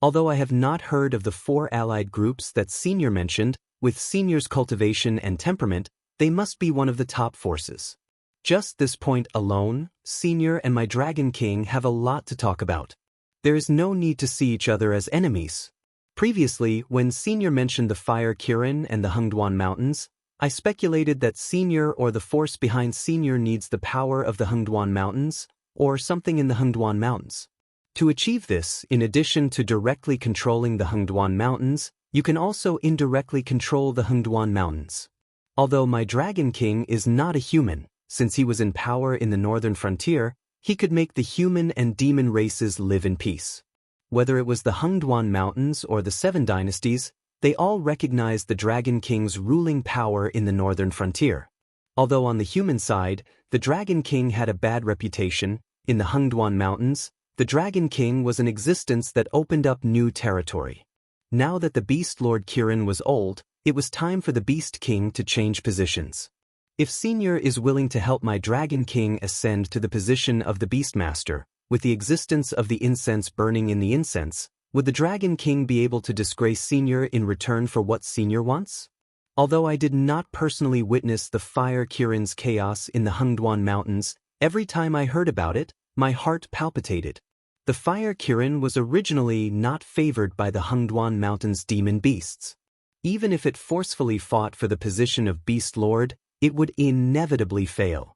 Although I have not heard of the 4 allied groups that Senior mentioned, with Senior's cultivation and temperament, they must be one of the top forces. Just this point alone, Senior and my Dragon King have a lot to talk about. There is no need to see each other as enemies. Previously, when Senior mentioned the Fire Kirin and the Hengduan Mountains, I speculated that Senior or the force behind Senior needs the power of the Hengduan Mountains, or something in the Hengduan Mountains. To achieve this, in addition to directly controlling the Hengduan Mountains, you can also indirectly control the Hengduan Mountains. Although my Dragon King is not a human, since he was in power in the northern frontier, he could make the human and demon races live in peace. Whether it was the Hengduan Mountains or the 7 dynasties, they all recognized the Dragon King's ruling power in the northern frontier. Although on the human side, the Dragon King had a bad reputation, in the Hengduan Mountains, the Dragon King was an existence that opened up new territory. Now that the Beast Lord Kirin was old, it was time for the Beast King to change positions. If Senior is willing to help my Dragon King ascend to the position of the Beastmaster, with the existence of the incense burning in the incense, would the Dragon King be able to disgrace Senior in return for what Senior wants? Although I did not personally witness the Fire Kirin's chaos in the Hengduan Mountains, every time I heard about it, my heart palpitated. The Fire Kirin was originally not favored by the Hengduan Mountains' demon beasts. Even if it forcefully fought for the position of Beast Lord, it would inevitably fail.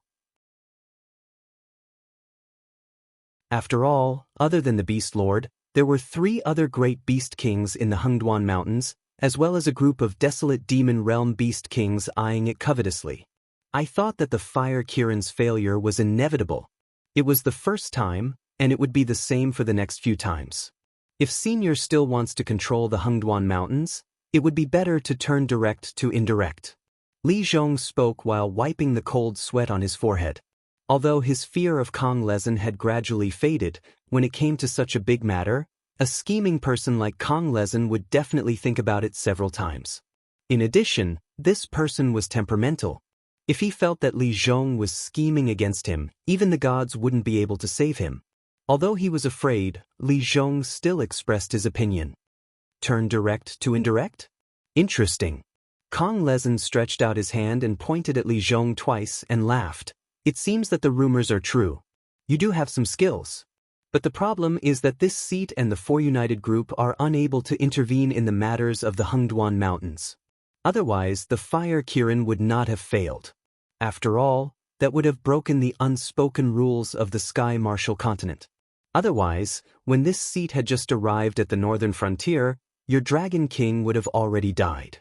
After all, other than the Beast Lord, there were 3 other great Beast Kings in the Hengduan Mountains, as well as a group of desolate demon realm beast kings eyeing it covetously. I thought that the Fire Kirin's failure was inevitable. It was the first time, and it would be the same for the next few times. If Senior still wants to control the Hengduan Mountains, it would be better to turn direct to indirect. Li Zhong spoke while wiping the cold sweat on his forehead. Although his fear of Kong Lezin had gradually faded, when it came to such a big matter, a scheming person like Kong Lezin would definitely think about it several times. In addition, this person was temperamental. If he felt that Li Zhong was scheming against him, even the gods wouldn't be able to save him. Although he was afraid, Li Zhong still expressed his opinion. Turn direct to indirect? Interesting. Kong Lezin stretched out his hand and pointed at Li Zhong twice and laughed. It seems that the rumors are true. You do have some skills. But the problem is that this seat and the Four United Group are unable to intervene in the matters of the Hengduan Mountains. Otherwise, the Fire Kirin would not have failed. After all, that would have broken the unspoken rules of the Sky Martial Continent. Otherwise, when this seat had just arrived at the northern frontier, your Dragon King would have already died.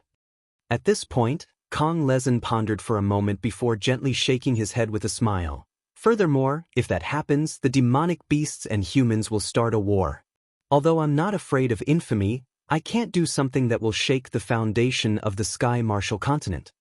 At this point, Kong Lezin pondered for a moment before gently shaking his head with a smile. Furthermore, if that happens, the demonic beasts and humans will start a war. Although I'm not afraid of infamy, I can't do something that will shake the foundation of the Sky Martial Continent.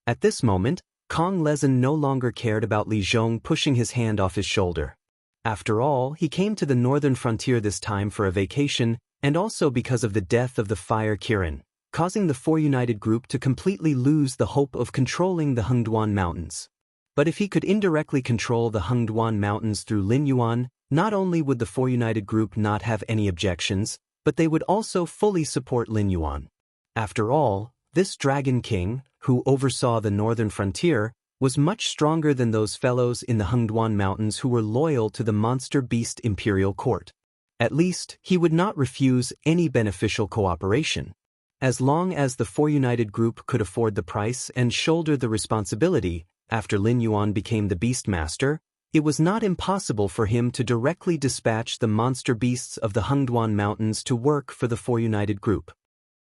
At this moment, Kong Lezin no longer cared about Li Zhong pushing his hand off his shoulder. After all, he came to the northern frontier this time for a vacation, and also because of the death of the Fire Kirin, causing the Four United Group to completely lose the hope of controlling the Hengduan Mountains. But if he could indirectly control the Hengduan Mountains through Lin Yuan, not only would the Four United Group not have any objections, but they would also fully support Lin Yuan. After all, this Dragon King, who oversaw the northern frontier, was much stronger than those fellows in the Hengduan Mountains who were loyal to the monster beast imperial court. At least, he would not refuse any beneficial cooperation. As long as the Four United Group could afford the price and shoulder the responsibility, after Lin Yuan became the Beastmaster, it was not impossible for him to directly dispatch the monster beasts of the Hengduan Mountains to work for the Four United Group.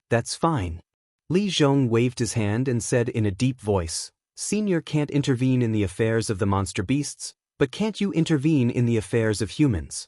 That's fine. Li Zhong waved his hand and said in a deep voice, Senior can't intervene in the affairs of the monster beasts, but can't you intervene in the affairs of humans?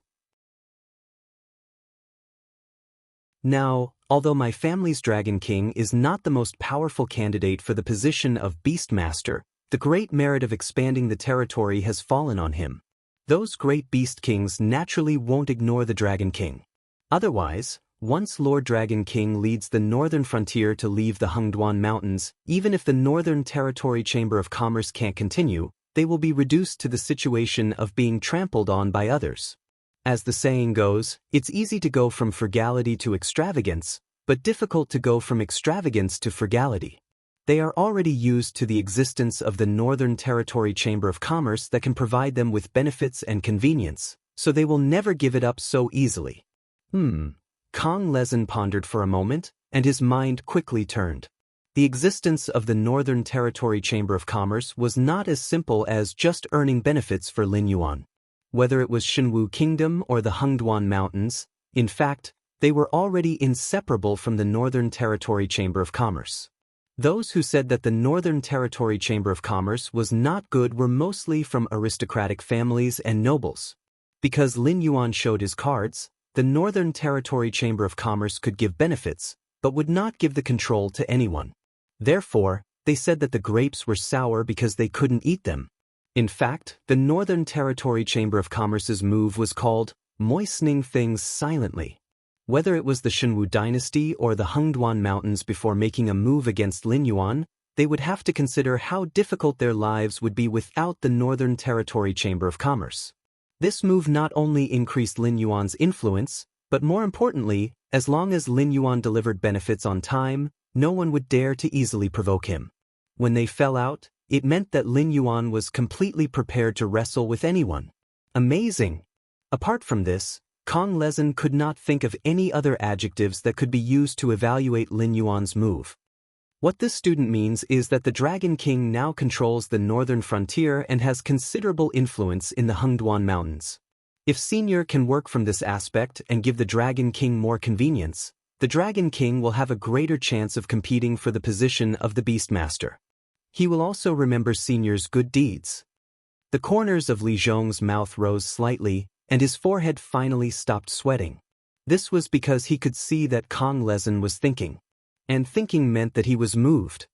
Now, although my family's Dragon King is not the most powerful candidate for the position of Beastmaster, the great merit of expanding the territory has fallen on him. Those great beast kings naturally won't ignore the Dragon King. Otherwise, once Lord Dragon King leads the northern frontier to leave the Hengduan Mountains, even if the Northern Territory Chamber of Commerce can't continue, they will be reduced to the situation of being trampled on by others. As the saying goes, it's easy to go from frugality to extravagance, but difficult to go from extravagance to frugality. They are already used to the existence of the Northern Territory Chamber of Commerce that can provide them with benefits and convenience, so they will never give it up so easily. Kong Lezin pondered for a moment, and his mind quickly turned. The existence of the Northern Territory Chamber of Commerce was not as simple as just earning benefits for Lin Yuan. Whether it was Shenwu Kingdom or the Hengduan Mountains, in fact, they were already inseparable from the Northern Territory Chamber of Commerce. Those who said that the Northern Territory Chamber of Commerce was not good were mostly from aristocratic families and nobles. Because Lin Yuan showed his cards, the Northern Territory Chamber of Commerce could give benefits, but would not give the control to anyone. Therefore, they said that the grapes were sour because they couldn't eat them. In fact, the Northern Territory Chamber of Commerce's move was called moistening things silently. Whether it was the Shenwu dynasty or the Hengduan Mountains before making a move against Lin Yuan, they would have to consider how difficult their lives would be without the Northern Territory Chamber of Commerce. This move not only increased Lin Yuan's influence, but more importantly, as long as Lin Yuan delivered benefits on time, no one would dare to easily provoke him. When they fell out, it meant that Lin Yuan was completely prepared to wrestle with anyone. Amazing! Apart from this, Kong Lezin could not think of any other adjectives that could be used to evaluate Lin Yuan's move. What this student means is that the Dragon King now controls the northern frontier and has considerable influence in the Hengduan Mountains. If Senior can work from this aspect and give the Dragon King more convenience, The Dragon King will have a greater chance of competing for the position of the Beastmaster. He will also remember Senior's good deeds. The corners of Li Zhong's mouth rose slightly, and his forehead finally stopped sweating. This was because he could see that Kong Lezin was thinking. And thinking meant that he was moved.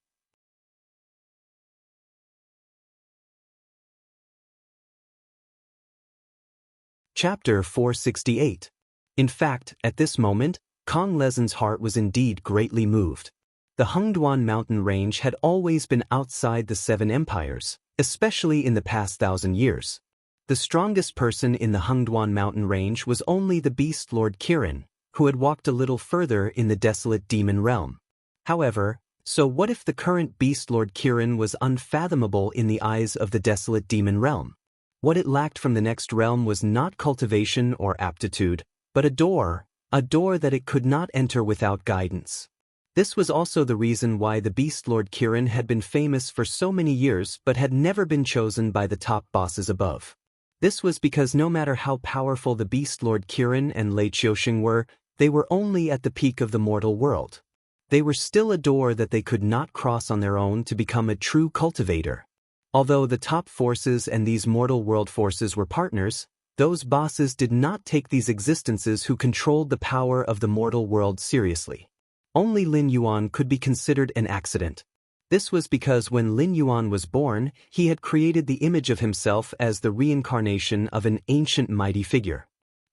Chapter 468. In fact, at this moment, Kong Lezin's heart was indeed greatly moved. The Hengduan mountain range had always been outside the Seven Empires, especially in the past 1,000 years. The strongest person in the Hengduan mountain range was only the Beast Lord Kirin, who had walked a little further in the desolate demon realm. However, so what if the current Beast Lord Kirin was unfathomable in the eyes of the desolate demon realm? What it lacked from the next realm was not cultivation or aptitude, but a door that it could not enter without guidance. This was also the reason why the Beast Lord Kirin had been famous for so many years but had never been chosen by the top bosses above. This was because no matter how powerful the Beast Lord Kirin and Lei Qiuxing were, they were only at the peak of the mortal world. They were still a door that they could not cross on their own to become a true cultivator. Although the top forces and these mortal world forces were partners, those bosses did not take these existences who controlled the power of the mortal world seriously. Only Lin Yuan could be considered an accident. This was because when Lin Yuan was born, he had created the image of himself as the reincarnation of an ancient mighty figure.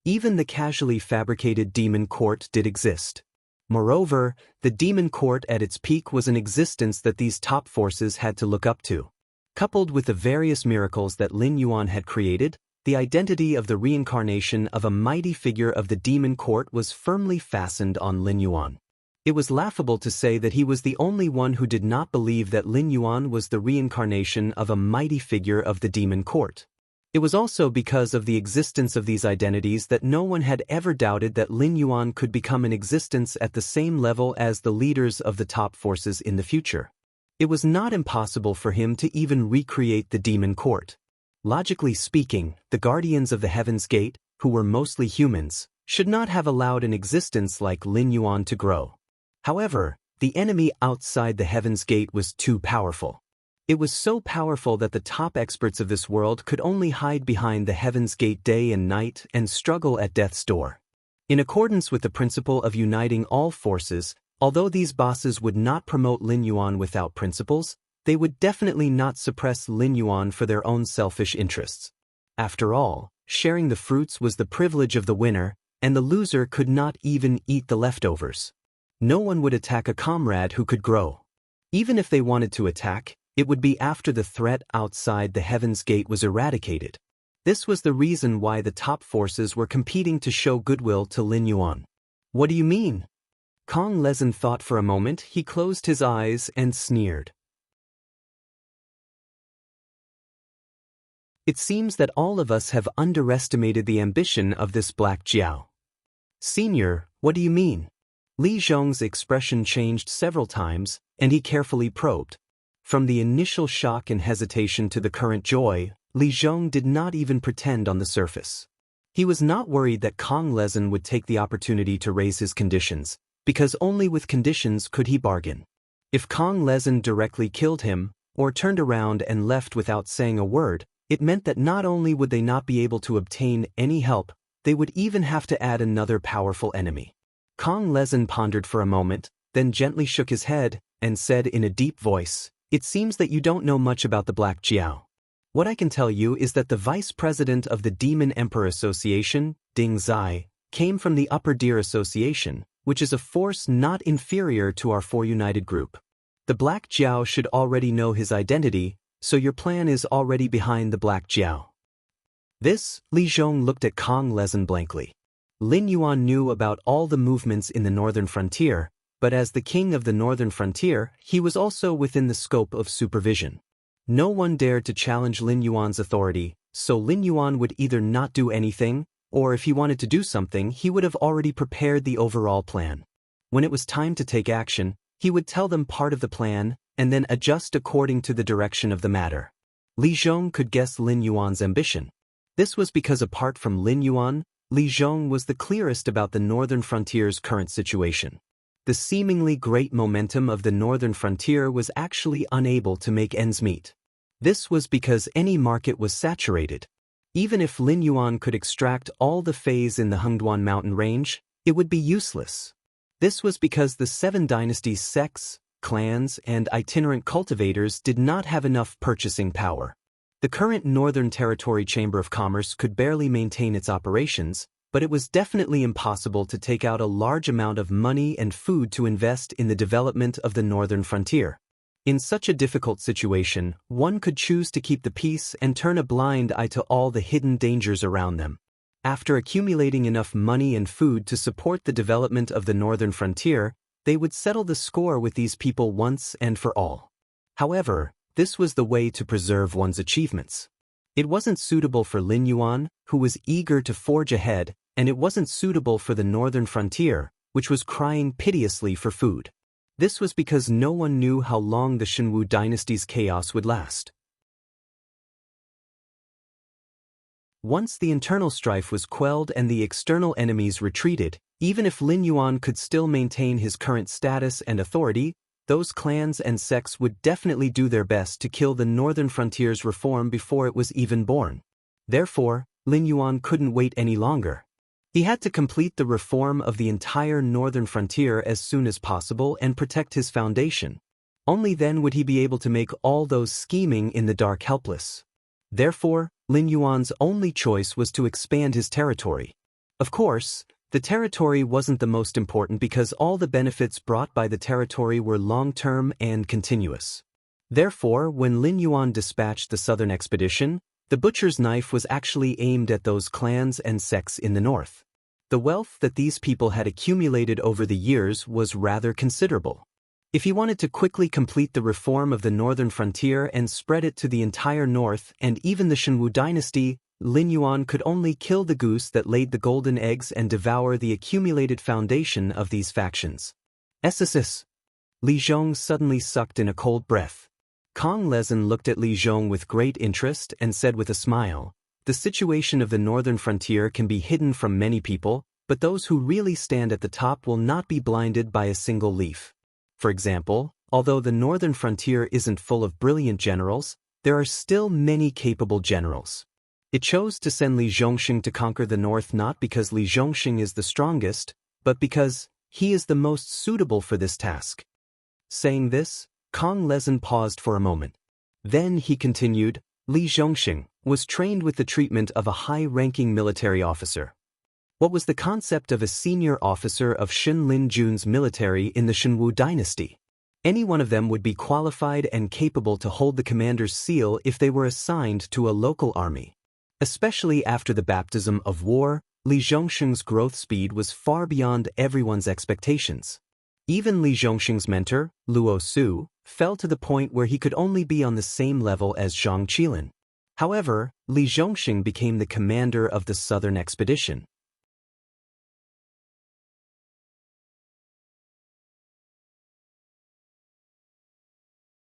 Even the casually fabricated demon court did exist. Moreover, the demon court at its peak was an existence that these top forces had to look up to. Coupled with the various miracles that Lin Yuan had created, the identity of the reincarnation of a mighty figure of the demon court was firmly fastened on Lin Yuan. It was laughable to say that he was the only one who did not believe that Lin Yuan was the reincarnation of a mighty figure of the demon court. It was also because of the existence of these identities that no one had ever doubted that Lin Yuan could become an existence at the same level as the leaders of the top forces in the future. It was not impossible for him to even recreate the demon court. Logically speaking, the guardians of the Heaven's Gate, who were mostly humans, should not have allowed an existence like Lin Yuan to grow. However, the enemy outside the Heaven's Gate was too powerful. It was so powerful that the top experts of this world could only hide behind the Heaven's Gate day and night and struggle at death's door. In accordance with the principle of uniting all forces, although these bosses would not promote Lin Yuan without principles, they would definitely not suppress Lin Yuan for their own selfish interests. After all, sharing the fruits was the privilege of the winner, and the loser could not even eat the leftovers. No one would attack a comrade who could grow. Even if they wanted to attack, it would be after the threat outside the Heaven's Gate was eradicated. This was the reason why the top forces were competing to show goodwill to Lin Yuan. What do you mean? Kong Lezin thought for a moment. He closed his eyes and sneered. It seems that all of us have underestimated the ambition of this Black Jiao. Senior, what do you mean? Li Zhong's expression changed several times, and he carefully probed. From the initial shock and hesitation to the current joy, Li Zhong did not even pretend on the surface. He was not worried that Kong Lezin would take the opportunity to raise his conditions, because only with conditions could he bargain. If Kong Lezin directly killed him, or turned around and left without saying a word, it meant that not only would they not be able to obtain any help, they would even have to add another powerful enemy. Kong Lezin pondered for a moment, then gently shook his head, and said in a deep voice, "It seems that you don't know much about the Black Jiao. What I can tell you is that the vice president of the Demon Emperor Association, Ding Zai, came from the Upper Deer Association, which is a force not inferior to our Four United Group. The Black Jiao should already know his identity, so your plan is already behind the Black Jiao." This, Li Zhong looked at Kong Lezin blankly. Lin Yuan knew about all the movements in the northern frontier, but as the king of the northern frontier, he was also within the scope of supervision. No one dared to challenge Lin Yuan's authority, so Lin Yuan would either not do anything, or if he wanted to do something, he would have already prepared the overall plan. When it was time to take action, he would tell them part of the plan, and then adjust according to the direction of the matter. Li Zhong could guess Lin Yuan's ambition. This was because apart from Lin Yuan, Li Zhong was the clearest about the northern frontier's current situation. the seemingly great momentum of the northern frontier was actually unable to make ends meet. This was because any market was saturated. Even if Lin Yuan could extract all the feis in the Hengduan mountain range, it would be useless. This was because the 7 dynasties' sects, clans, and itinerant cultivators did not have enough purchasing power. The current Northern Territory Chamber of Commerce could barely maintain its operations, but it was definitely impossible to take out a large amount of money and food to invest in the development of the northern frontier. In such a difficult situation, one could choose to keep the peace and turn a blind eye to all the hidden dangers around them. After accumulating enough money and food to support the development of the northern frontier, they would settle the score with these people once and for all. However, this was the way to preserve one's achievements. It wasn't suitable for Lin Yuan, who was eager to forge ahead, and it wasn't suitable for the northern frontier, which was crying piteously for food. This was because no one knew how long the Shenwu dynasty's chaos would last. Once the internal strife was quelled and the external enemies retreated, even if Lin Yuan could still maintain his current status and authority, those clans and sects would definitely do their best to kill the northern frontier's reform before it was even born. Therefore, Lin Yuan couldn't wait any longer. He had to complete the reform of the entire northern frontier as soon as possible and protect his foundation. Only then would he be able to make all those scheming in the dark helpless. Therefore, Lin Yuan's only choice was to expand his territory. Of course, the territory wasn't the most important because all the benefits brought by the territory were long-term and continuous. Therefore, when Lin Yuan dispatched the southern expedition, the butcher's knife was actually aimed at those clans and sects in the north. The wealth that these people had accumulated over the years was rather considerable. If he wanted to quickly complete the reform of the northern frontier and spread it to the entire north and even the Shenwu dynasty, Lin Yuan could only kill the goose that laid the golden eggs and devour the accumulated foundation of these factions. SSS. Li Zhong suddenly sucked in a cold breath. Kong Lezhen looked at Li Zhong with great interest and said with a smile, "The situation of the northern frontier can be hidden from many people, but those who really stand at the top will not be blinded by a single leaf. For example, although the northern frontier isn't full of brilliant generals, there are still many capable generals." It chose to send Li Zhongxing to conquer the north not because Li Zhongxing is the strongest, but because he is the most suitable for this task. Saying this, Kong Lezhen paused for a moment. Then he continued, "Li Zhongxing was trained with the treatment of a high-ranking military officer. What was the concept of a senior officer of Shen Linjun's military in the Shenwu dynasty? Any one of them would be qualified and capable to hold the commander's seal if they were assigned to a local army. Especially after the baptism of war, Li Zhongxing's growth speed was far beyond everyone's expectations. Even Li Zhongxing's mentor, Luo Su, fell to the point where he could only be on the same level as Zhang Qilin. However, Li Zhongxing became the commander of the southern expedition.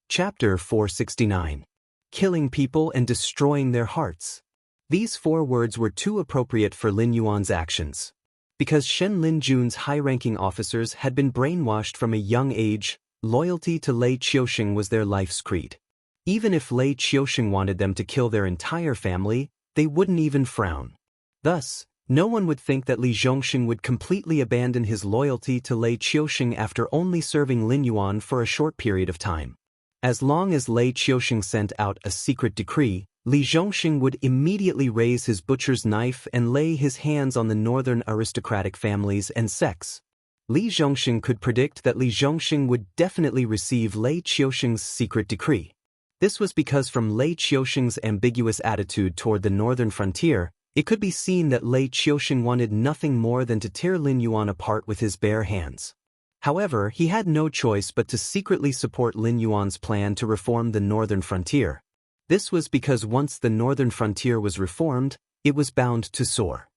Chapter 469. Killing people and destroying their hearts. These 4 words were too appropriate for Lin Yuan's actions. Because Shen Linjun's high-ranking officers had been brainwashed from a young age, loyalty to Lei Qiuxing was their life's creed. Even if Lei Qiuxing wanted them to kill their entire family, they wouldn't even frown. Thus, no one would think that Li Zhongxing would completely abandon his loyalty to Lei Qiuxing after only serving Lin Yuan for a short period of time. As long as Lei Qiuxing sent out a secret decree, Li Zhongxing would immediately raise his butcher's knife and lay his hands on the northern aristocratic families and sects. Li Zhongxing could predict that Li Zhongxing would definitely receive Lei Qiuxing's secret decree. This was because from Lei Qiuxing's ambiguous attitude toward the northern frontier, it could be seen that Lei Qiuxing wanted nothing more than to tear Lin Yuan apart with his bare hands. However, he had no choice but to secretly support Lin Yuan's plan to reform the northern frontier. This was because once the northern frontier was reformed, it was bound to soar.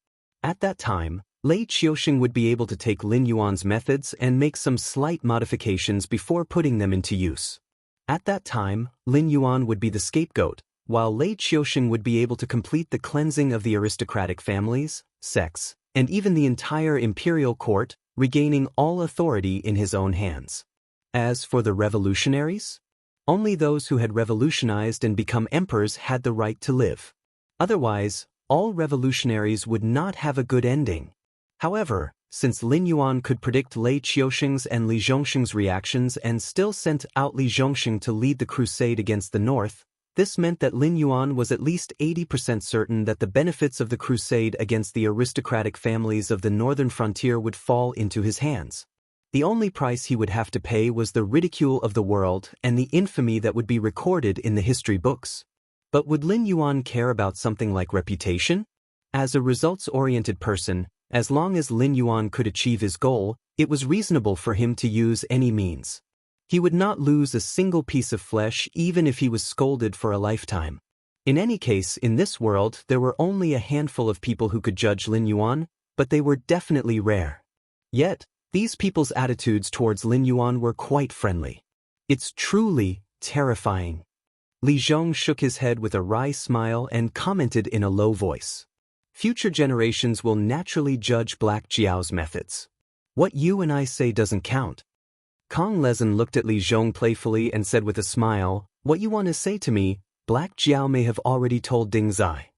At that time, Lei Qiuxing would be able to take Lin Yuan's methods and make some slight modifications before putting them into use. At that time, Lin Yuan would be the scapegoat, while Lei Qiuxing would be able to complete the cleansing of the aristocratic families, sects, and even the entire imperial court, regaining all authority in his own hands. As for the revolutionaries, only those who had revolutionized and become emperors had the right to live. Otherwise, all revolutionaries would not have a good ending. However, since Lin Yuan could predict Lei Qiusheng's and Li Zhongxing's reactions and still sent out Li Zhongxing to lead the crusade against the north, this meant that Lin Yuan was at least 80% certain that the benefits of the crusade against the aristocratic families of the northern frontier would fall into his hands. The only price he would have to pay was the ridicule of the world and the infamy that would be recorded in the history books. But would Lin Yuan care about something like reputation? As a results-oriented person, as long as Lin Yuan could achieve his goal, it was reasonable for him to use any means. He would not lose a single piece of flesh even if he was scolded for a lifetime. In any case, in this world, there were only a handful of people who could judge Lin Yuan, but they were definitely rare. Yet, these people's attitudes towards Lin Yuan were quite friendly. It's truly terrifying. Li Zhong shook his head with a wry smile and commented in a low voice. Future generations will naturally judge Black Jiao's methods. What you and I say doesn't count. Kong Lezin looked at Li Zhong playfully and said with a smile, "What you want to say to me, Black Jiao may have already told Ding Zai."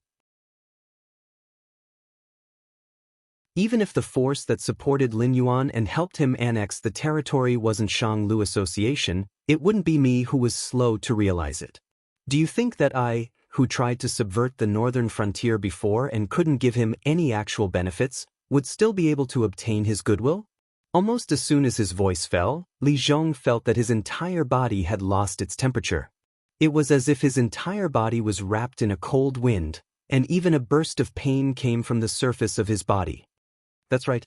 Even if the force that supported Lin Yuan and helped him annex the territory wasn't Shanglu Association, it wouldn't be me who was slow to realize it. Do you think that I, who tried to subvert the northern frontier before and couldn't give him any actual benefits, would still be able to obtain his goodwill? Almost as soon as his voice fell, Li Zhong felt that his entire body had lost its temperature. It was as if his entire body was wrapped in a cold wind, and even a burst of pain came from the surface of his body. That's right.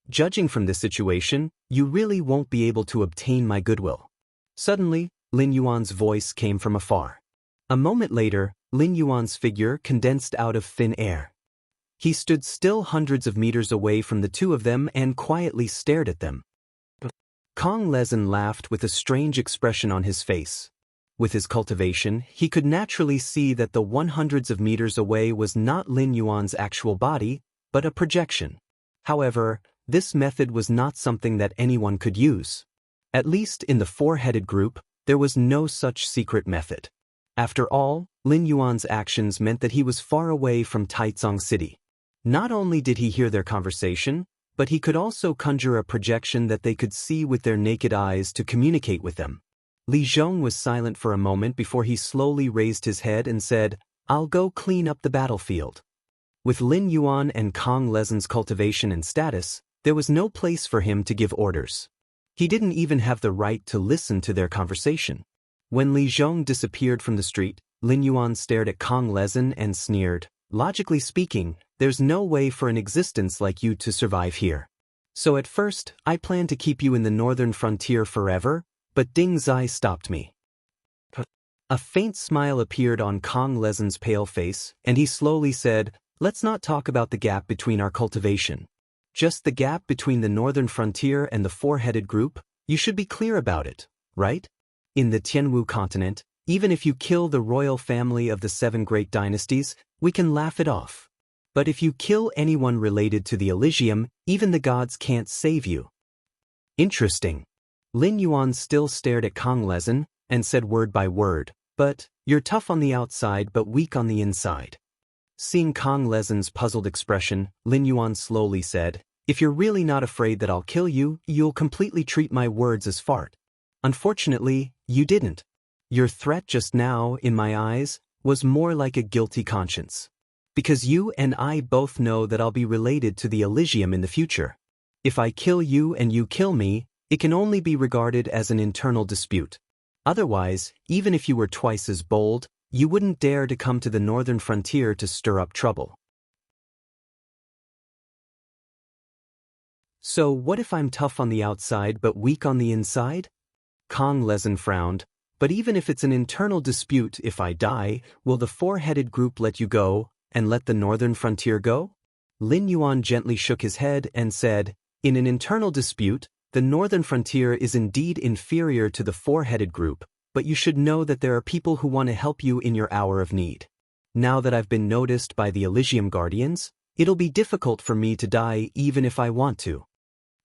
Judging from this situation, you really won't be able to obtain my goodwill. Suddenly, Lin Yuan's voice came from afar. A moment later, Lin Yuan's figure condensed out of thin air. He stood still hundreds of meters away from the two of them and quietly stared at them. Kong Lezin laughed with a strange expression on his face. With his cultivation, he could naturally see that the 100s of meters away was not Lin Yuan's actual body, but a projection. However, this method was not something that anyone could use. At least in the four-headed group, there was no such secret method. After all, Lin Yuan's actions meant that he was far away from Taicang City. Not only did he hear their conversation, but he could also conjure a projection that they could see with their naked eyes to communicate with them. Li Zhong was silent for a moment before he slowly raised his head and said, "I'll go clean up the battlefield." With Lin Yuan and Kong Lezin's cultivation and status, there was no place for him to give orders. He didn't even have the right to listen to their conversation. When Li Zhong disappeared from the street, Lin Yuan stared at Kong Lezin and sneered, "Logically speaking, there's no way for an existence like you to survive here. So at first, I planned to keep you in the northern frontier forever, but Ding Zai stopped me." A faint smile appeared on Kong Lezin's pale face, and he slowly said, "Let's not talk about the gap between our cultivation. Just the gap between the northern frontier and the four-headed group. You should be clear about it, right? In the Tianwu continent, even if you kill the royal family of the 7 great dynasties, we can laugh it off. But if you kill anyone related to the Elysium, even the gods can't save you." Interesting. Lin Yuan still stared at Kong Lezin and said word by word, "But, you're tough on the outside but weak on the inside." Seeing Kong Lezin's puzzled expression, Lin Yuan slowly said, "If you're really not afraid that I'll kill you, you'll completely treat my words as fart. Unfortunately, you didn't. Your threat just now, in my eyes, was more like a guilty conscience. Because you and I both know that I'll be related to the Elysium in the future. If I kill you and you kill me, it can only be regarded as an internal dispute. Otherwise, even if you were twice as bold, you wouldn't dare to come to the northern frontier to stir up trouble. So what if I'm tough on the outside but weak on the inside?" Kong Lezin frowned. "But even if it's an internal dispute, if I die, will the four-headed group let you go, and let the northern frontier go?" Lin Yuan gently shook his head and said, "In an internal dispute, the northern frontier is indeed inferior to the four-headed group, but you should know that there are people who want to help you in your hour of need. Now that I've been noticed by the Elysium Guardians, it'll be difficult for me to die even if I want to."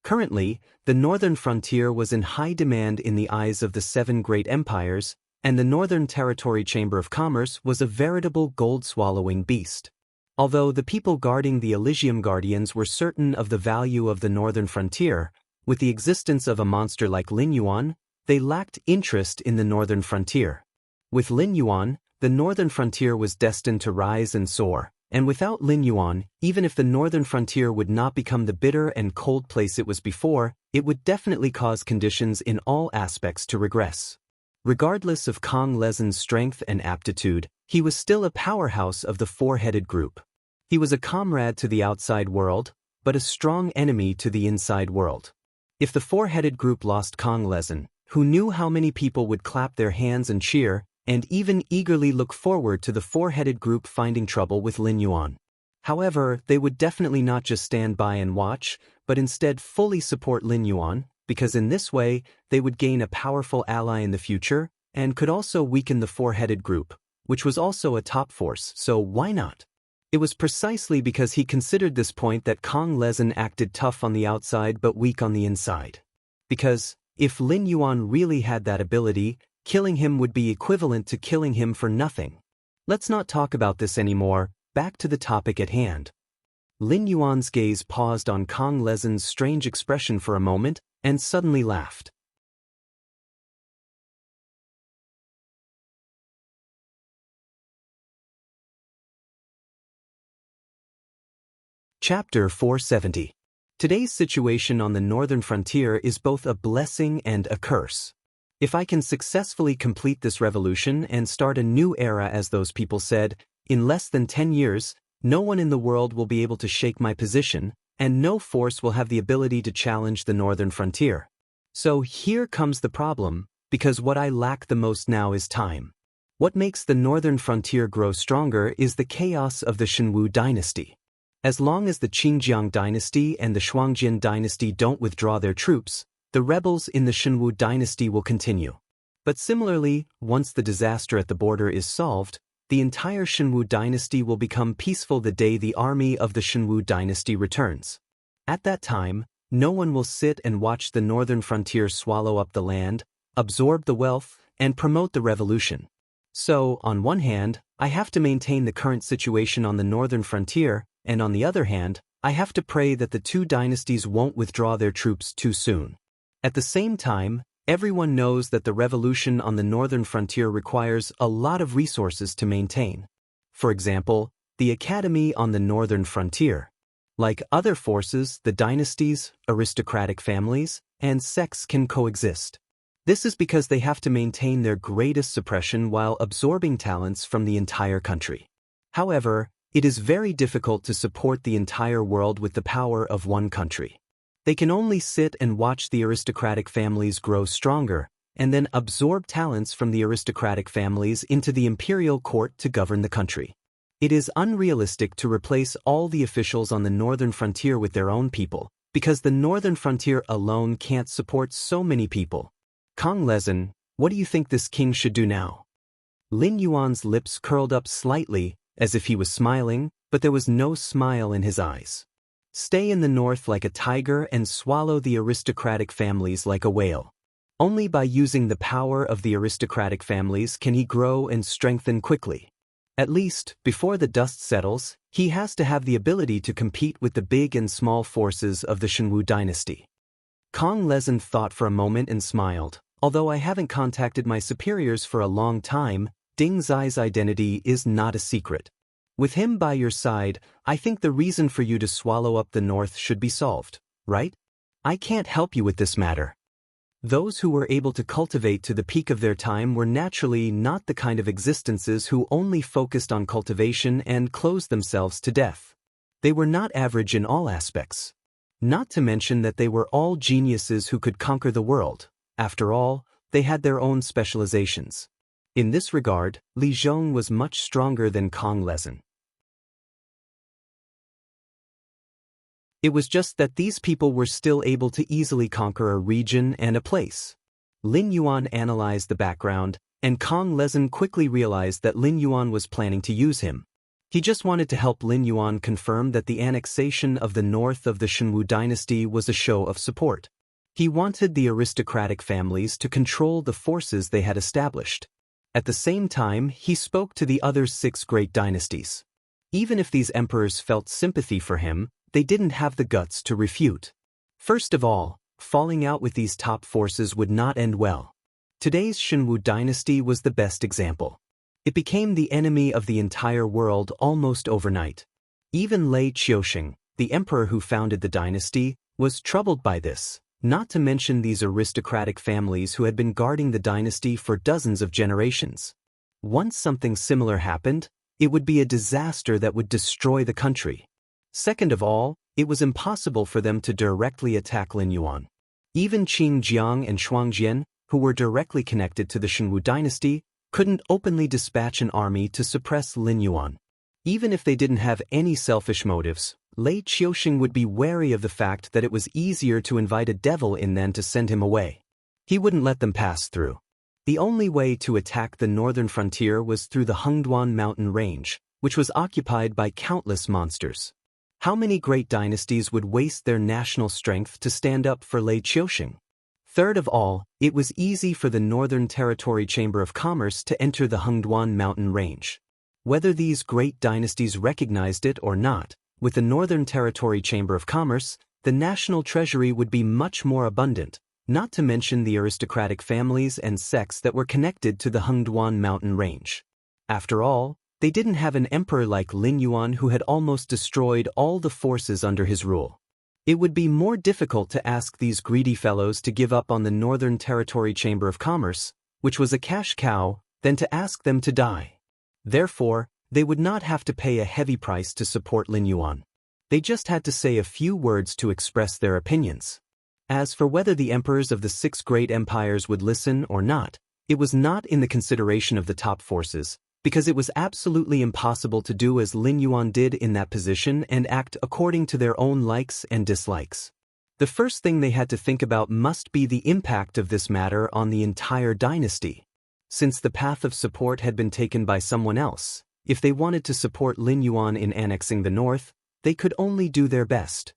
Currently, the northern frontier was in high demand in the eyes of the seven great empires, and the Northern Territory Chamber of Commerce was a veritable gold-swallowing beast. Although the people guarding the Elysium Guardians were certain of the value of the northern frontier, with the existence of a monster like Lin Yuan, they lacked interest in the northern frontier. With Lin Yuan, the northern frontier was destined to rise and soar, and without Lin Yuan, even if the northern frontier would not become the bitter and cold place it was before, it would definitely cause conditions in all aspects to regress. Regardless of Kong Lezin's strength and aptitude, he was still a powerhouse of the four-headed group. He was a comrade to the outside world, but a strong enemy to the inside world. If the four-headed group lost Kong Lezin, who knew how many people would clap their hands and cheer, and even eagerly look forward to the four-headed group finding trouble with Lin Yuan. However, they would definitely not just stand by and watch, but instead fully support Lin Yuan, because in this way, they would gain a powerful ally in the future, and could also weaken the four-headed group, which was also a top force, so why not? It was precisely because he considered this point that Kong Lezin acted tough on the outside but weak on the inside. Because, if Lin Yuan really had that ability, killing him would be equivalent to killing him for nothing. Let's not talk about this anymore, back to the topic at hand. Lin Yuan's gaze paused on Kong Lezin's strange expression for a moment, and suddenly laughed. Chapter 470. Today's situation on the northern frontier is both a blessing and a curse. If I can successfully complete this revolution and start a new era, as those people said, in less than 10 years, no one in the world will be able to shake my position, and no force will have the ability to challenge the northern frontier. So here comes the problem, because what I lack the most now is time. What makes the northern frontier grow stronger is the chaos of the Shenwu dynasty. As long as the Qingjiang dynasty and the Shuangjian dynasty don't withdraw their troops, the rebels in the Shenwu dynasty will continue. But similarly, once the disaster at the border is solved, the entire Shenwu dynasty will become peaceful the day the army of the Shenwu dynasty returns. At that time, no one will sit and watch the northern frontier swallow up the land, absorb the wealth, and promote the revolution. So, on one hand, I have to maintain the current situation on the northern frontier, and on the other hand, I have to pray that the two dynasties won't withdraw their troops too soon. At the same time, everyone knows that the revolution on the northern frontier requires a lot of resources to maintain. For example, the academy on the northern frontier. Like other forces, the dynasties, aristocratic families, and sects can coexist. This is because they have to maintain their greatest suppression while absorbing talents from the entire country. However, it is very difficult to support the entire world with the power of one country. They can only sit and watch the aristocratic families grow stronger, and then absorb talents from the aristocratic families into the imperial court to govern the country. It is unrealistic to replace all the officials on the northern frontier with their own people, because the northern frontier alone can't support so many people. Kong Lezin, what do you think this king should do now? Lin Yuan's lips curled up slightly, as if he was smiling, but there was no smile in his eyes. Stay in the north like a tiger and swallow the aristocratic families like a whale. Only by using the power of the aristocratic families can he grow and strengthen quickly. At least, before the dust settles, he has to have the ability to compete with the big and small forces of the Shenwu dynasty. Kong Lezin thought for a moment and smiled. Although I haven't contacted my superiors for a long time, Ding Zai's identity is not a secret. With him by your side, I think the reason for you to swallow up the north should be solved, right? I can't help you with this matter. Those who were able to cultivate to the peak of their time were naturally not the kind of existences who only focused on cultivation and closed themselves to death. They were not average in all aspects. Not to mention that they were all geniuses who could conquer the world. After all, they had their own specializations. In this regard, Li Zhong was much stronger than Kong Lezin. It was just that these people were still able to easily conquer a region and a place. Lin Yuan analyzed the background, and Kong Lezin quickly realized that Lin Yuan was planning to use him. He just wanted to help Lin Yuan confirm that the annexation of the north of the Shenwu dynasty was a show of support. He wanted the aristocratic families to control the forces they had established. At the same time, he spoke to the other 6 great dynasties. Even if these emperors felt sympathy for him, they didn't have the guts to refute. First of all, falling out with these top forces would not end well. Today's Shenwu dynasty was the best example. It became the enemy of the entire world almost overnight. Even Lei Qiusheng, the emperor who founded the dynasty, was troubled by this, not to mention these aristocratic families who had been guarding the dynasty for dozens of generations. Once something similar happened, it would be a disaster that would destroy the country. Second of all, it was impossible for them to directly attack Lin Yuan. Even Qing Jiang and Shuang Jian, who were directly connected to the Shenwu dynasty, couldn't openly dispatch an army to suppress Lin Yuan. Even if they didn't have any selfish motives, Lei Qiusheng would be wary of the fact that it was easier to invite a devil in than to send him away. He wouldn't let them pass through. The only way to attack the northern frontier was through the Hengduan mountain range, which was occupied by countless monsters. How many great dynasties would waste their national strength to stand up for Lei Qiusheng? Third of all, it was easy for the Northern Territory Chamber of Commerce to enter the Hengduan mountain range. Whether these great dynasties recognized it or not, with the Northern Territory Chamber of Commerce, the national treasury would be much more abundant, not to mention the aristocratic families and sects that were connected to the Hengduan mountain range. After all, they didn't have an emperor like Lin Yuan who had almost destroyed all the forces under his rule. It would be more difficult to ask these greedy fellows to give up on the Northern Territory Chamber of Commerce, which was a cash cow, than to ask them to die. Therefore, they would not have to pay a heavy price to support Lin Yuan. They just had to say a few words to express their opinions. As for whether the emperors of the 6 great empires would listen or not, it was not in the consideration of the top forces, because it was absolutely impossible to do as Lin Yuan did in that position and act according to their own likes and dislikes. The first thing they had to think about must be the impact of this matter on the entire dynasty. Since the path of support had been taken by someone else, if they wanted to support Lin Yuan in annexing the north, they could only do their best.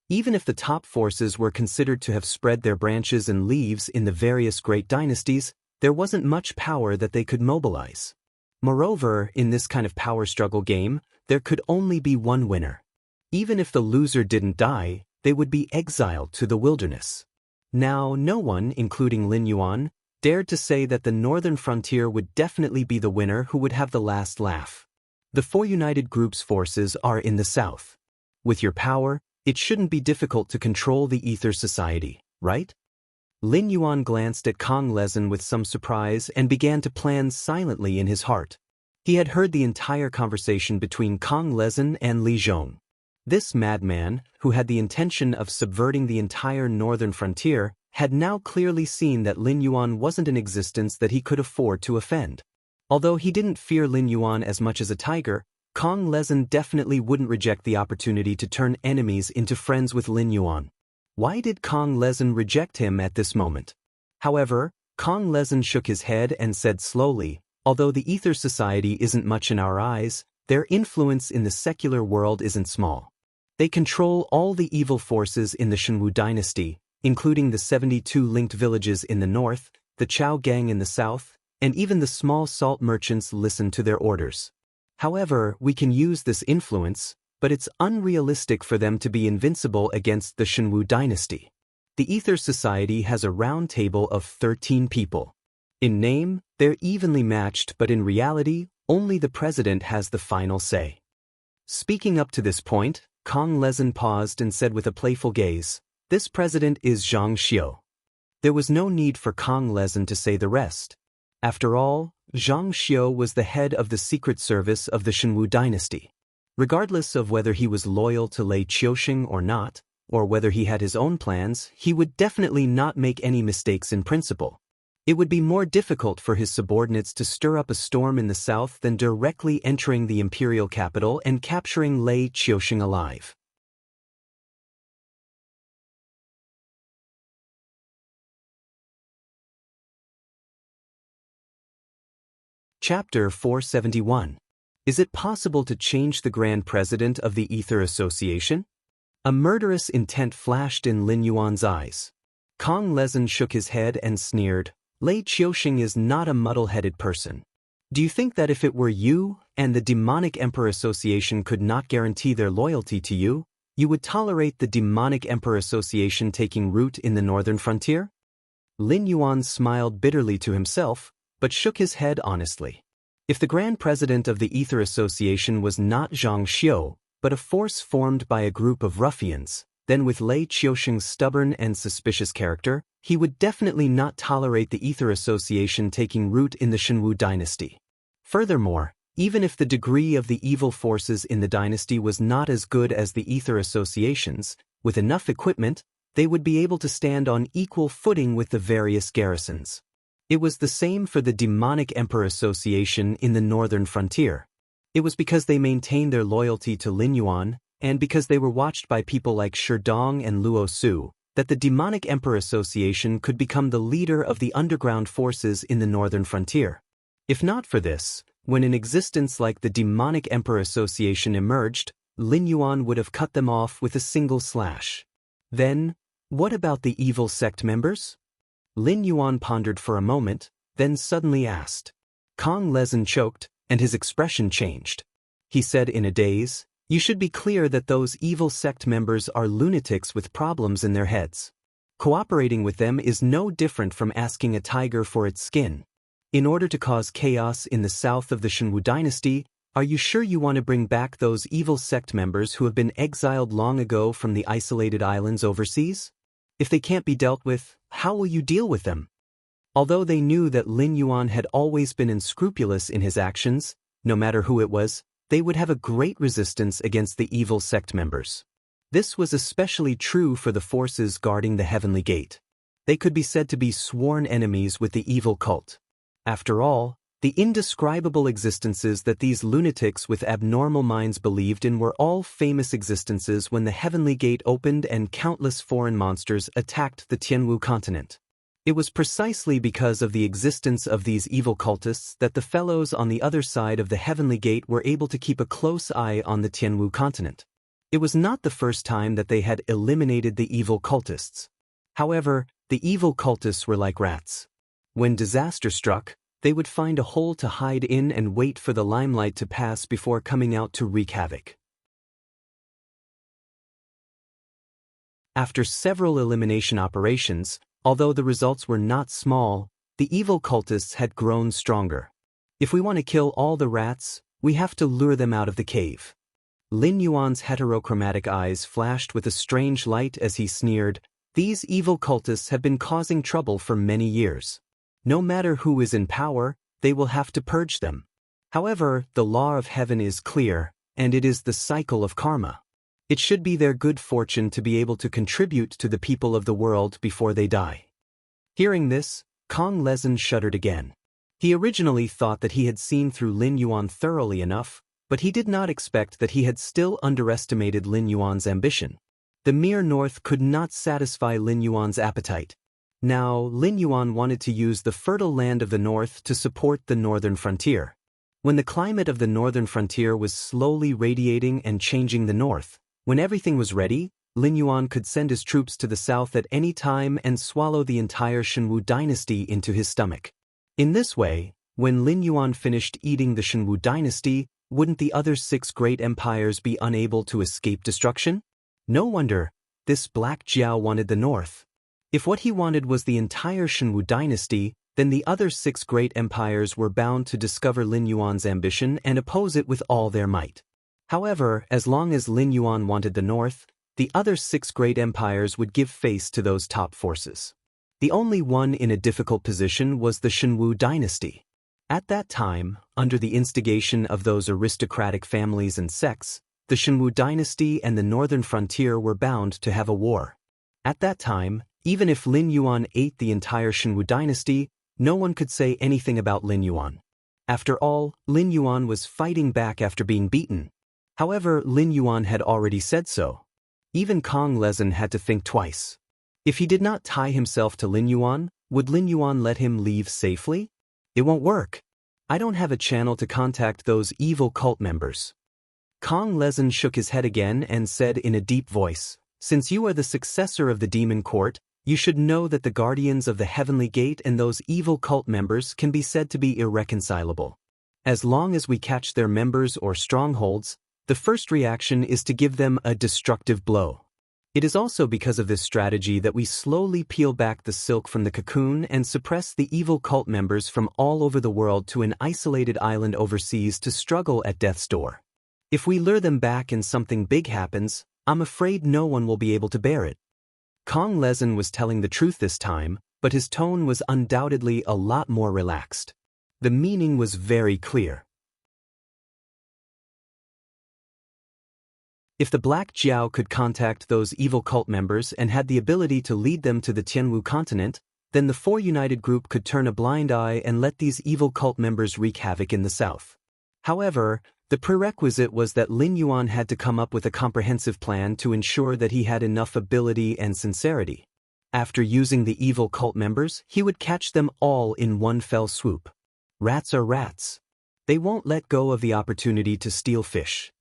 Even if the top forces were considered to have spread their branches and leaves in the various great dynasties, there wasn't much power that they could mobilize. Moreover, in this kind of power struggle game, there could only be one winner. Even if the loser didn't die, they would be exiled to the wilderness. Now, no one, including Lin Yuan, dared to say that the northern frontier would definitely be the winner who would have the last laugh. The 4 united groups' forces are in the south. With your power, it shouldn't be difficult to control the Ether Society, right? Lin Yuan glanced at Kong Lezin with some surprise and began to plan silently in his heart. He had heard the entire conversation between Kong Lezin and Li Zhong. This madman, who had the intention of subverting the entire northern frontier, had now clearly seen that Lin Yuan wasn't an existence that he could afford to offend. Although he didn't fear Lin Yuan as much as a tiger, Kong Lezin definitely wouldn't reject the opportunity to turn enemies into friends with Lin Yuan. Why did Kong Lezin reject him at this moment? However, Kong Lezin shook his head and said slowly, although the Ether Society isn't much in our eyes, their influence in the secular world isn't small. They control all the evil forces in the Shenwu dynasty, including the 72 linked villages in the north, the Chao gang in the south, and even the small salt merchants listen to their orders. However, we can use this influence, but it's unrealistic for them to be invincible against the Shenwu dynasty. The Ether Society has a round table of 13 people. In name, they're evenly matched, but in reality, only the president has the final say. Speaking up to this point, Kong Lezin paused and said with a playful gaze, "This president is Zhang Xiu." There was no need for Kong Lezin to say the rest. After all, Zhang Xiu was the head of the secret service of the Shenwu dynasty. Regardless of whether he was loyal to Lei Qiusheng or not, or whether he had his own plans, he would definitely not make any mistakes in principle. It would be more difficult for his subordinates to stir up a storm in the south than directly entering the imperial capital and capturing Lei Qiusheng alive. Chapter 471. Is it possible to change the Grand President of the Ether Association? A murderous intent flashed in Lin Yuan's eyes. Kong Lezhen shook his head and sneered, Lei Qiuxing is not a muddle-headed person. Do you think that if it were you, and the Demonic Emperor Association could not guarantee their loyalty to you, you would tolerate the Demonic Emperor Association taking root in the northern frontier? Lin Yuan smiled bitterly to himself, but shook his head honestly. If the Grand President of the Ether Association was not Zhang Xiu, but a force formed by a group of ruffians, then with Lei Qiuxing's stubborn and suspicious character, he would definitely not tolerate the Ether Association taking root in the Shenwu dynasty. Furthermore, even if the degree of the evil forces in the dynasty was not as good as the Ether Association's, with enough equipment, they would be able to stand on equal footing with the various garrisons. It was the same for the Demonic Emperor Association in the northern frontier. It was because they maintained their loyalty to Lin Yuan, and because they were watched by people like Sherdong and Luo Su, that the Demonic Emperor Association could become the leader of the underground forces in the northern frontier. If not for this, when an existence like the Demonic Emperor Association emerged, Lin Yuan would have cut them off with a single slash. Then, what about the evil sect members? Lin Yuan pondered for a moment, then suddenly asked. Kong Lezhen choked, and his expression changed. He said in a daze, You should be clear that those evil sect members are lunatics with problems in their heads. Cooperating with them is no different from asking a tiger for its skin. In order to cause chaos in the south of the Shenwu dynasty, are you sure you want to bring back those evil sect members who have been exiled long ago from the isolated islands overseas? If they can't be dealt with, how will you deal with them? Although they knew that Lin Yuan had always been unscrupulous in his actions, no matter who it was, they would have a great resistance against the evil sect members. This was especially true for the forces guarding the Heavenly Gate. They could be said to be sworn enemies with the evil cult. After all, the indescribable existences that these lunatics with abnormal minds believed in were all famous existences when the Heavenly Gate opened and countless foreign monsters attacked the Tianwu continent. It was precisely because of the existence of these evil cultists that the fellows on the other side of the Heavenly Gate were able to keep a close eye on the Tianwu continent. It was not the first time that they had eliminated the evil cultists. However, the evil cultists were like rats. When disaster struck, they would find a hole to hide in and wait for the limelight to pass before coming out to wreak havoc. After several elimination operations, although the results were not small, the evil cultists had grown stronger. If we want to kill all the rats, we have to lure them out of the cave. Lin Yuan's heterochromatic eyes flashed with a strange light as he sneered, These evil cultists have been causing trouble for many years. No matter who is in power, they will have to purge them. However, the law of heaven is clear, and it is the cycle of karma. It should be their good fortune to be able to contribute to the people of the world before they die. Hearing this, Kong Lezhen shuddered again. He originally thought that he had seen through Lin Yuan thoroughly enough, but he did not expect that he had still underestimated Lin Yuan's ambition. The mere north could not satisfy Lin Yuan's appetite. Now, Lin Yuan wanted to use the fertile land of the north to support the northern frontier. When the climate of the northern frontier was slowly radiating and changing the north, when everything was ready, Lin Yuan could send his troops to the south at any time and swallow the entire Shenwu dynasty into his stomach. In this way, when Lin Yuan finished eating the Shenwu dynasty, wouldn't the other 6 great empires be unable to escape destruction? No wonder, this Black Jiao wanted the north. If what he wanted was the entire Shenwu dynasty, then the other 6 great empires were bound to discover Lin Yuan's ambition and oppose it with all their might. However, as long as Lin Yuan wanted the north, the other 6 great empires would give face to those top forces. The only one in a difficult position was the Shenwu dynasty. At that time, under the instigation of those aristocratic families and sects, the Shenwu dynasty and the northern frontier were bound to have a war. At that time, even if Lin Yuan ate the entire Shenwu dynasty, no one could say anything about Lin Yuan. After all, Lin Yuan was fighting back after being beaten. However, Lin Yuan had already said so. Even Kong Lezhen had to think twice. If he did not tie himself to Lin Yuan, would Lin Yuan let him leave safely? It won't work. I don't have a channel to contact those evil cult members. Kong Lezin shook his head again and said in a deep voice, since you are the successor of the demon court, you should know that the guardians of the heavenly gate and those evil cult members can be said to be irreconcilable. As long as we catch their members or strongholds, the first reaction is to give them a destructive blow. It is also because of this strategy that we slowly peel back the silk from the cocoon and suppress the evil cult members from all over the world to an isolated island overseas to struggle at death's door. If we lure them back and something big happens, I'm afraid no one will be able to bear it. Kong Lezin was telling the truth this time, but his tone was undoubtedly a lot more relaxed. The meaning was very clear. If the Black Jiao could contact those evil cult members and had the ability to lead them to the Tianwu continent, then the Four United Group could turn a blind eye and let these evil cult members wreak havoc in the south. However, the prerequisite was that Lin Yuan had to come up with a comprehensive plan to ensure that he had enough ability and sincerity. After using the evil cult members, he would catch them all in one fell swoop. Rats are rats. They won't let go of the opportunity to steal fish.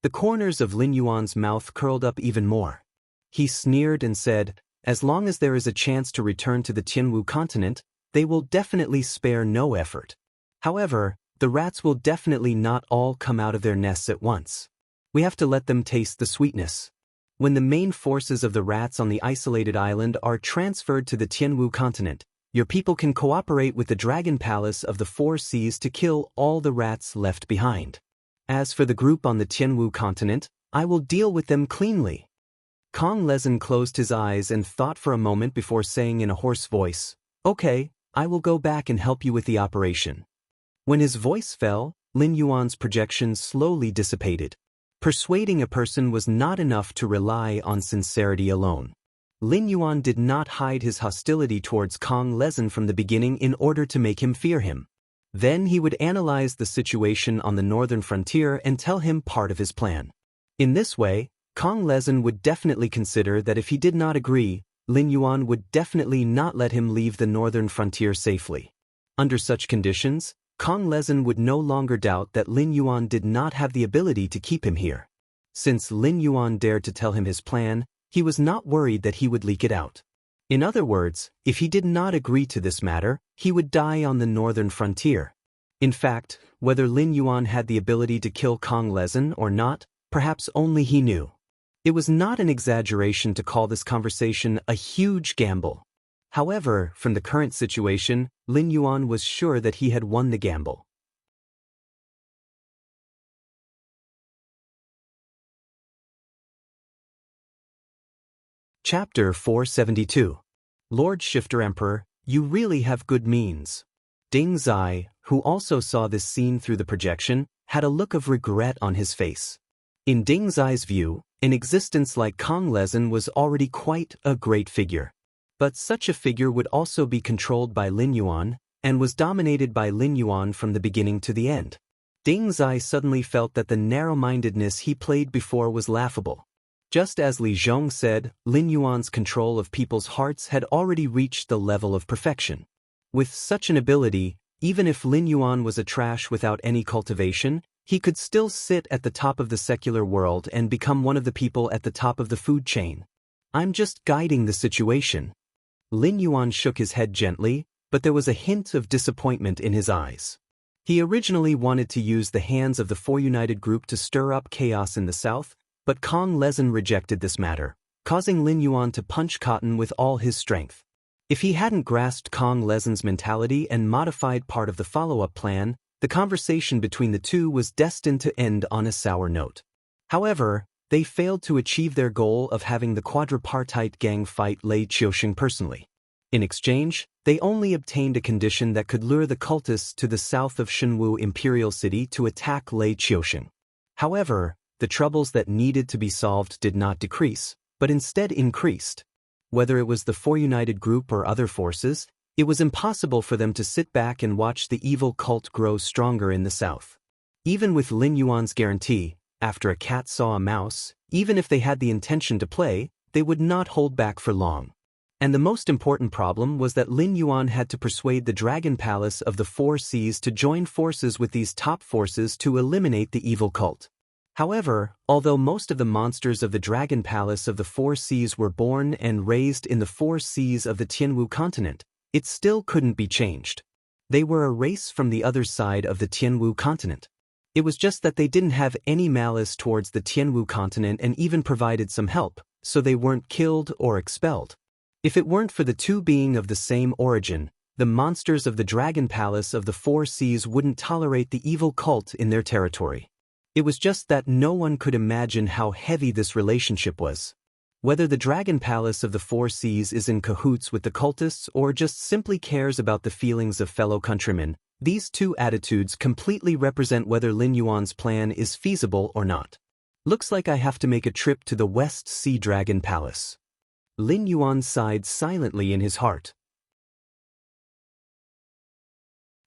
The corners of Lin Yuan's mouth curled up even more. He sneered and said, as long as there is a chance to return to the Tianwu continent, they will definitely spare no effort. However, the rats will definitely not all come out of their nests at once. We have to let them taste the sweetness. When the main forces of the rats on the isolated island are transferred to the Tianwu continent, your people can cooperate with the Dragon Palace of the Four Seas to kill all the rats left behind. As for the group on the Tianwu continent, I will deal with them cleanly. Kong Lezin closed his eyes and thought for a moment before saying in a hoarse voice, okay, I will go back and help you with the operation. When his voice fell, Lin Yuan's projections slowly dissipated. Persuading a person was not enough to rely on sincerity alone. Lin Yuan did not hide his hostility towards Kong Lezin from the beginning in order to make him fear him. Then he would analyze the situation on the northern frontier and tell him part of his plan. In this way, Kong Lezin would definitely consider that if he did not agree, Lin Yuan would definitely not let him leave the northern frontier safely. Under such conditions, Kong Lezin would no longer doubt that Lin Yuan did not have the ability to keep him here. Since Lin Yuan dared to tell him his plan, he was not worried that he would leak it out. In other words, if he did not agree to this matter, he would die on the northern frontier. In fact, whether Lin Yuan had the ability to kill Kong Lezin or not, perhaps only he knew. It was not an exaggeration to call this conversation a huge gamble. However, from the current situation, Lin Yuan was sure that he had won the gamble. Chapter 472. Lord Shifter Emperor, you really have good means. Ding Zai, who also saw this scene through the projection, had a look of regret on his face. In Ding Zai's view, an existence like Kong Lezin was already quite a great figure. But such a figure would also be controlled by Lin Yuan, and was dominated by Lin Yuan from the beginning to the end. Ding Zai suddenly felt that the narrow-mindedness he played before was laughable. Just as Li Zhong said, Lin Yuan's control of people's hearts had already reached the level of perfection. With such an ability, even if Lin Yuan was a trash without any cultivation, he could still sit at the top of the secular world and become one of the people at the top of the food chain. I'm just guiding the situation. Lin Yuan shook his head gently, but there was a hint of disappointment in his eyes. He originally wanted to use the hands of the Four United Group to stir up chaos in the south, but Kong Lezin rejected this matter, causing Lin Yuan to punch cotton with all his strength. If he hadn't grasped Kong Lezin's mentality and modified part of the follow-up plan, the conversation between the two was destined to end on a sour note. However, they failed to achieve their goal of having the quadripartite gang fight Lei Qiusheng personally. In exchange, they only obtained a condition that could lure the cultists to the south of Shenwu Imperial City to attack Lei Qiusheng. However, the troubles that needed to be solved did not decrease, but instead increased. Whether it was the Four United Group or other forces, it was impossible for them to sit back and watch the evil cult grow stronger in the south. Even with Lin Yuan's guarantee, after a cat saw a mouse, even if they had the intention to play, they would not hold back for long. And the most important problem was that Lin Yuan had to persuade the Dragon Palace of the Four Seas to join forces with these top forces to eliminate the evil cult. However, although most of the monsters of the Dragon Palace of the Four Seas were born and raised in the Four Seas of the Tianwu continent, it still couldn't be changed. They were a race from the other side of the Tianwu continent. It was just that they didn't have any malice towards the Tianwu continent and even provided some help, so they weren't killed or expelled. If it weren't for the two being of the same origin, the monsters of the Dragon Palace of the Four Seas wouldn't tolerate the evil cult in their territory. It was just that no one could imagine how heavy this relationship was. Whether the Dragon Palace of the Four Seas is in cahoots with the cultists or just simply cares about the feelings of fellow countrymen, these two attitudes completely represent whether Lin Yuan's plan is feasible or not. Looks like I have to make a trip to the West Sea Dragon Palace. Lin Yuan sighed silently in his heart.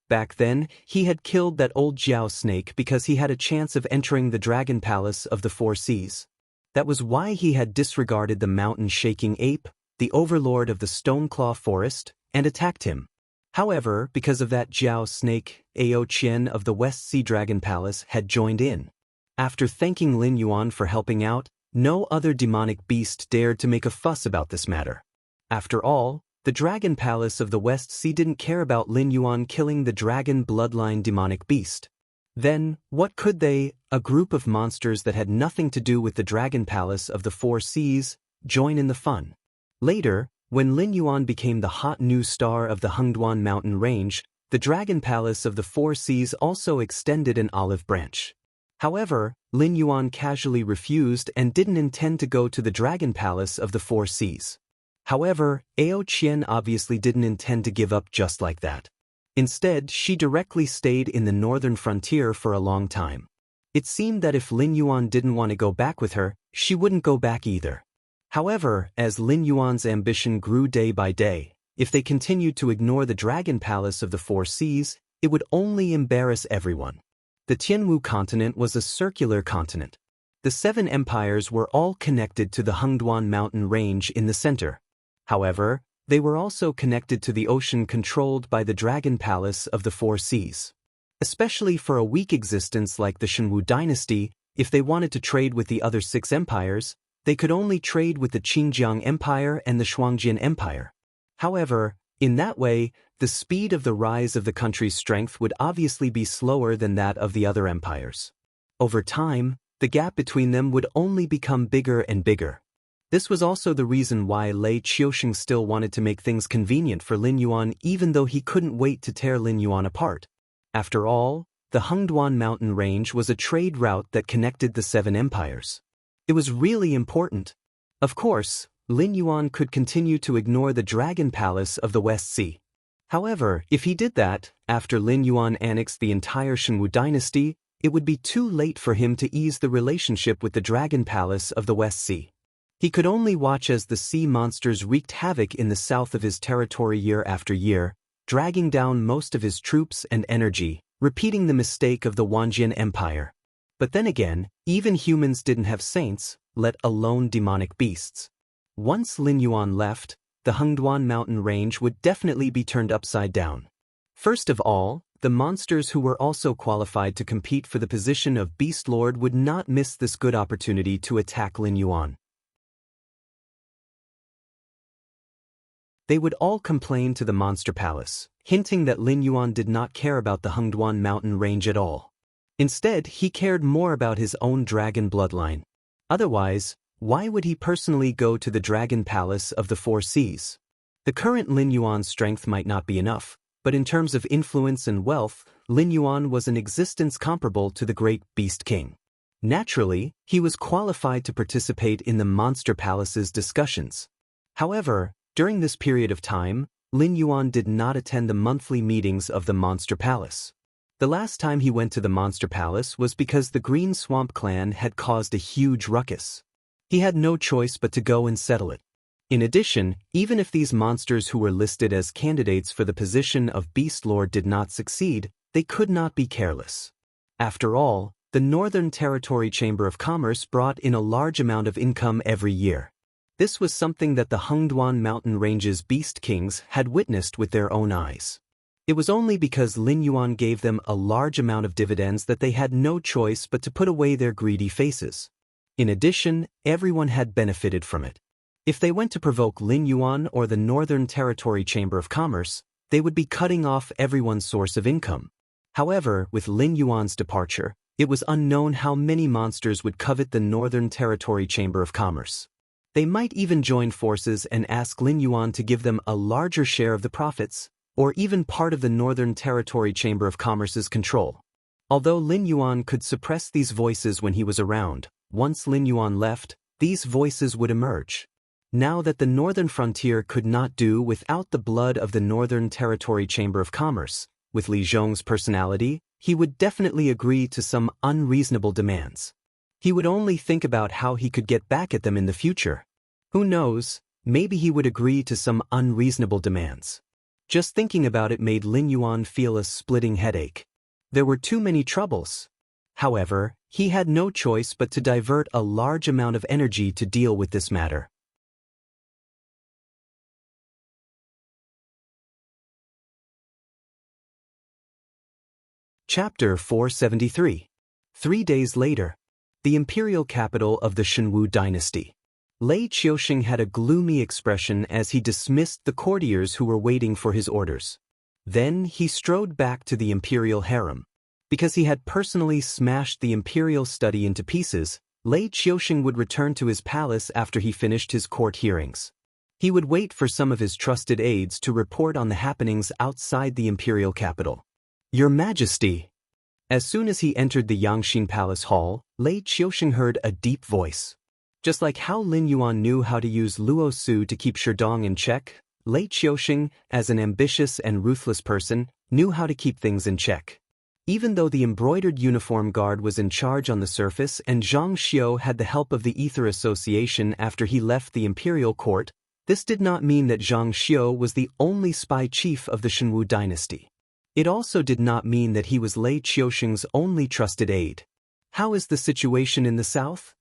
Back then, he had killed that old Jiao snake because he had a chance of entering the Dragon Palace of the Four Seas. That was why he had disregarded the mountain-shaking ape, the overlord of the Stoneclaw Forest, and attacked him. However, because of that Jiao snake, Ao Qian of the West Sea Dragon Palace had joined in. After thanking Lin Yuan for helping out, no other demonic beast dared to make a fuss about this matter. After all, the Dragon Palace of the West Sea didn't care about Lin Yuan killing the dragon bloodline demonic beast. Then, what could they, a group of monsters that had nothing to do with the Dragon Palace of the Four Seas, join in the fun? Later, when Lin Yuan became the hot new star of the Hengduan mountain range, the Dragon Palace of the Four Seas also extended an olive branch. However, Lin Yuan casually refused and didn't intend to go to the Dragon Palace of the Four Seas. However, Ao Qian obviously didn't intend to give up just like that. Instead, she directly stayed in the northern frontier for a long time. It seemed that if Lin Yuan didn't want to go back with her, she wouldn't go back either. However, as Lin Yuan's ambition grew day by day, if they continued to ignore the Dragon Palace of the Four Seas, it would only embarrass everyone. The Tianwu continent was a circular continent. The seven empires were all connected to the Hengduan mountain range in the center. However, they were also connected to the ocean controlled by the Dragon Palace of the Four Seas. Especially for a weak existence like the Shenwu dynasty, if they wanted to trade with the other six empires, they could only trade with the Qinjiang Empire and the Shuangjian Empire. However, in that way, the speed of the rise of the country's strength would obviously be slower than that of the other empires. Over time, the gap between them would only become bigger and bigger. This was also the reason why Lei Qiusheng still wanted to make things convenient for Lin Yuan even though he couldn't wait to tear Lin Yuan apart. After all, the Hengduan mountain range was a trade route that connected the seven empires. It was really important. Of course, Lin Yuan could continue to ignore the Dragon Palace of the West Sea. However, if he did that, after Lin Yuan annexed the entire Shenwu dynasty, it would be too late for him to ease the relationship with the Dragon Palace of the West Sea. He could only watch as the sea monsters wreaked havoc in the south of his territory year after year, dragging down most of his troops and energy, repeating the mistake of the Wanjian Empire. But then again, even humans didn't have saints, let alone demonic beasts. Once Lin Yuan left, the Hengduan mountain range would definitely be turned upside down. First of all, the monsters who were also qualified to compete for the position of Beast Lord would not miss this good opportunity to attack Lin Yuan. They would all complain to the Monster Palace, hinting that Lin Yuan did not care about the Hengduan mountain range at all. Instead, he cared more about his own dragon bloodline. Otherwise, why would he personally go to the Dragon Palace of the Four Seas? The current Lin Yuan's strength might not be enough, but in terms of influence and wealth, Lin Yuan was an existence comparable to the great Beast King. Naturally, he was qualified to participate in the Monster Palace's discussions. However, during this period of time, Lin Yuan did not attend the monthly meetings of the Monster Palace. The last time he went to the Monster Palace was because the Green Swamp clan had caused a huge ruckus. He had no choice but to go and settle it. In addition, even if these monsters who were listed as candidates for the position of Beast Lord did not succeed, they could not be careless. After all, the Northern Territory Chamber of Commerce brought in a large amount of income every year. This was something that the Hengduan mountain range's beast kings had witnessed with their own eyes. It was only because Lin Yuan gave them a large amount of dividends that they had no choice but to put away their greedy faces. In addition, everyone had benefited from it. If they went to provoke Lin Yuan or the Northern Territory Chamber of Commerce, they would be cutting off everyone's source of income. However, with Lin Yuan's departure, it was unknown how many monsters would covet the Northern Territory Chamber of Commerce. They might even join forces and ask Lin Yuan to give them a larger share of the profits, or even part of the Northern Territory Chamber of Commerce's control. Although Lin Yuan could suppress these voices when he was around, once Lin Yuan left, these voices would emerge. Now that the northern frontier could not do without the blood of the Northern Territory Chamber of Commerce, with Li Zhong's personality, he would definitely agree to some unreasonable demands. He would only think about how he could get back at them in the future. Who knows, maybe he would agree to some unreasonable demands. Just thinking about it made Lin Yuan feel a splitting headache. There were too many troubles. However, he had no choice but to divert a large amount of energy to deal with this matter. Chapter 473. 3 days later. The imperial capital of the Shenwu dynasty. Lei Qiusheng had a gloomy expression as he dismissed the courtiers who were waiting for his orders. Then he strode back to the imperial harem. Because he had personally smashed the imperial study into pieces, Lei Qiusheng would return to his palace after he finished his court hearings. He would wait for some of his trusted aides to report on the happenings outside the imperial capital. Your Majesty! As soon as he entered the Yangxin Palace Hall, Lei Qiusheng heard a deep voice. Just like how Lin Yuan knew how to use Luo Su to keep Sherdong in check, Lei Qiusheng, as an ambitious and ruthless person, knew how to keep things in check. Even though the embroidered uniform guard was in charge on the surface and Zhang Xiu had the help of the Ether Association after he left the imperial court, this did not mean that Zhang Xiu was the only spy chief of the Shenwu dynasty. It also did not mean that he was Lei Qiusheng's only trusted aide. How is the situation in the south?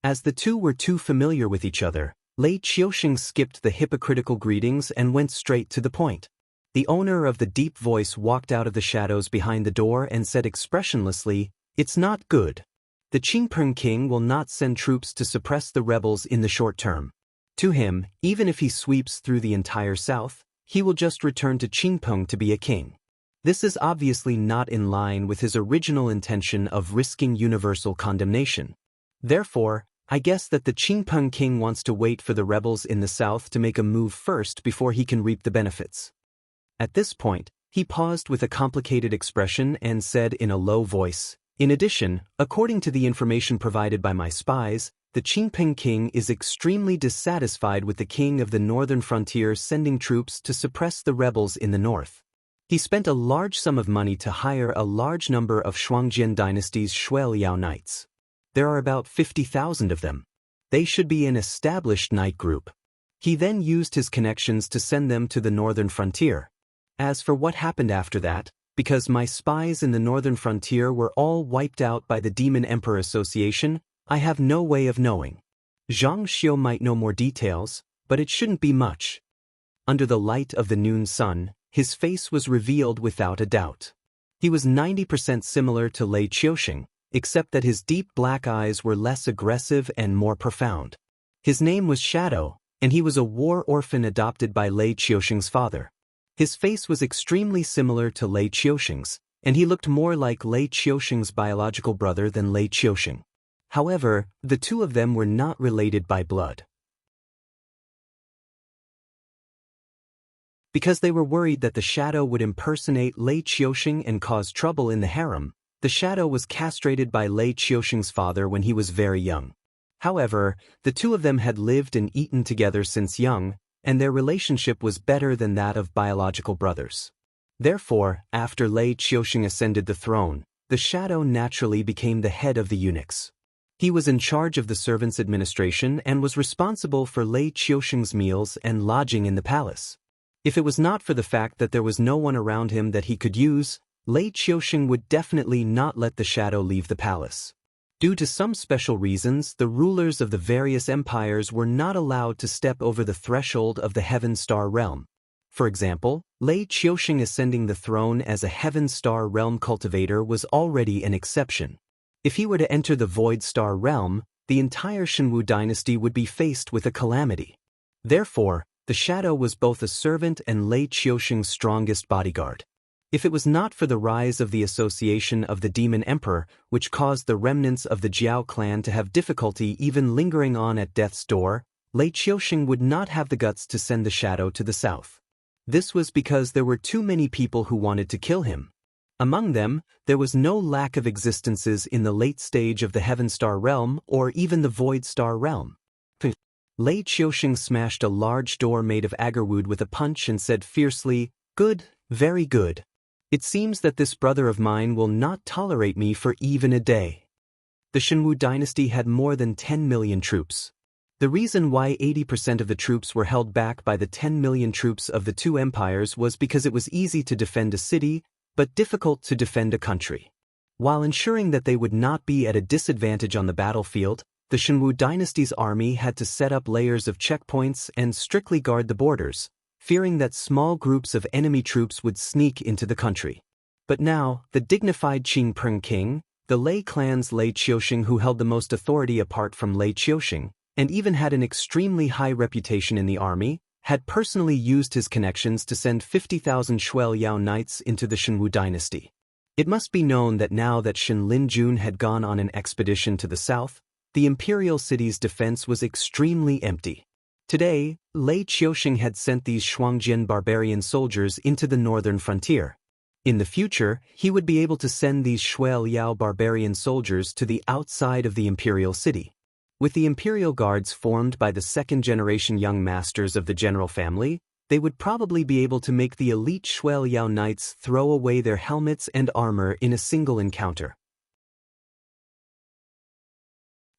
As the two were too familiar with each other, Lei Qiusheng skipped the hypocritical greetings and went straight to the point. The owner of the deep voice walked out of the shadows behind the door and said expressionlessly, "It's not good. The Qingpeng king will not send troops to suppress the rebels in the short term. To him, even if he sweeps through the entire south, he will just return to Qingpeng to be a king. This is obviously not in line with his original intention of risking universal condemnation. Therefore, I guess that the Qingpeng king wants to wait for the rebels in the south to make a move first before he can reap the benefits." At this point, he paused with a complicated expression and said in a low voice, "In addition, according to the information provided by my spies, the Qingpeng king is extremely dissatisfied with the king of the northern frontier sending troops to suppress the rebels in the north. He spent a large sum of money to hire a large number of Shuangjian dynasty's Shueliao knights. There are about 50,000 of them. They should be an established knight group. He then used his connections to send them to the northern frontier. As for what happened after that, because my spies in the northern frontier were all wiped out by the Demon Emperor Association, I have no way of knowing. Zhang Xiu might know more details, but it shouldn't be much." Under the light of the noon sun, his face was revealed without a doubt. He was 90% similar to Lei Qiusheng, except that his deep black eyes were less aggressive and more profound. His name was Shadow, and he was a war orphan adopted by Lei Qiusheng's father. His face was extremely similar to Lei Qiusheng's, and he looked more like Lei Qiusheng's biological brother than Lei Qiusheng. However, the two of them were not related by blood. Because they were worried that the Shadow would impersonate Lei Qiusheng and cause trouble in the harem, the Shadow was castrated by Lei Qiusheng's father when he was very young. However, the two of them had lived and eaten together since young, and their relationship was better than that of biological brothers. Therefore, after Lei Qiusheng ascended the throne, the Shadow naturally became the head of the eunuchs. He was in charge of the servants' administration and was responsible for Lei Qiusheng's meals and lodging in the palace. If it was not for the fact that there was no one around him that he could use, Lei Qiusheng would definitely not let the Shadow leave the palace. Due to some special reasons, the rulers of the various empires were not allowed to step over the threshold of the Heaven Star realm. For example, Lei Qiusheng ascending the throne as a Heaven Star realm cultivator was already an exception. If he were to enter the Void Star realm, the entire Shenwu dynasty would be faced with a calamity. Therefore, the Shadow was both a servant and Lei Qiusheng's strongest bodyguard. If it was not for the rise of the association of the Demon Emperor, which caused the remnants of the Jiao clan to have difficulty even lingering on at death's door, Lei Qiusheng would not have the guts to send the Shadow to the south. This was because there were too many people who wanted to kill him. Among them, there was no lack of existences in the late stage of the Heaven Star realm or even the Void Star realm. Lei Qiusheng smashed a large door made of agarwood with a punch and said fiercely, "Good, very good. It seems that this brother of mine will not tolerate me for even a day." The Shenwu dynasty had more than 10 million troops. The reason why 80% of the troops were held back by the 10 million troops of the two empires was because it was easy to defend a city, but difficult to defend a country. While ensuring that they would not be at a disadvantage on the battlefield, the Shenwu dynasty's army had to set up layers of checkpoints and strictly guard the borders, fearing that small groups of enemy troops would sneak into the country. But now, the dignified Qingpeng king, the Lei clan's Lei Qiusheng, who held the most authority apart from Lei Qiusheng, and even had an extremely high reputation in the army, had personally used his connections to send 50,000 Shuel Yao knights into the Shenwu dynasty. It must be known that now that Shen Linjun had gone on an expedition to the south, the imperial city's defense was extremely empty. Today, Lei Qiusheng had sent these Shuangjian barbarian soldiers into the northern frontier. In the future, he would be able to send these Shuel Yao barbarian soldiers to the outside of the imperial city. With the imperial guards formed by the second-generation young masters of the general family, they would probably be able to make the elite Shuel Yao knights throw away their helmets and armor in a single encounter.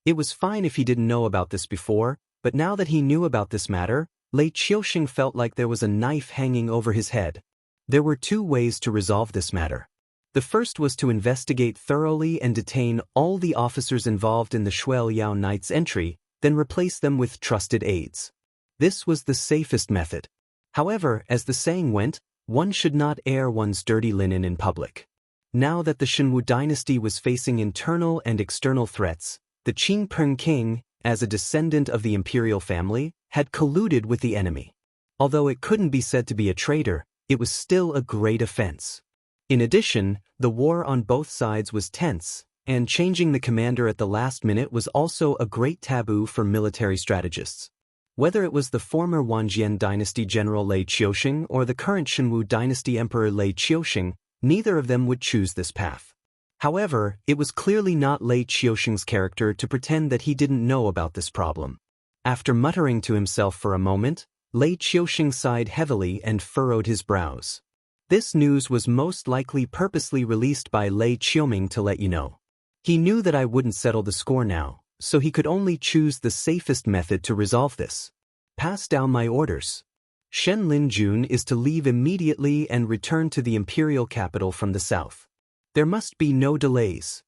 It was fine if he didn't know about this before, but now that he knew about this matter, Lei Qiusheng felt like there was a knife hanging over his head. There were two ways to resolve this matter. The first was to investigate thoroughly and detain all the officers involved in the Shuel Yao Knights' entry, then replace them with trusted aides. This was the safest method. However, as the saying went, one should not air one's dirty linen in public. Now that the Shenwu dynasty was facing internal and external threats, the Qingpeng king, as a descendant of the imperial family, had colluded with the enemy. Although it couldn't be said to be a traitor, it was still a great offense. In addition, the war on both sides was tense, and changing the commander at the last minute was also a great taboo for military strategists. Whether it was the former Wanjian dynasty general Lei Qiusheng or the current Shenwu dynasty emperor Lei Qiusheng, neither of them would choose this path. However, it was clearly not Lei Qiusheng's character to pretend that he didn't know about this problem. After muttering to himself for a moment, Lei Qiusheng sighed heavily and furrowed his brows. This news was most likely purposely released by Lei Qiuming to let you know. He knew that I wouldn't settle the score now, so he could only choose the safest method to resolve this. Pass down my orders. Shen Linjun is to leave immediately and return to the imperial capital from the south. There must be no delays.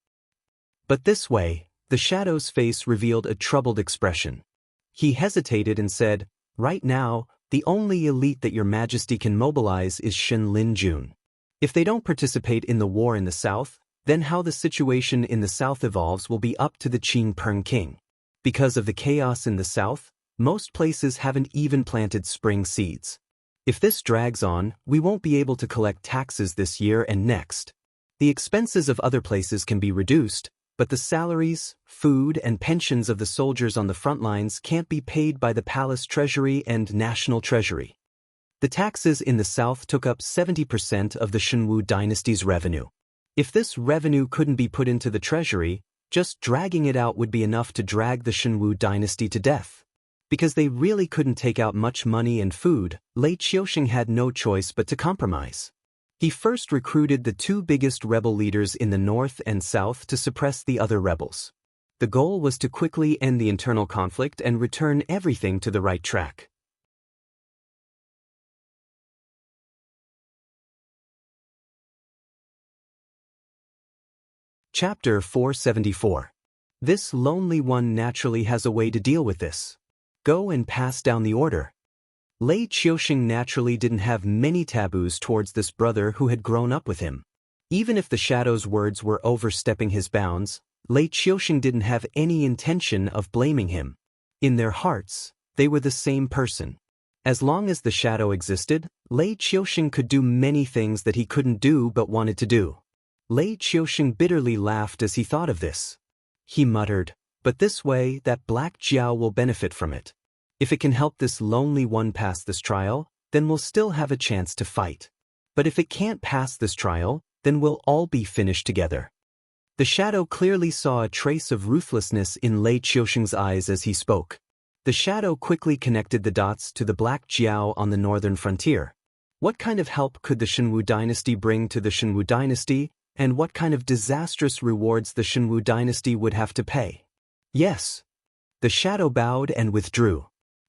But this way, the Shadow's face revealed a troubled expression. He hesitated and said, "Right now, the only elite that your majesty can mobilize is Shen Linjun. If they don't participate in the war in the south, then how the situation in the south evolves will be up to the Qingpeng king. Because of the chaos in the south, most places haven't even planted spring seeds. If this drags on, we won't be able to collect taxes this year and next. The expenses of other places can be reduced, but the salaries, food, and pensions of the soldiers on the front lines can't be paid by the palace treasury and national treasury." The taxes in the south took up 70% of the Shenwu dynasty's revenue. If this revenue couldn't be put into the treasury, just dragging it out would be enough to drag the Shenwu dynasty to death. Because they really couldn't take out much money and food, Lei Qiusheng had no choice but to compromise. He first recruited the two biggest rebel leaders in the north and south to suppress the other rebels. The goal was to quickly end the internal conflict and return everything to the right track. Chapter 474. This lonely one naturally has a way to deal with this. Go and pass down the order. Lei Qiusheng naturally didn't have many taboos towards this brother who had grown up with him. Even if the shadow's words were overstepping his bounds, Lei Qiusheng didn't have any intention of blaming him. In their hearts, they were the same person. As long as the shadow existed, Lei Qiusheng could do many things that he couldn't do but wanted to do. Lei Qiusheng bitterly laughed as he thought of this. He muttered, "But this way, that Black Jiao will benefit from it. If it can help this lonely one pass this trial, then we'll still have a chance to fight. But if it can't pass this trial, then we'll all be finished together." The shadow clearly saw a trace of ruthlessness in Lei Qiusheng's eyes as he spoke. The shadow quickly connected the dots to the Black Jiao on the northern frontier. What kind of help could the Shenwu dynasty bring to the Shenwu dynasty, and what kind of disastrous rewards the Shenwu dynasty would have to pay? Yes. The shadow bowed and withdrew.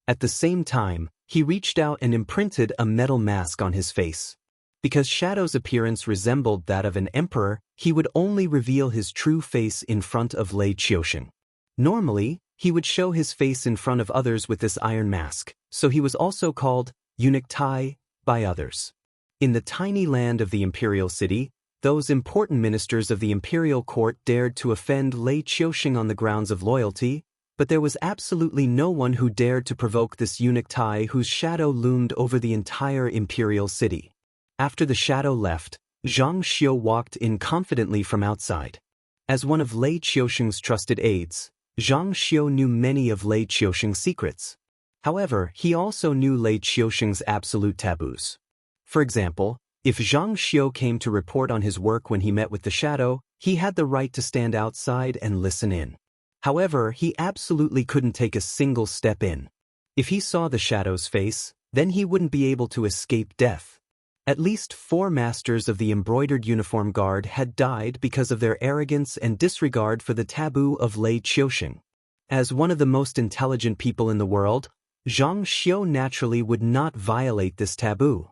At the same time, he reached out and imprinted a metal mask on his face. Because Shadow's appearance resembled that of an emperor, he would only reveal his true face in front of Lei Qiusheng. Normally, he would show his face in front of others with this iron mask, so he was also called Eunuch Tai by others. In the tiny land of the imperial city, those important ministers of the imperial court dared to offend Lei Qiusheng on the grounds of loyalty, but there was absolutely no one who dared to provoke this Eunuch Tai whose shadow loomed over the entire imperial city. After the shadow left, Zhang Xiu walked in confidently from outside. As one of Lei Qiusheng's trusted aides, Zhang Xiu knew many of Lei Qiusheng's secrets. However, he also knew Lei Qiusheng's absolute taboos. For example, if Zhang Xiu came to report on his work when he met with the shadow, he had the right to stand outside and listen in. However, he absolutely couldn't take a single step in. If he saw the shadow's face, then he wouldn't be able to escape death. At least 4 masters of the embroidered uniform guard had died because of their arrogance and disregard for the taboo of Lei Qiusheng. As one of the most intelligent people in the world, Zhang Xiu naturally would not violate this taboo.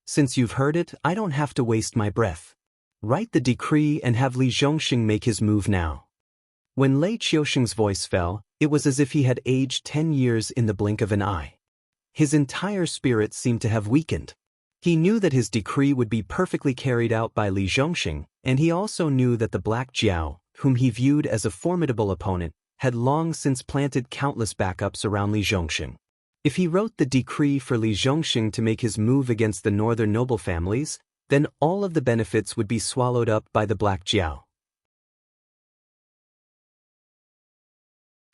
Since you've heard it, I don't have to waste my breath. Write the decree and have Li Zhongxing make his move now. When Lei Qiusheng's voice fell, it was as if he had aged 10 years in the blink of an eye. His entire spirit seemed to have weakened. He knew that his decree would be perfectly carried out by Li Zhongxing, and he also knew that the Black Jiao, whom he viewed as a formidable opponent, had long since planted countless backups around Li Zhongxing. If he wrote the decree for Li Zhongxing to make his move against the northern noble families, then all of the benefits would be swallowed up by the Black Jiao.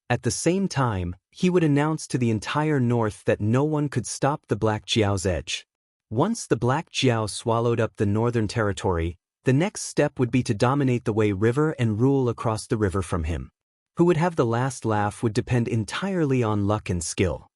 At the same time, he would announce to the entire north that no one could stop the Black Jiao's edge. Once the Black Jiao swallowed up the northern territory, the next step would be to dominate the Wei River and rule across the river from him. Who would have the last laugh would depend entirely on luck and skill.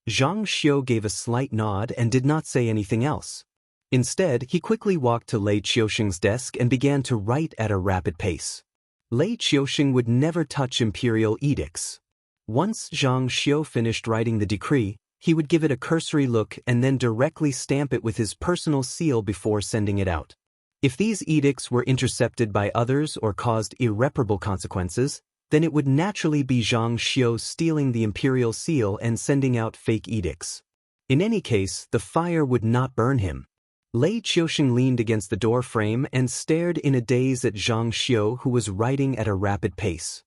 Zhang Xiu gave a slight nod and did not say anything else. Instead, he quickly walked to Lei Qiusheng's desk and began to write at a rapid pace. Lei Qiusheng would never touch imperial edicts. Once Zhang Xiu finished writing the decree, he would give it a cursory look and then directly stamp it with his personal seal before sending it out. If these edicts were intercepted by others or caused irreparable consequences, then it would naturally be Zhang Xiu stealing the imperial seal and sending out fake edicts. In any case, the fire would not burn him. Lei Qiusheng leaned against the door frame and stared in a daze at Zhang Xiu, who was writing at a rapid pace.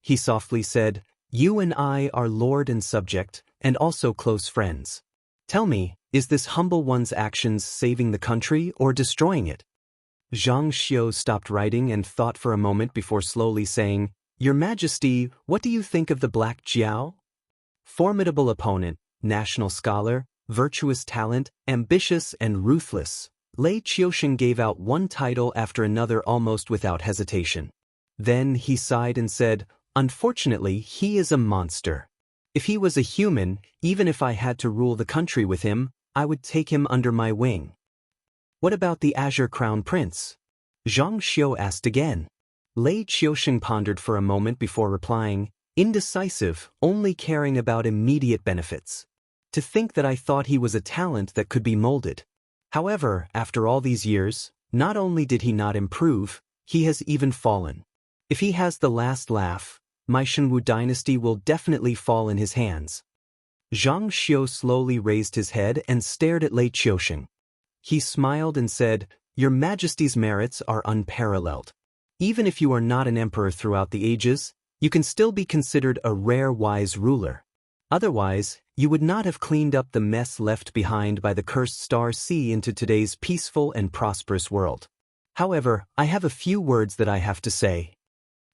He softly said, "You and I are lord and subject, and also close friends. Tell me, is this humble one's actions saving the country or destroying it?" Zhang Xiu stopped writing and thought for a moment before slowly saying, "Your Majesty, what do you think of the Black Jiao? Formidable opponent, national scholar, virtuous talent, ambitious and ruthless." Lei Qiusheng gave out one title after another almost without hesitation. Then he sighed and said, "Unfortunately, he is a monster. If he was a human, even if I had to rule the country with him, I would take him under my wing." "What about the Azure Crown Prince?" Zhang Xiu asked again. Lei Qiusheng pondered for a moment before replying, "Indecisive, only caring about immediate benefits. To think that I thought he was a talent that could be molded. However, after all these years, not only did he not improve, he has even fallen. If he has the last laugh, my Shenwu dynasty will definitely fall in his hands. Zhang Xiu slowly raised his head and stared at Lei Qiusheng. He smiled and said, "Your Majesty's merits are unparalleled. Even if you are not an emperor throughout the ages, you can still be considered a rare wise ruler. Otherwise, you would not have cleaned up the mess left behind by the cursed Star Sea into today's peaceful and prosperous world. However, I have a few words that I have to say."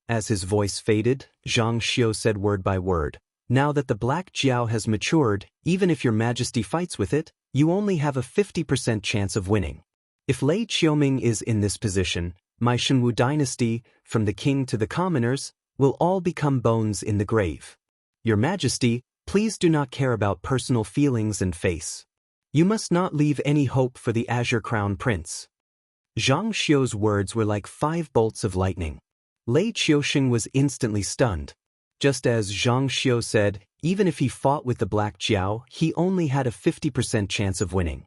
As his voice faded, Zhang Xiu said word by word, "Now that the Black Jiao has matured, even if your Majesty fights with it, you only have a 50% chance of winning. If Lei Qiuming is in this position, my Shenwu dynasty, from the king to the commoners, will all become bones in the grave. Your Majesty, please do not care about personal feelings and face. You must not leave any hope for the Azure Crown Prince." Zhang Xiu's words were like 5 bolts of lightning. Lei Qiusheng was instantly stunned. Just as Zhang Xiu said, even if he fought with the Black Jiao, he only had a 50% chance of winning.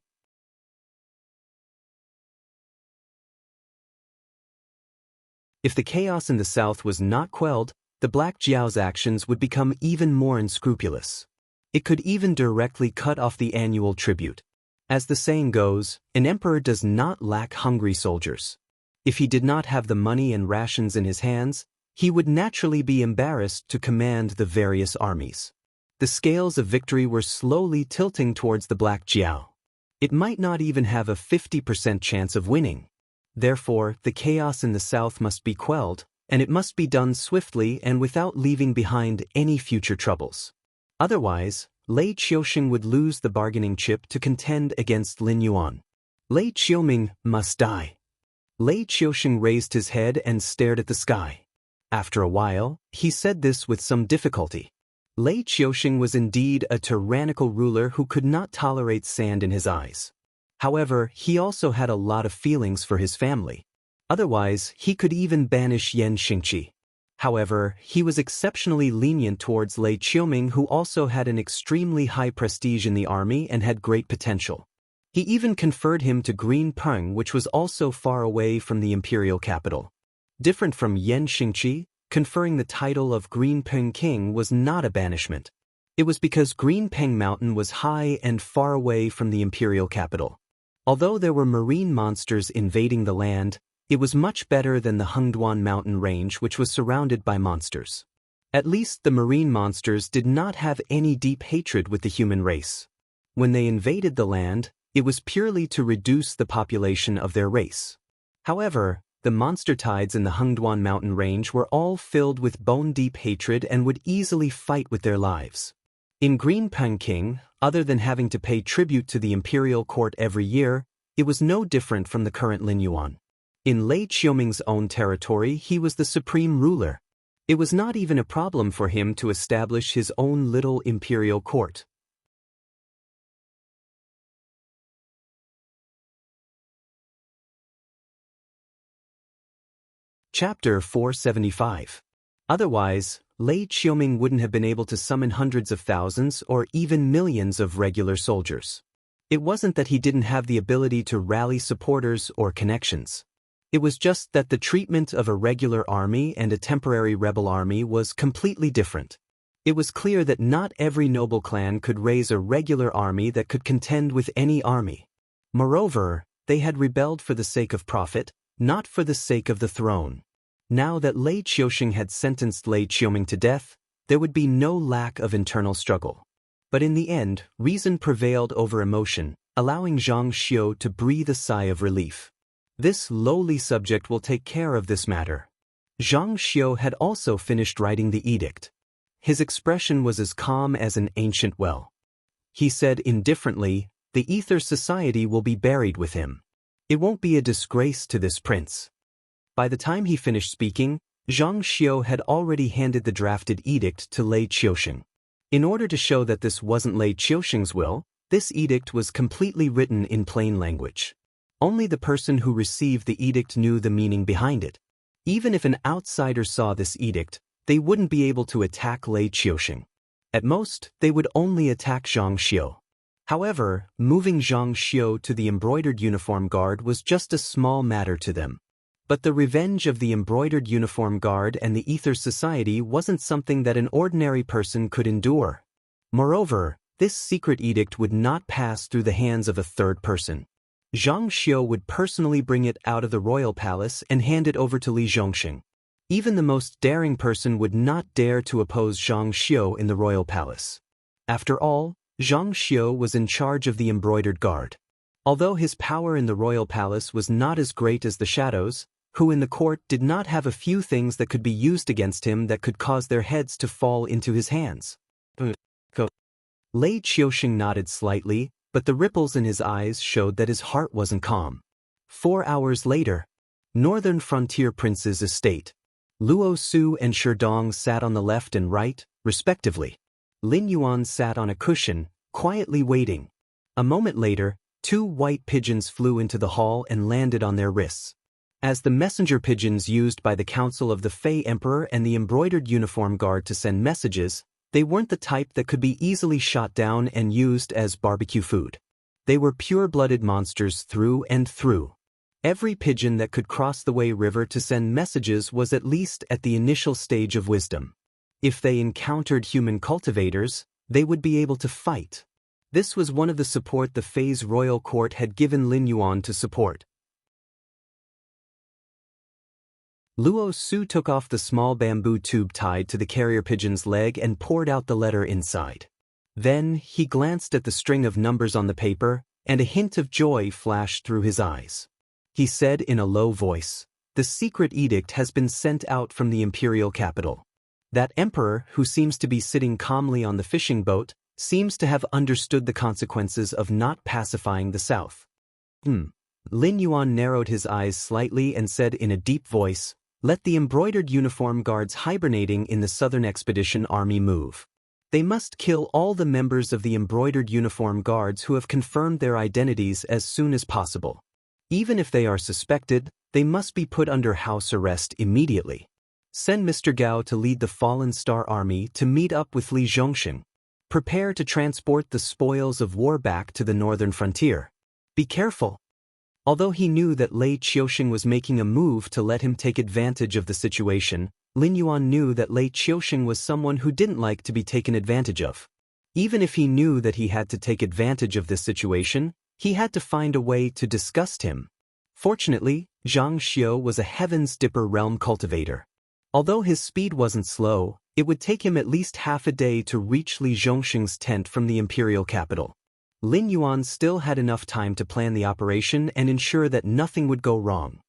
If the chaos in the south was not quelled, the Black Jiao's actions would become even more unscrupulous. It could even directly cut off the annual tribute. As the saying goes, an emperor does not lack hungry soldiers. If he did not have the money and rations in his hands, he would naturally be embarrassed to command the various armies. The scales of victory were slowly tilting towards the Black Jiao. It might not even have a 50% chance of winning. Therefore, the chaos in the south must be quelled, and it must be done swiftly and without leaving behind any future troubles. Otherwise, Lei Qiusheng would lose the bargaining chip to contend against Lin Yuan. Lei Qiuming must die. Lei Qiusheng raised his head and stared at the sky. After a while, he said this with some difficulty. Lei Qiusheng was indeed a tyrannical ruler who could not tolerate sand in his eyes. However, he also had a lot of feelings for his family. Otherwise, he could even banish Yan Xingqi. However, he was exceptionally lenient towards Lei Qiuming, who also had an extremely high prestige in the army and had great potential. He even conferred him to Green Peng, which was also far away from the imperial capital. Different from Yan Xingqi, conferring the title of Green Peng King was not a banishment. It was because Green Peng Mountain was high and far away from the imperial capital. Although there were marine monsters invading the land, it was much better than the Hengduan mountain range, which was surrounded by monsters. At least the marine monsters did not have any deep hatred with the human race. When they invaded the land, it was purely to reduce the population of their race. However, the monster tides in the Hengduan mountain range were all filled with bone-deep hatred and would easily fight with their lives. In Green Peng King, other than having to pay tribute to the imperial court every year, it was no different from the current Lin Yuan. In Lei Qiuming's own territory, he was the supreme ruler. It was not even a problem for him to establish his own little imperial court. Chapter 475. Otherwise, Lei Qiuming wouldn't have been able to summon hundreds of thousands or even millions of regular soldiers. It wasn't that he didn't have the ability to rally supporters or connections. It was just that the treatment of a regular army and a temporary rebel army was completely different. It was clear that not every noble clan could raise a regular army that could contend with any army. Moreover, they had rebelled for the sake of profit, not for the sake of the throne. Now that Lei Qiusheng had sentenced Lei Qiuming to death, there would be no lack of internal struggle. But in the end, reason prevailed over emotion, allowing Zhang Xiu to breathe a sigh of relief. This lowly subject will take care of this matter. Zhang Xiu had also finished writing the edict. His expression was as calm as an ancient well. He said indifferently, "The Ether Society will be buried with him. It won't be a disgrace to this prince." By the time he finished speaking, Zhang Xiu had already handed the drafted edict to Lei Qiusheng. In order to show that this wasn't Lei Qiusheng's will, this edict was completely written in plain language. Only the person who received the edict knew the meaning behind it. Even if an outsider saw this edict, they wouldn't be able to attack Lei Qiusheng. At most, they would only attack Zhang Xiu. However, moving Zhang Xiu to the embroidered uniform guard was just a small matter to them. But the revenge of the embroidered uniform guard and the Ether Society wasn't something that an ordinary person could endure. Moreover, this secret edict would not pass through the hands of a third person. Zhang Xiu would personally bring it out of the royal palace and hand it over to Li Zhongxing. Even the most daring person would not dare to oppose Zhang Xiu in the royal palace. After all, Zhang Xiu was in charge of the embroidered guard. Although his power in the royal palace was not as great as the shadows, who in the court did not have a few things that could be used against him that could cause their heads to fall into his hands. Lei Qiuxing nodded slightly, but the ripples in his eyes showed that his heart wasn't calm. 4 hours later, Northern Frontier Prince's estate. Luo Su and Sherdong sat on the left and right, respectively. Lin Yuan sat on a cushion, quietly waiting. A moment later, 2 white pigeons flew into the hall and landed on their wrists. As the messenger pigeons used by the Council of the Fey Emperor and the embroidered uniform guard to send messages, they weren't the type that could be easily shot down and used as barbecue food. They were pure-blooded monsters through and through. Every pigeon that could cross the Wei River to send messages was at least at the initial stage of wisdom. If they encountered human cultivators, they would be able to fight. This was one of the support the Fei's royal court had given Lin Yuan to support. Luo Su took off the small bamboo tube tied to the carrier pigeon's leg and poured out the letter inside. Then, he glanced at the string of numbers on the paper, and a hint of joy flashed through his eyes. He said in a low voice, "The secret edict has been sent out from the imperial capital. That emperor, who seems to be sitting calmly on the fishing boat, seems to have understood the consequences of not pacifying the south." Lin Yuan narrowed his eyes slightly and said in a deep voice, "Let the embroidered uniform guards hibernating in the Southern Expedition Army move. They must kill all the members of the embroidered uniform guards who have confirmed their identities as soon as possible. Even if they are suspected, they must be put under house arrest immediately. Send Mr. Gao to lead the Fallen Star Army to meet up with Li Zhongxing. Prepare to transport the spoils of war back to the northern frontier. Be careful." Although he knew that Lei Qiuxing was making a move to let him take advantage of the situation, Lin Yuan knew that Lei Qiuxing was someone who didn't like to be taken advantage of. Even if he knew that he had to take advantage of this situation, he had to find a way to disgust him. Fortunately, Zhang Xiu was a Heaven's Dipper realm cultivator. Although his speed wasn't slow, it would take him at least half a day to reach Li Zhongxing's tent from the imperial capital. Lin Yuan still had enough time to plan the operation and ensure that nothing would go wrong.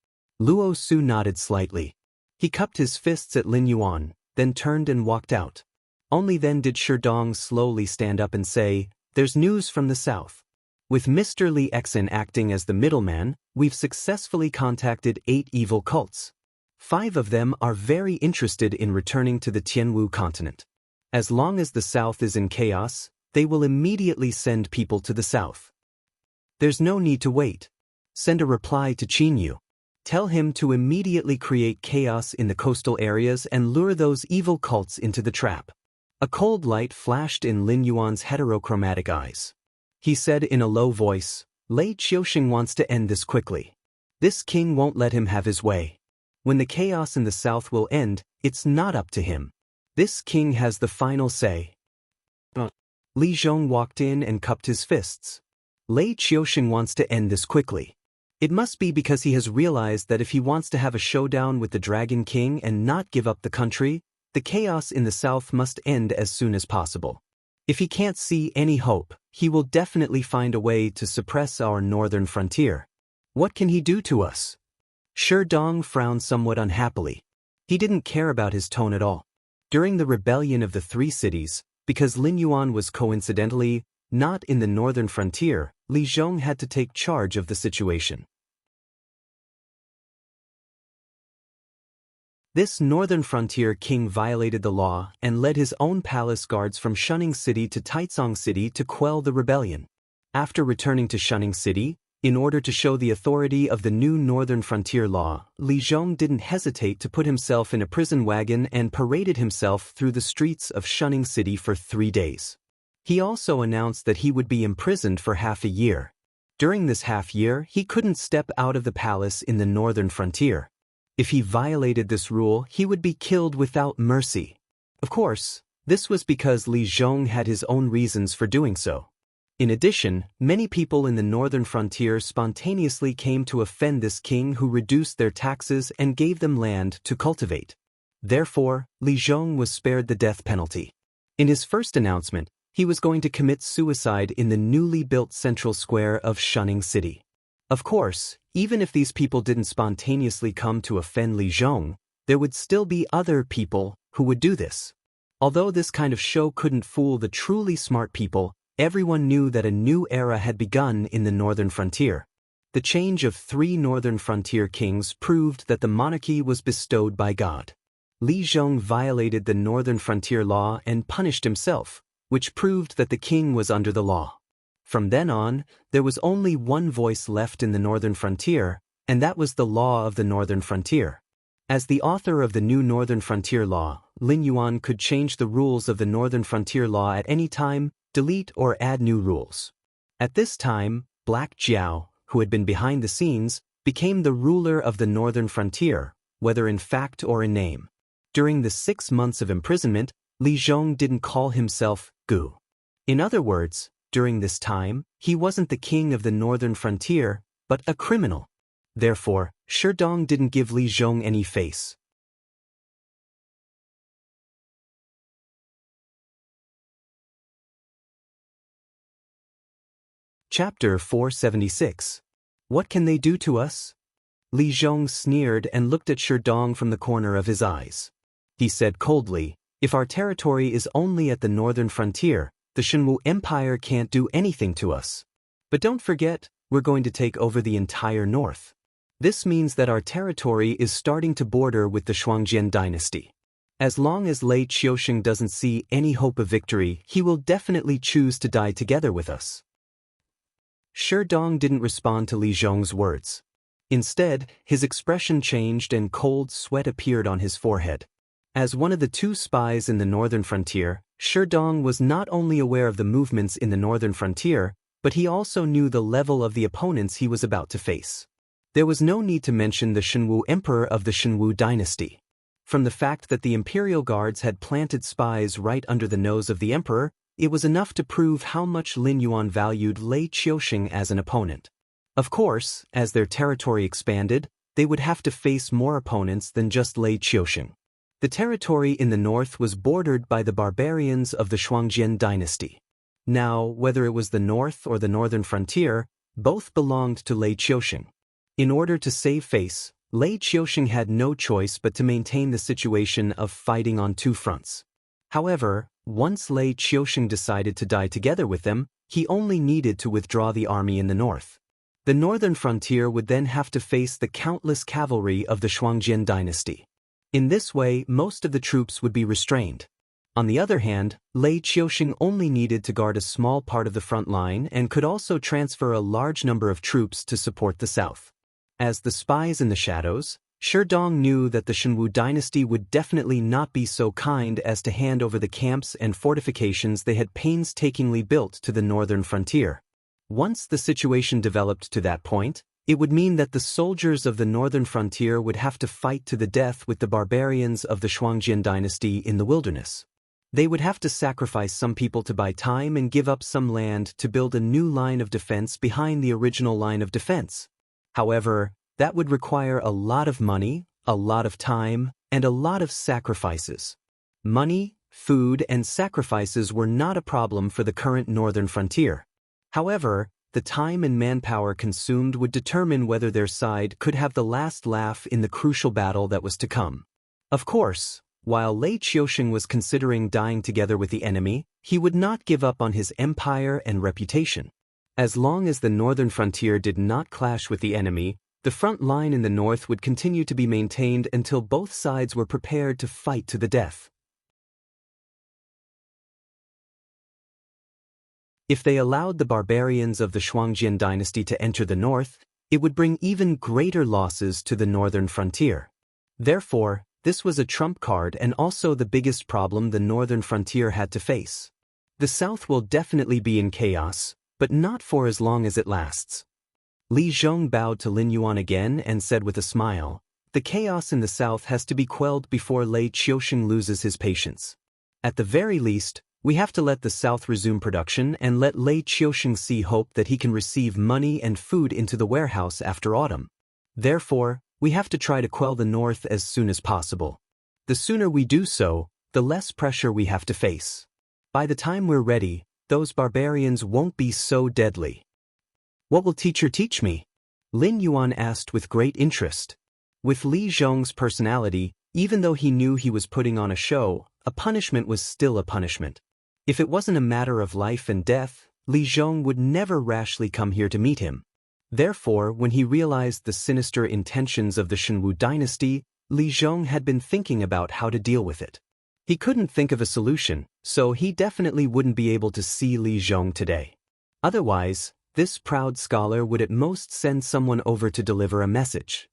Luo Su nodded slightly. He cupped his fists at Lin Yuan, then turned and walked out. Only then did Sherdong slowly stand up and say, "There's news from the south. With Mr. Li Exin acting as the middleman, we've successfully contacted 8 evil cults. 5 of them are very interested in returning to the Tianwu continent. As long as the south is in chaos, they will immediately send people to the south. There's no need to wait. Send a reply to Qinyu. Tell him to immediately create chaos in the coastal areas and lure those evil cults into the trap." A cold light flashed in Lin Yuan's heterochromatic eyes. He said in a low voice, "Lei Qiuxing wants to end this quickly. This king won't let him have his way. When the chaos in the south will end, it's not up to him. This king has the final say." Li Zhong walked in and cupped his fists. "Lei Qiuxing wants to end this quickly. It must be because he has realized that if he wants to have a showdown with the Dragon King and not give up the country, the chaos in the south must end as soon as possible. If he can't see any hope, he will definitely find a way to suppress our northern frontier. What can he do to us?" Sherdong frowned somewhat unhappily. He didn't care about his tone at all. During the rebellion of the 3 cities, because Lin Yuan was coincidentally not in the northern frontier, Li Zhong had to take charge of the situation. This northern frontier king violated the law and led his own palace guards from Shunning City to Taicang City to quell the rebellion. After returning to Shunning City, in order to show the authority of the new northern frontier law, Li Zhong didn't hesitate to put himself in a prison wagon and paraded himself through the streets of Shunning City for 3 days. He also announced that he would be imprisoned for half a year. During this half year, he couldn't step out of the palace in the northern frontier. If he violated this rule, he would be killed without mercy. Of course, this was because Li Zhong had his own reasons for doing so. In addition, many people in the northern frontier spontaneously came to offend this king who reduced their taxes and gave them land to cultivate. Therefore, Li Zhong was spared the death penalty. In his first announcement, he was going to commit suicide in the newly built central square of Shunning City. Of course, even if these people didn't spontaneously come to offend Li Zhong, there would still be other people who would do this. Although this kind of show couldn't fool the truly smart people, everyone knew that a new era had begun in the northern frontier. The change of 3 northern frontier kings proved that the monarchy was bestowed by God. Li Zhong violated the northern frontier law and punished himself, which proved that the king was under the law. From then on, there was only one voice left in the northern frontier, and that was the law of the northern frontier. As the author of the new northern frontier law, Lin Yuan could change the rules of the northern frontier law at any time, delete or add new rules. At this time, Black Jiao, who had been behind the scenes, became the ruler of the northern frontier, whether in fact or in name. During the 6 months of imprisonment, Li Zhong didn't call himself Gu. In other words, during this time, he wasn't the king of the northern frontier, but a criminal. Therefore, Sherdong didn't give Li Zhong any face. Chapter 476. What can they do to us? Li Zhong sneered and looked at Sherdong from the corner of his eyes. He said coldly, "If our territory is only at the northern frontier, the Shenwu Empire can't do anything to us. But don't forget, we're going to take over the entire north. This means that our territory is starting to border with the Shuangjian dynasty. As long as Lei Qiusheng doesn't see any hope of victory, he will definitely choose to die together with us." Sherdong didn't respond to Li Zhong's words. Instead, his expression changed and cold sweat appeared on his forehead. As one of the 2 spies in the northern frontier, Sherdong was not only aware of the movements in the northern frontier, but he also knew the level of the opponents he was about to face. There was no need to mention the Shenwu Emperor of the Shenwu dynasty. From the fact that the imperial guards had planted spies right under the nose of the emperor, it was enough to prove how much Lin Yuan valued Lei Qiusheng as an opponent. Of course, as their territory expanded, they would have to face more opponents than just Lei Qiusheng. The territory in the north was bordered by the barbarians of the Shuangjian dynasty. Now, whether it was the north or the northern frontier, both belonged to Lei Qiusheng. In order to save face, Lei Qiusheng had no choice but to maintain the situation of fighting on 2 fronts. However, once Lei Qiusheng decided to die together with them, he only needed to withdraw the army in the north. The northern frontier would then have to face the countless cavalry of the Shuangjian dynasty. In this way, most of the troops would be restrained. On the other hand, Lei Qiusheng only needed to guard a small part of the front line and could also transfer a large number of troops to support the south. As the spies in the shadows, Sherdong knew that the Shenwu dynasty would definitely not be so kind as to hand over the camps and fortifications they had painstakingly built to the northern frontier. Once the situation developed to that point, it would mean that the soldiers of the northern frontier would have to fight to the death with the barbarians of the Shuangjian dynasty in the wilderness. They would have to sacrifice some people to buy time and give up some land to build a new line of defense behind the original line of defense. However, that would require a lot of money, a lot of time, and a lot of sacrifices. Money, food, and sacrifices were not a problem for the current northern frontier. However, the time and manpower consumed would determine whether their side could have the last laugh in the crucial battle that was to come. Of course, while Lei Qiusheng was considering dying together with the enemy, he would not give up on his empire and reputation. As long as the northern frontier did not clash with the enemy, the front line in the north would continue to be maintained until both sides were prepared to fight to the death. If they allowed the barbarians of the Shuangjian dynasty to enter the north, it would bring even greater losses to the northern frontier. Therefore, this was a trump card and also the biggest problem the northern frontier had to face. The south will definitely be in chaos, but not for as long as it lasts. Li Zhong bowed to Lin Yuan again and said with a smile, The chaos in the south has to be quelled before Lei Qiusheng loses his patience. At the very least, we have to let the south resume production and let Lei Qiusheng see hope that he can receive money and food into the warehouse after autumn. Therefore, we have to try to quell the north as soon as possible. The sooner we do so, the less pressure we have to face. By the time we're ready, those barbarians won't be so deadly. What will teacher teach me? Lin Yuan asked with great interest. With Li Zhong's personality, even though he knew he was putting on a show, a punishment was still a punishment. If it wasn't a matter of life and death, Li Zhong would never rashly come here to meet him. Therefore, when he realized the sinister intentions of the Shenwu dynasty, Li Zhong had been thinking about how to deal with it. He couldn't think of a solution, so he definitely wouldn't be able to see Li Zhong today. Otherwise, this proud scholar would at most send someone over to deliver a message.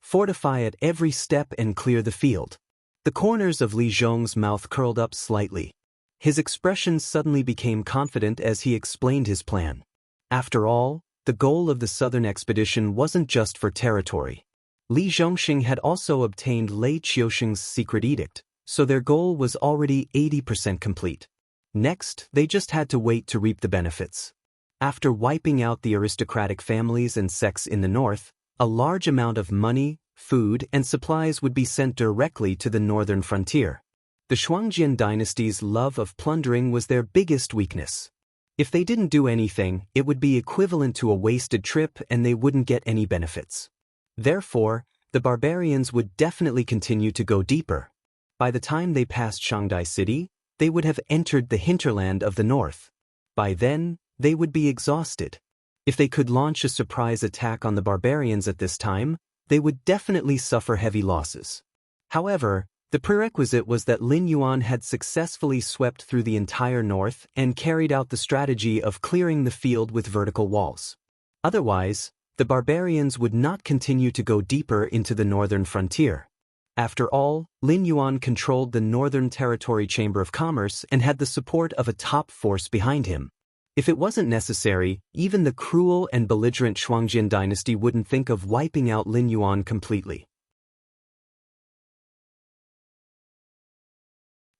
Fortify at every step and clear the field. The corners of Li Zhong's mouth curled up slightly. His expression suddenly became confident as he explained his plan. After all, the goal of the southern expedition wasn't just for territory. Li Zhongxing had also obtained Lei Qiusheng's secret edict, so their goal was already 80% complete. Next, they just had to wait to reap the benefits. After wiping out the aristocratic families and sects in the north, a large amount of money, food, and supplies would be sent directly to the northern frontier. The Shuangjian dynasty's love of plundering was their biggest weakness. If they didn't do anything, it would be equivalent to a wasted trip and they wouldn't get any benefits. Therefore, the barbarians would definitely continue to go deeper. By the time they passed Shanghai City, they would have entered the hinterland of the north. By then, they would be exhausted. If they could launch a surprise attack on the barbarians at this time, they would definitely suffer heavy losses. However, the prerequisite was that Lin Yuan had successfully swept through the entire north and carried out the strategy of clearing the field with vertical walls. Otherwise, the barbarians would not continue to go deeper into the northern frontier. After all, Lin Yuan controlled the Northern Territory Chamber of Commerce and had the support of a top force behind him. If it wasn't necessary, even the cruel and belligerent Shuangjian dynasty wouldn't think of wiping out Lin Yuan completely.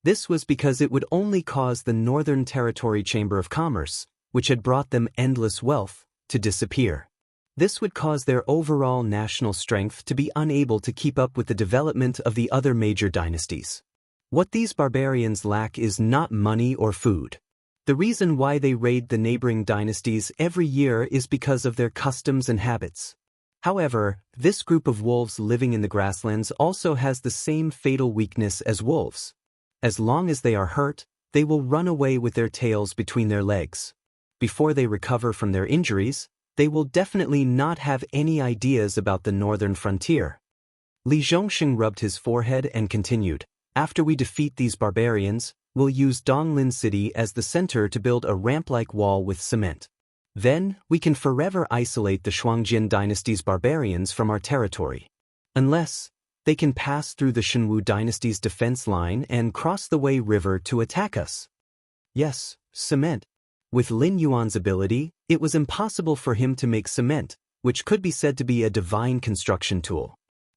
This was because it would only cause the Northern Territory Chamber of Commerce, which had brought them endless wealth, to disappear. This would cause their overall national strength to be unable to keep up with the development of the other major dynasties. What these barbarians lack is not money or food. The reason why they raid the neighboring dynasties every year is because of their customs and habits. However, this group of wolves living in the grasslands also has the same fatal weakness as wolves. As long as they are hurt, they will run away with their tails between their legs. Before they recover from their injuries, they will definitely not have any ideas about the northern frontier. Li Zhongxing rubbed his forehead and continued, after we defeat these barbarians, we'll use Donglin City as the center to build a ramp-like wall with cement. Then, we can forever isolate the Shuangjian dynasty's barbarians from our territory. Unless, they can pass through the Shenwu dynasty's defense line and cross the Wei River to attack us. Yes, cement. With Lin Yuan's ability, it was impossible for him to make cement, which could be said to be a divine construction tool.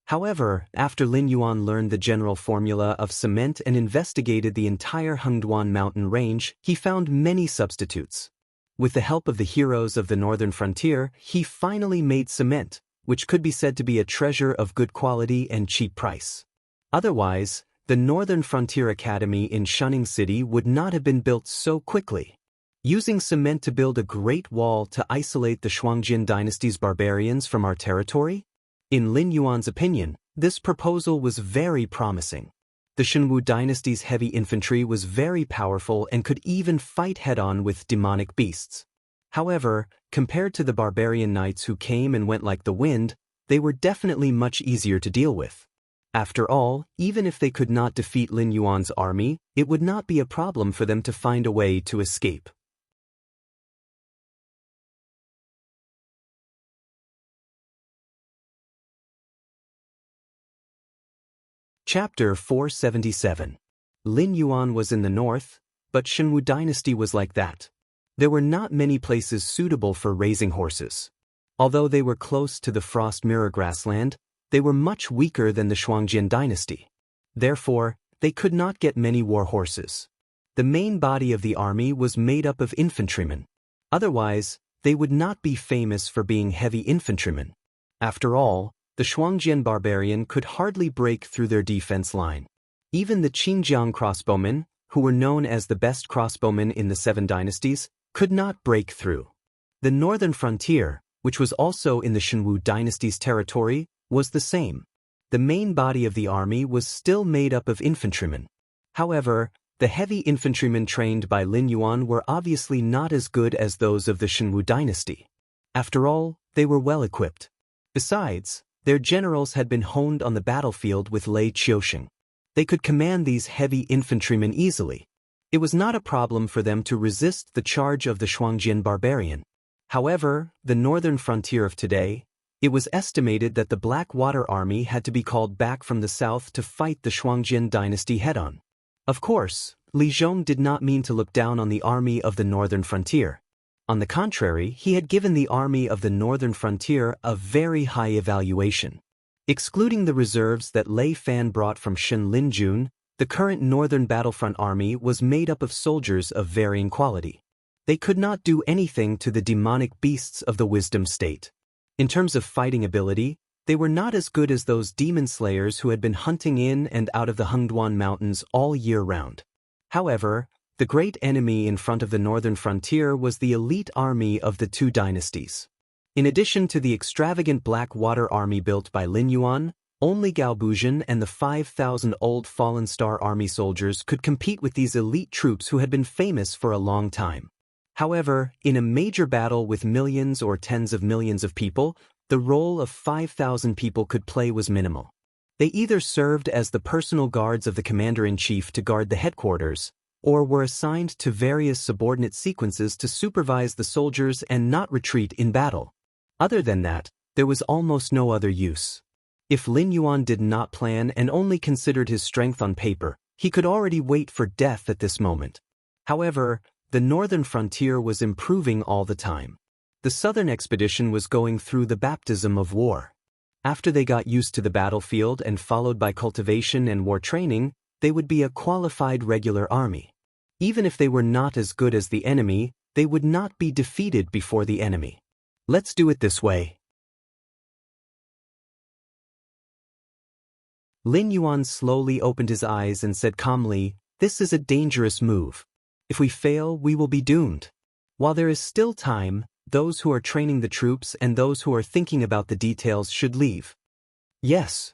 However, after Lin Yuan learned the general formula of cement and investigated the entire Hengduan mountain range, he found many substitutes. With the help of the heroes of the northern frontier, he finally made cement, which could be said to be a treasure of good quality and cheap price. Otherwise, the Northern Frontier Academy in Shunning City would not have been built so quickly. Using cement to build a great wall to isolate the Shuangjian dynasty's barbarians from our territory? In Lin Yuan's opinion, this proposal was very promising. The Shenwu dynasty's heavy infantry was very powerful and could even fight head-on with demonic beasts. However, compared to the barbarian knights who came and went like the wind, they were definitely much easier to deal with. After all, even if they could not defeat Lin Yuan's army, it would not be a problem for them to find a way to escape. Chapter 477. Lin Yuan was in the north, but Shenwu dynasty was like that. There were not many places suitable for raising horses. Although they were close to the frost mirror grassland, they were much weaker than the Shuangjian dynasty. Therefore, they could not get many war horses. The main body of the army was made up of infantrymen. Otherwise, they would not be famous for being heavy infantrymen. After all, the Shuangjian barbarian could hardly break through their defense line. Even the Qingjiang crossbowmen, who were known as the best crossbowmen in the 7 dynasties, could not break through. The northern frontier, which was also in the Shenwu dynasty's territory, was the same. The main body of the army was still made up of infantrymen. However, the heavy infantrymen trained by Lin Yuan were obviously not as good as those of the Shenwu dynasty. After all, they were well equipped. Besides, their generals had been honed on the battlefield with Lei Qiusheng. They could command these heavy infantrymen easily. It was not a problem for them to resist the charge of the Shuangjian barbarian. However, the northern frontier of today, it was estimated that the Blackwater army had to be called back from the south to fight the Shuangjian dynasty head-on. Of course, Li Zhong did not mean to look down on the army of the northern frontier. On the contrary, he had given the army of the northern frontier a very high evaluation. Excluding the reserves that Lei Fan brought from Shen Linjun, the current northern battlefront army was made up of soldiers of varying quality. They could not do anything to the demonic beasts of the wisdom state. In terms of fighting ability, they were not as good as those demon slayers who had been hunting in and out of the Hengduan Mountains all year round. However, the great enemy in front of the northern frontier was the elite army of the 2 dynasties. In addition to the extravagant Blackwater army built by Lin Yuan, only Gao Buzhan and the 5,000 old Fallen Star army soldiers could compete with these elite troops who had been famous for a long time. However, in a major battle with millions or tens of millions of people, the role of 5,000 people could play was minimal. They either served as the personal guards of the commander-in-chief to guard the headquarters, or were assigned to various subordinate sequences to supervise the soldiers and not retreat in battle. Other than that, there was almost no other use. If Lin Yuan did not plan and only considered his strength on paper, he could already wait for death at this moment. However, the northern frontier was improving all the time. The southern expedition was going through the baptism of war. After they got used to the battlefield and followed by cultivation and war training, they would be a qualified regular army. Even if they were not as good as the enemy, they would not be defeated before the enemy. Let's do it this way. Lin Yuan slowly opened his eyes and said calmly, "This is a dangerous move. If we fail, we will be doomed. While there is still time, those who are training the troops and those who are thinking about the details should leave." Yes.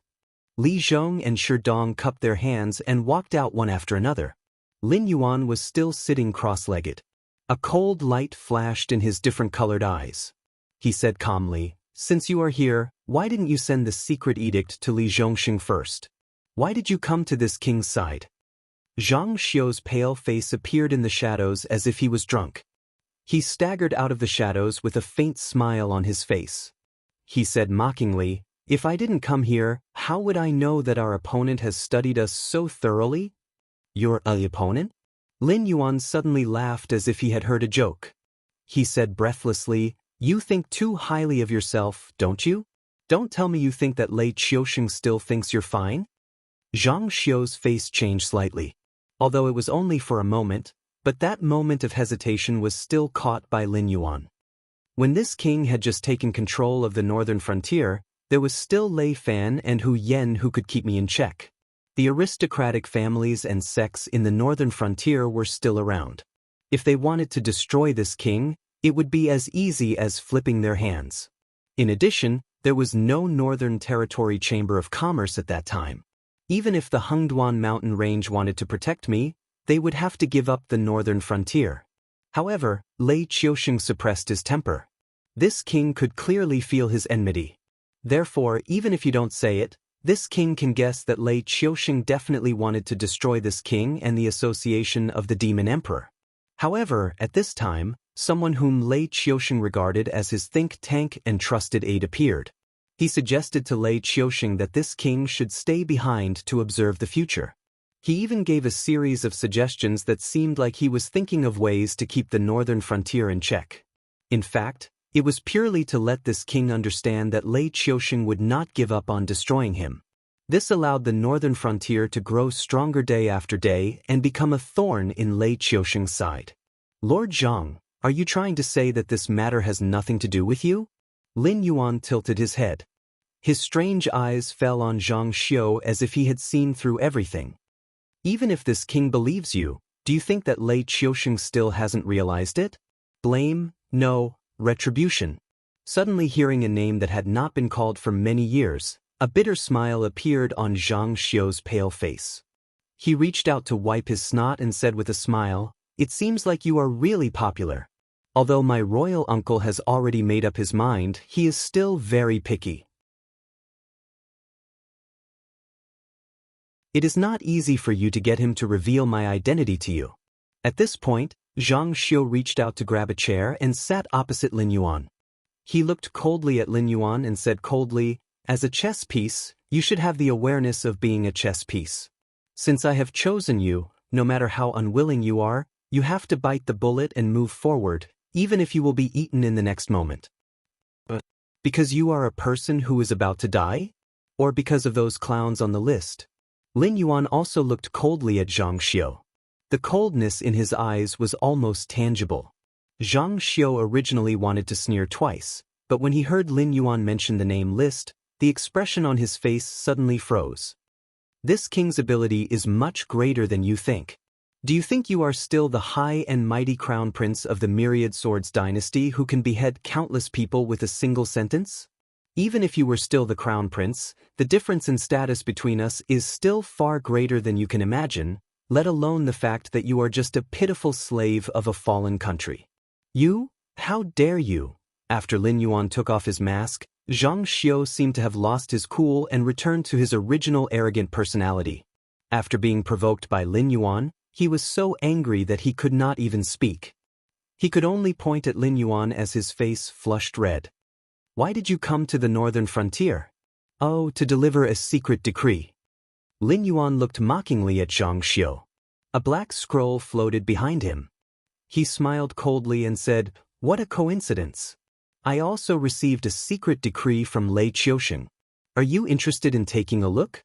Li Zhong and Shi Dong cupped their hands and walked out one after another. Lin Yuan was still sitting cross-legged. A cold light flashed in his different-colored eyes. He said calmly, "Since you are here, why didn't you send the secret edict to Li Zhongxing first? Why did you come to this king's side?" Zhang Xiu's pale face appeared in the shadows as if he was drunk. He staggered out of the shadows with a faint smile on his face. He said mockingly, "If I didn't come here, how would I know that our opponent has studied us so thoroughly?" "Your opponent?" Lin Yuan suddenly laughed as if he had heard a joke. He said breathlessly, "You think too highly of yourself, don't you? Don't tell me you think that Lei Qiusheng still thinks you're fine?" Zhang Xiu's face changed slightly. Although it was only for a moment, but that moment of hesitation was still caught by Lin Yuan. When this king had just taken control of the northern frontier, there was still Lei Fan and Hu Yen who could keep me in check. The aristocratic families and sects in the northern frontier were still around. If they wanted to destroy this king, it would be as easy as flipping their hands. In addition, there was no Northern Territory Chamber of Commerce at that time. Even if the Hengduan mountain range wanted to protect me, they would have to give up the northern frontier. However, Lei Qiusheng suppressed his temper. This king could clearly feel his enmity. Therefore, even if you don't say it, this king can guess that Lei Qiusheng definitely wanted to destroy this king and the association of the Demon Emperor. However, at this time, someone whom Lei Qiusheng regarded as his think tank and trusted aide appeared. He suggested to Lei Qiusheng that this king should stay behind to observe the future. He even gave a series of suggestions that seemed like he was thinking of ways to keep the northern frontier in check. In fact, It was purely to let this king understand that Lei Qiusheng would not give up on destroying him. This allowed the northern frontier to grow stronger day after day and become a thorn in Lei Qiusheng's side. Lord Zhang, are you trying to say that this matter has nothing to do with you? Lin Yuan tilted his head. His strange eyes fell on Zhang Xiu as if he had seen through everything. Even if this king believes you, do you think that Lei Qiusheng still hasn't realized it? Blame? No. Retribution. Suddenly hearing a name that had not been called for many years, a bitter smile appeared on Zhang Xiu's pale face. He reached out to wipe his snot and said with a smile, "It seems like you are really popular. Although my royal uncle has already made up his mind, he is still very picky. It is not easy for you to get him to reveal my identity to you." At this point, Zhang Xiu reached out to grab a chair and sat opposite Lin Yuan. He looked coldly at Lin Yuan and said coldly, "As a chess piece, you should have the awareness of being a chess piece. Since I have chosen you, no matter how unwilling you are, you have to bite the bullet and move forward, even if you will be eaten in the next moment. But because you are a person who is about to die? Or because of those clowns on the list?" Lin Yuan also looked coldly at Zhang Xiu. The coldness in his eyes was almost tangible. Zhang Xiu originally wanted to sneer twice, but when he heard Lin Yuan mention the name list, the expression on his face suddenly froze. "This king's ability is much greater than you think. Do you think you are still the high and mighty crown prince of the Myriad Swords dynasty who can behead countless people with a single sentence? Even if you were still the crown prince, the difference in status between us is still far greater than you can imagine, let alone the fact that you are just a pitiful slave of a fallen country. You? How dare you?" After Lin Yuan took off his mask, Zhang Xiu seemed to have lost his cool and returned to his original arrogant personality. After being provoked by Lin Yuan, he was so angry that he could not even speak. He could only point at Lin Yuan as his face flushed red. "Why did you come to the northern frontier?" "Oh, to deliver a secret decree." Lin Yuan looked mockingly at Zhang Xiu. A black scroll floated behind him. He smiled coldly and said, "What a coincidence. I also received a secret decree from Lei Qiusheng. Are you interested in taking a look?"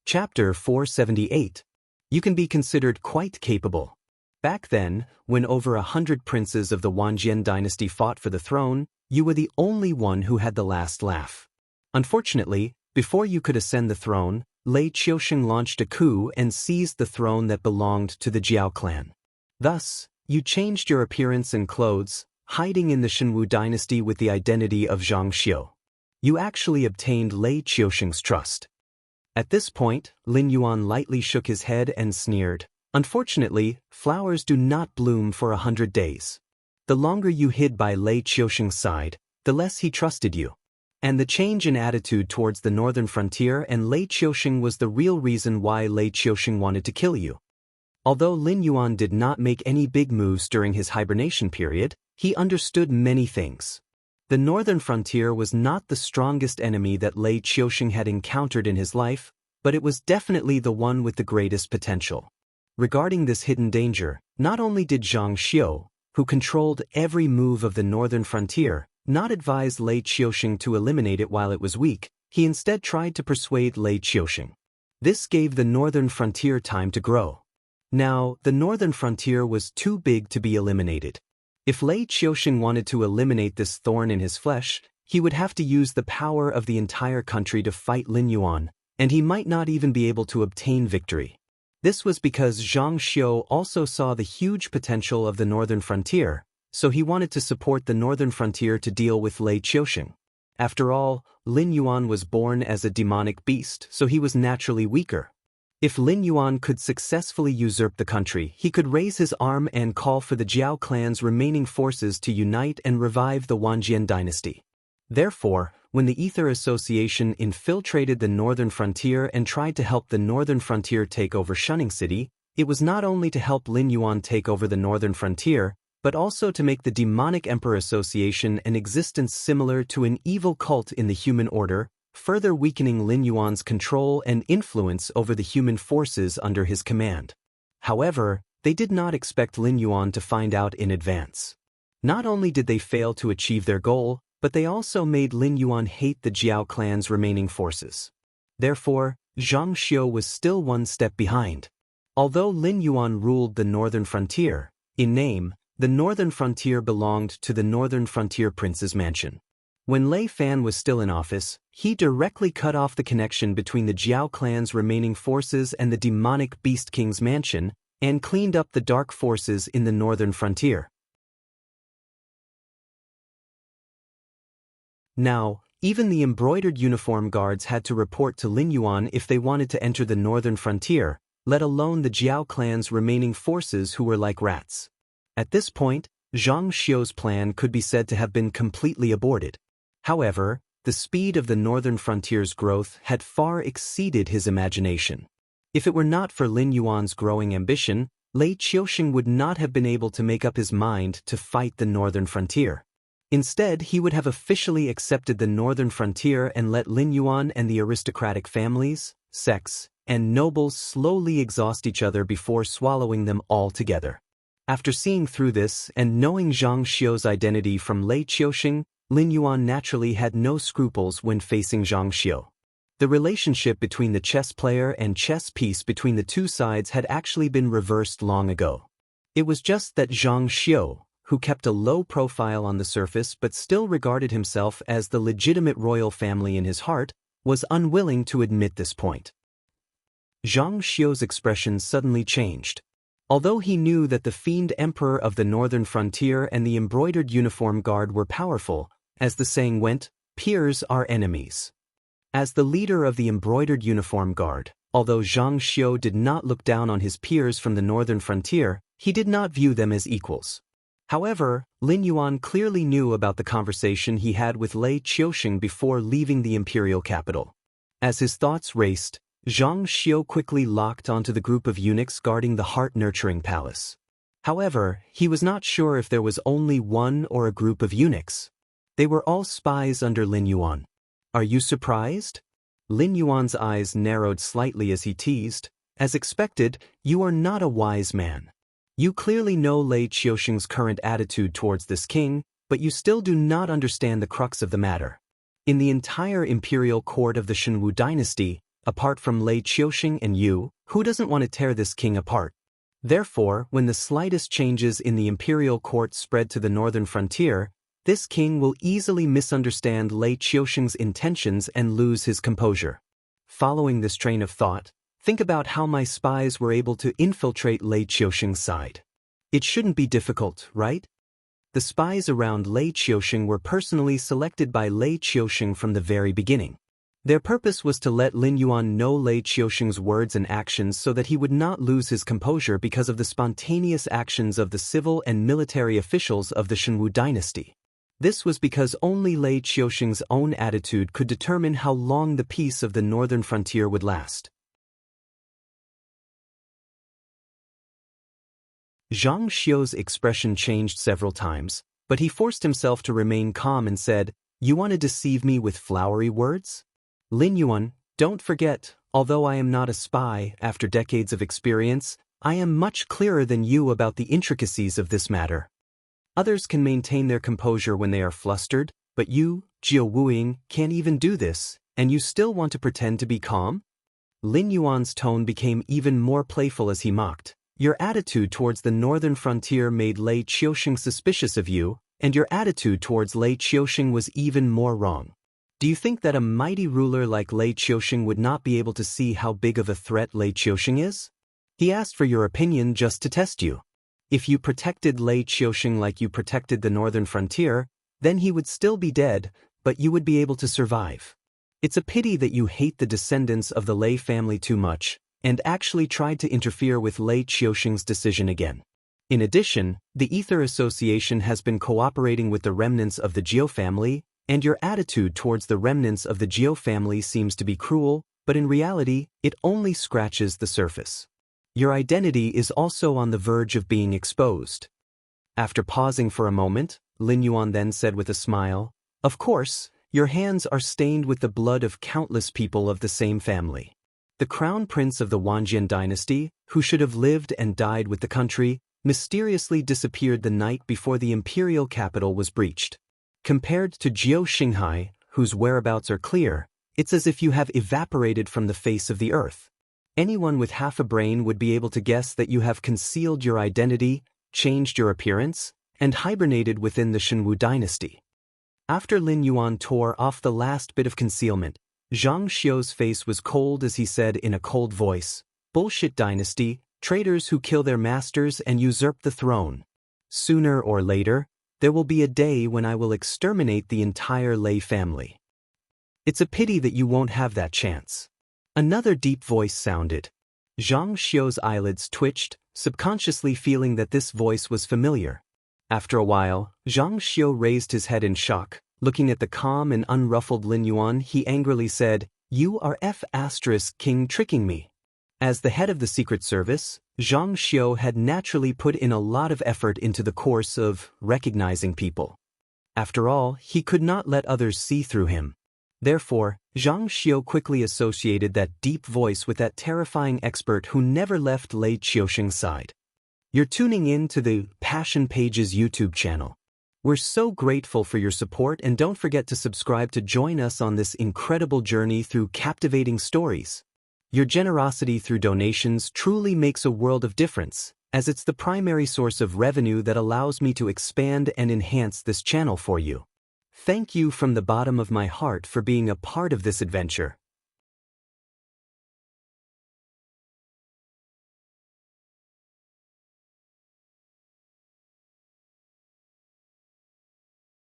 Chapter 478. You can be considered quite capable. Back then, when over 100 princes of the Wanjian dynasty fought for the throne, you were the only one who had the last laugh. Unfortunately, before you could ascend the throne, Lei Qiusheng launched a coup and seized the throne that belonged to the Jiao clan. Thus, you changed your appearance and clothes, hiding in the Shenwu dynasty with the identity of Zhang Xiu. You actually obtained Lei Qiusheng's trust. At this point, Lin Yuan lightly shook his head and sneered. "Unfortunately, flowers do not bloom for 100 days. The longer you hid by Lei Qiusheng's side, the less he trusted you. And the change in attitude towards the northern frontier and Lei Qiusheng was the real reason why Lei Qiusheng wanted to kill you." Although Lin Yuan did not make any big moves during his hibernation period, he understood many things. The northern frontier was not the strongest enemy that Lei Qiusheng had encountered in his life, but it was definitely the one with the greatest potential. Regarding this hidden danger, not only did Zhang Xiu, who controlled every move of the northern frontier, not advise Lei Qiusheng to eliminate it while it was weak, he instead tried to persuade Lei Qiusheng. This gave the northern frontier time to grow. Now, the northern frontier was too big to be eliminated. If Lei Qiusheng wanted to eliminate this thorn in his flesh, he would have to use the power of the entire country to fight Lin Yuan, and he might not even be able to obtain victory. This was because Zhang Xiu also saw the huge potential of the northern frontier, so he wanted to support the northern frontier to deal with Lei Qiusheng. After all, Lin Yuan was born as a demonic beast, so he was naturally weaker. If Lin Yuan could successfully usurp the country, he could raise his arm and call for the Jiao clan's remaining forces to unite and revive the Wanjian dynasty. Therefore, when the Ether Association infiltrated the northern frontier and tried to help the northern frontier take over Shunning City, it was not only to help Lin Yuan take over the northern frontier, but also to make the Demonic Emperor Association an existence similar to an evil cult in the human order, further weakening Lin Yuan's control and influence over the human forces under his command. However, they did not expect Lin Yuan to find out in advance. Not only did they fail to achieve their goal, but they also made Lin Yuan hate the Jiao clan's remaining forces. Therefore, Zhang Xiu was still one step behind. Although Lin Yuan ruled the northern frontier, in name, the northern frontier belonged to the northern frontier prince's mansion. When Lei Fan was still in office, he directly cut off the connection between the Jiao clan's remaining forces and the demonic Beast King's mansion, and cleaned up the dark forces in the northern frontier. Now, even the embroidered uniform guards had to report to Lin Yuan if they wanted to enter the northern frontier, let alone the Jiao clan's remaining forces who were like rats. At this point, Zhang Xiu's plan could be said to have been completely aborted. However, the speed of the northern frontier's growth had far exceeded his imagination. If it were not for Lin Yuan's growing ambition, Lei Qiusheng would not have been able to make up his mind to fight the northern frontier. Instead, he would have officially accepted the northern frontier and let Lin Yuan and the aristocratic families, sects, and nobles slowly exhaust each other before swallowing them all together. After seeing through this and knowing Zhang Xiu's identity from Lei Qiusheng, Lin Yuan naturally had no scruples when facing Zhang Xiu. The relationship between the chess player and chess piece between the two sides had actually been reversed long ago. It was just that Zhang Xiu, who kept a low profile on the surface but still regarded himself as the legitimate royal family in his heart, was unwilling to admit this point. Zhang Xiu's expression suddenly changed. Although he knew that the fiend emperor of the northern frontier and the embroidered uniform guard were powerful, as the saying went, peers are enemies. As the leader of the embroidered uniform guard, although Zhang Xiu did not look down on his peers from the northern frontier, he did not view them as equals. However, Lin Yuan clearly knew about the conversation he had with Lei Qiusheng before leaving the imperial capital. As his thoughts raced, Zhang Xiu quickly locked onto the group of eunuchs guarding the heart-nurturing palace. However, he was not sure if there was only one or a group of eunuchs. They were all spies under Lin Yuan. Are you surprised? Lin Yuan's eyes narrowed slightly as he teased. As expected, you are not a wise man. You clearly know Lei Qiusheng's current attitude towards this king, but you still do not understand the crux of the matter. In the entire imperial court of the Shenwu dynasty, apart from Lei Qiusheng and you, who doesn't want to tear this king apart? Therefore, when the slightest changes in the imperial court spread to the northern frontier, this king will easily misunderstand Lei Qiusheng's intentions and lose his composure. Following this train of thought, think about how my spies were able to infiltrate Lei Qiusheng's side. It shouldn't be difficult, right? The spies around Lei Qiusheng were personally selected by Lei Qiusheng from the very beginning. Their purpose was to let Lin Yuan know Lei Qiusheng's words and actions so that he would not lose his composure because of the spontaneous actions of the civil and military officials of the Shenwu dynasty. This was because only Lei Qiusheng's own attitude could determine how long the peace of the northern frontier would last. Zhang Xiu's expression changed several times, but he forced himself to remain calm and said, "You want to deceive me with flowery words? Lin Yuan, don't forget, although I am not a spy, after decades of experience, I am much clearer than you about the intricacies of this matter. Others can maintain their composure when they are flustered, but you, Jiao Wuing, can't even do this, and you still want to pretend to be calm?" Lin Yuan's tone became even more playful as he mocked. Your attitude towards the northern frontier made Lei Qiusheng suspicious of you, and your attitude towards Lei Qiusheng was even more wrong. Do you think that a mighty ruler like Lei Qiusheng would not be able to see how big of a threat Lei Qiusheng is? He asked for your opinion just to test you. If you protected Lei Qiusheng like you protected the northern frontier, then he would still be dead, but you would be able to survive. It's a pity that you hate the descendants of the Lei family too much, and actually tried to interfere with Lei Qiusheng's decision again. In addition, the Ether Association has been cooperating with the remnants of the Jiao family, and your attitude towards the remnants of the Jiao family seems to be cruel, but in reality, it only scratches the surface. Your identity is also on the verge of being exposed. After pausing for a moment, Lin Yuan then said with a smile, "Of course, Your hands are stained with the blood of countless people of the same family. The crown prince of the Wanjian dynasty, who should have lived and died with the country, mysteriously disappeared the night before the imperial capital was breached. Compared to Jiao Xinghai, whose whereabouts are clear, it's as if you have evaporated from the face of the earth. Anyone with half a brain would be able to guess that you have concealed your identity, changed your appearance, and hibernated within the Shenwu dynasty. After Lin Yuan tore off the last bit of concealment, Zhang Xiu's face was cold as he said in a cold voice, "Bullshit dynasty, traitors who kill their masters and usurp the throne. Sooner or later, there will be a day when I will exterminate the entire Lei family. It's a pity that you won't have that chance." Another deep voice sounded. Zhang Xiu's eyelids twitched, subconsciously feeling that this voice was familiar. After a while, Zhang Xiu raised his head in shock. Looking at the calm and unruffled Lin Yuan, he angrily said, "You are King tricking me." As the head of the Secret Service, Zhang Xiu had naturally put in a lot of effort into the course of recognizing people. After all, he could not let others see through him. Therefore, Zhang Xiu quickly associated that deep voice with that terrifying expert who never left Lei Qiusheng's side. You're tuning in to the Passion Pages YouTube channel. We're so grateful for your support, and don't forget to subscribe to join us on this incredible journey through captivating stories. Your generosity through donations truly makes a world of difference, as it's the primary source of revenue that allows me to expand and enhance this channel for you. Thank you from the bottom of my heart for being a part of this adventure.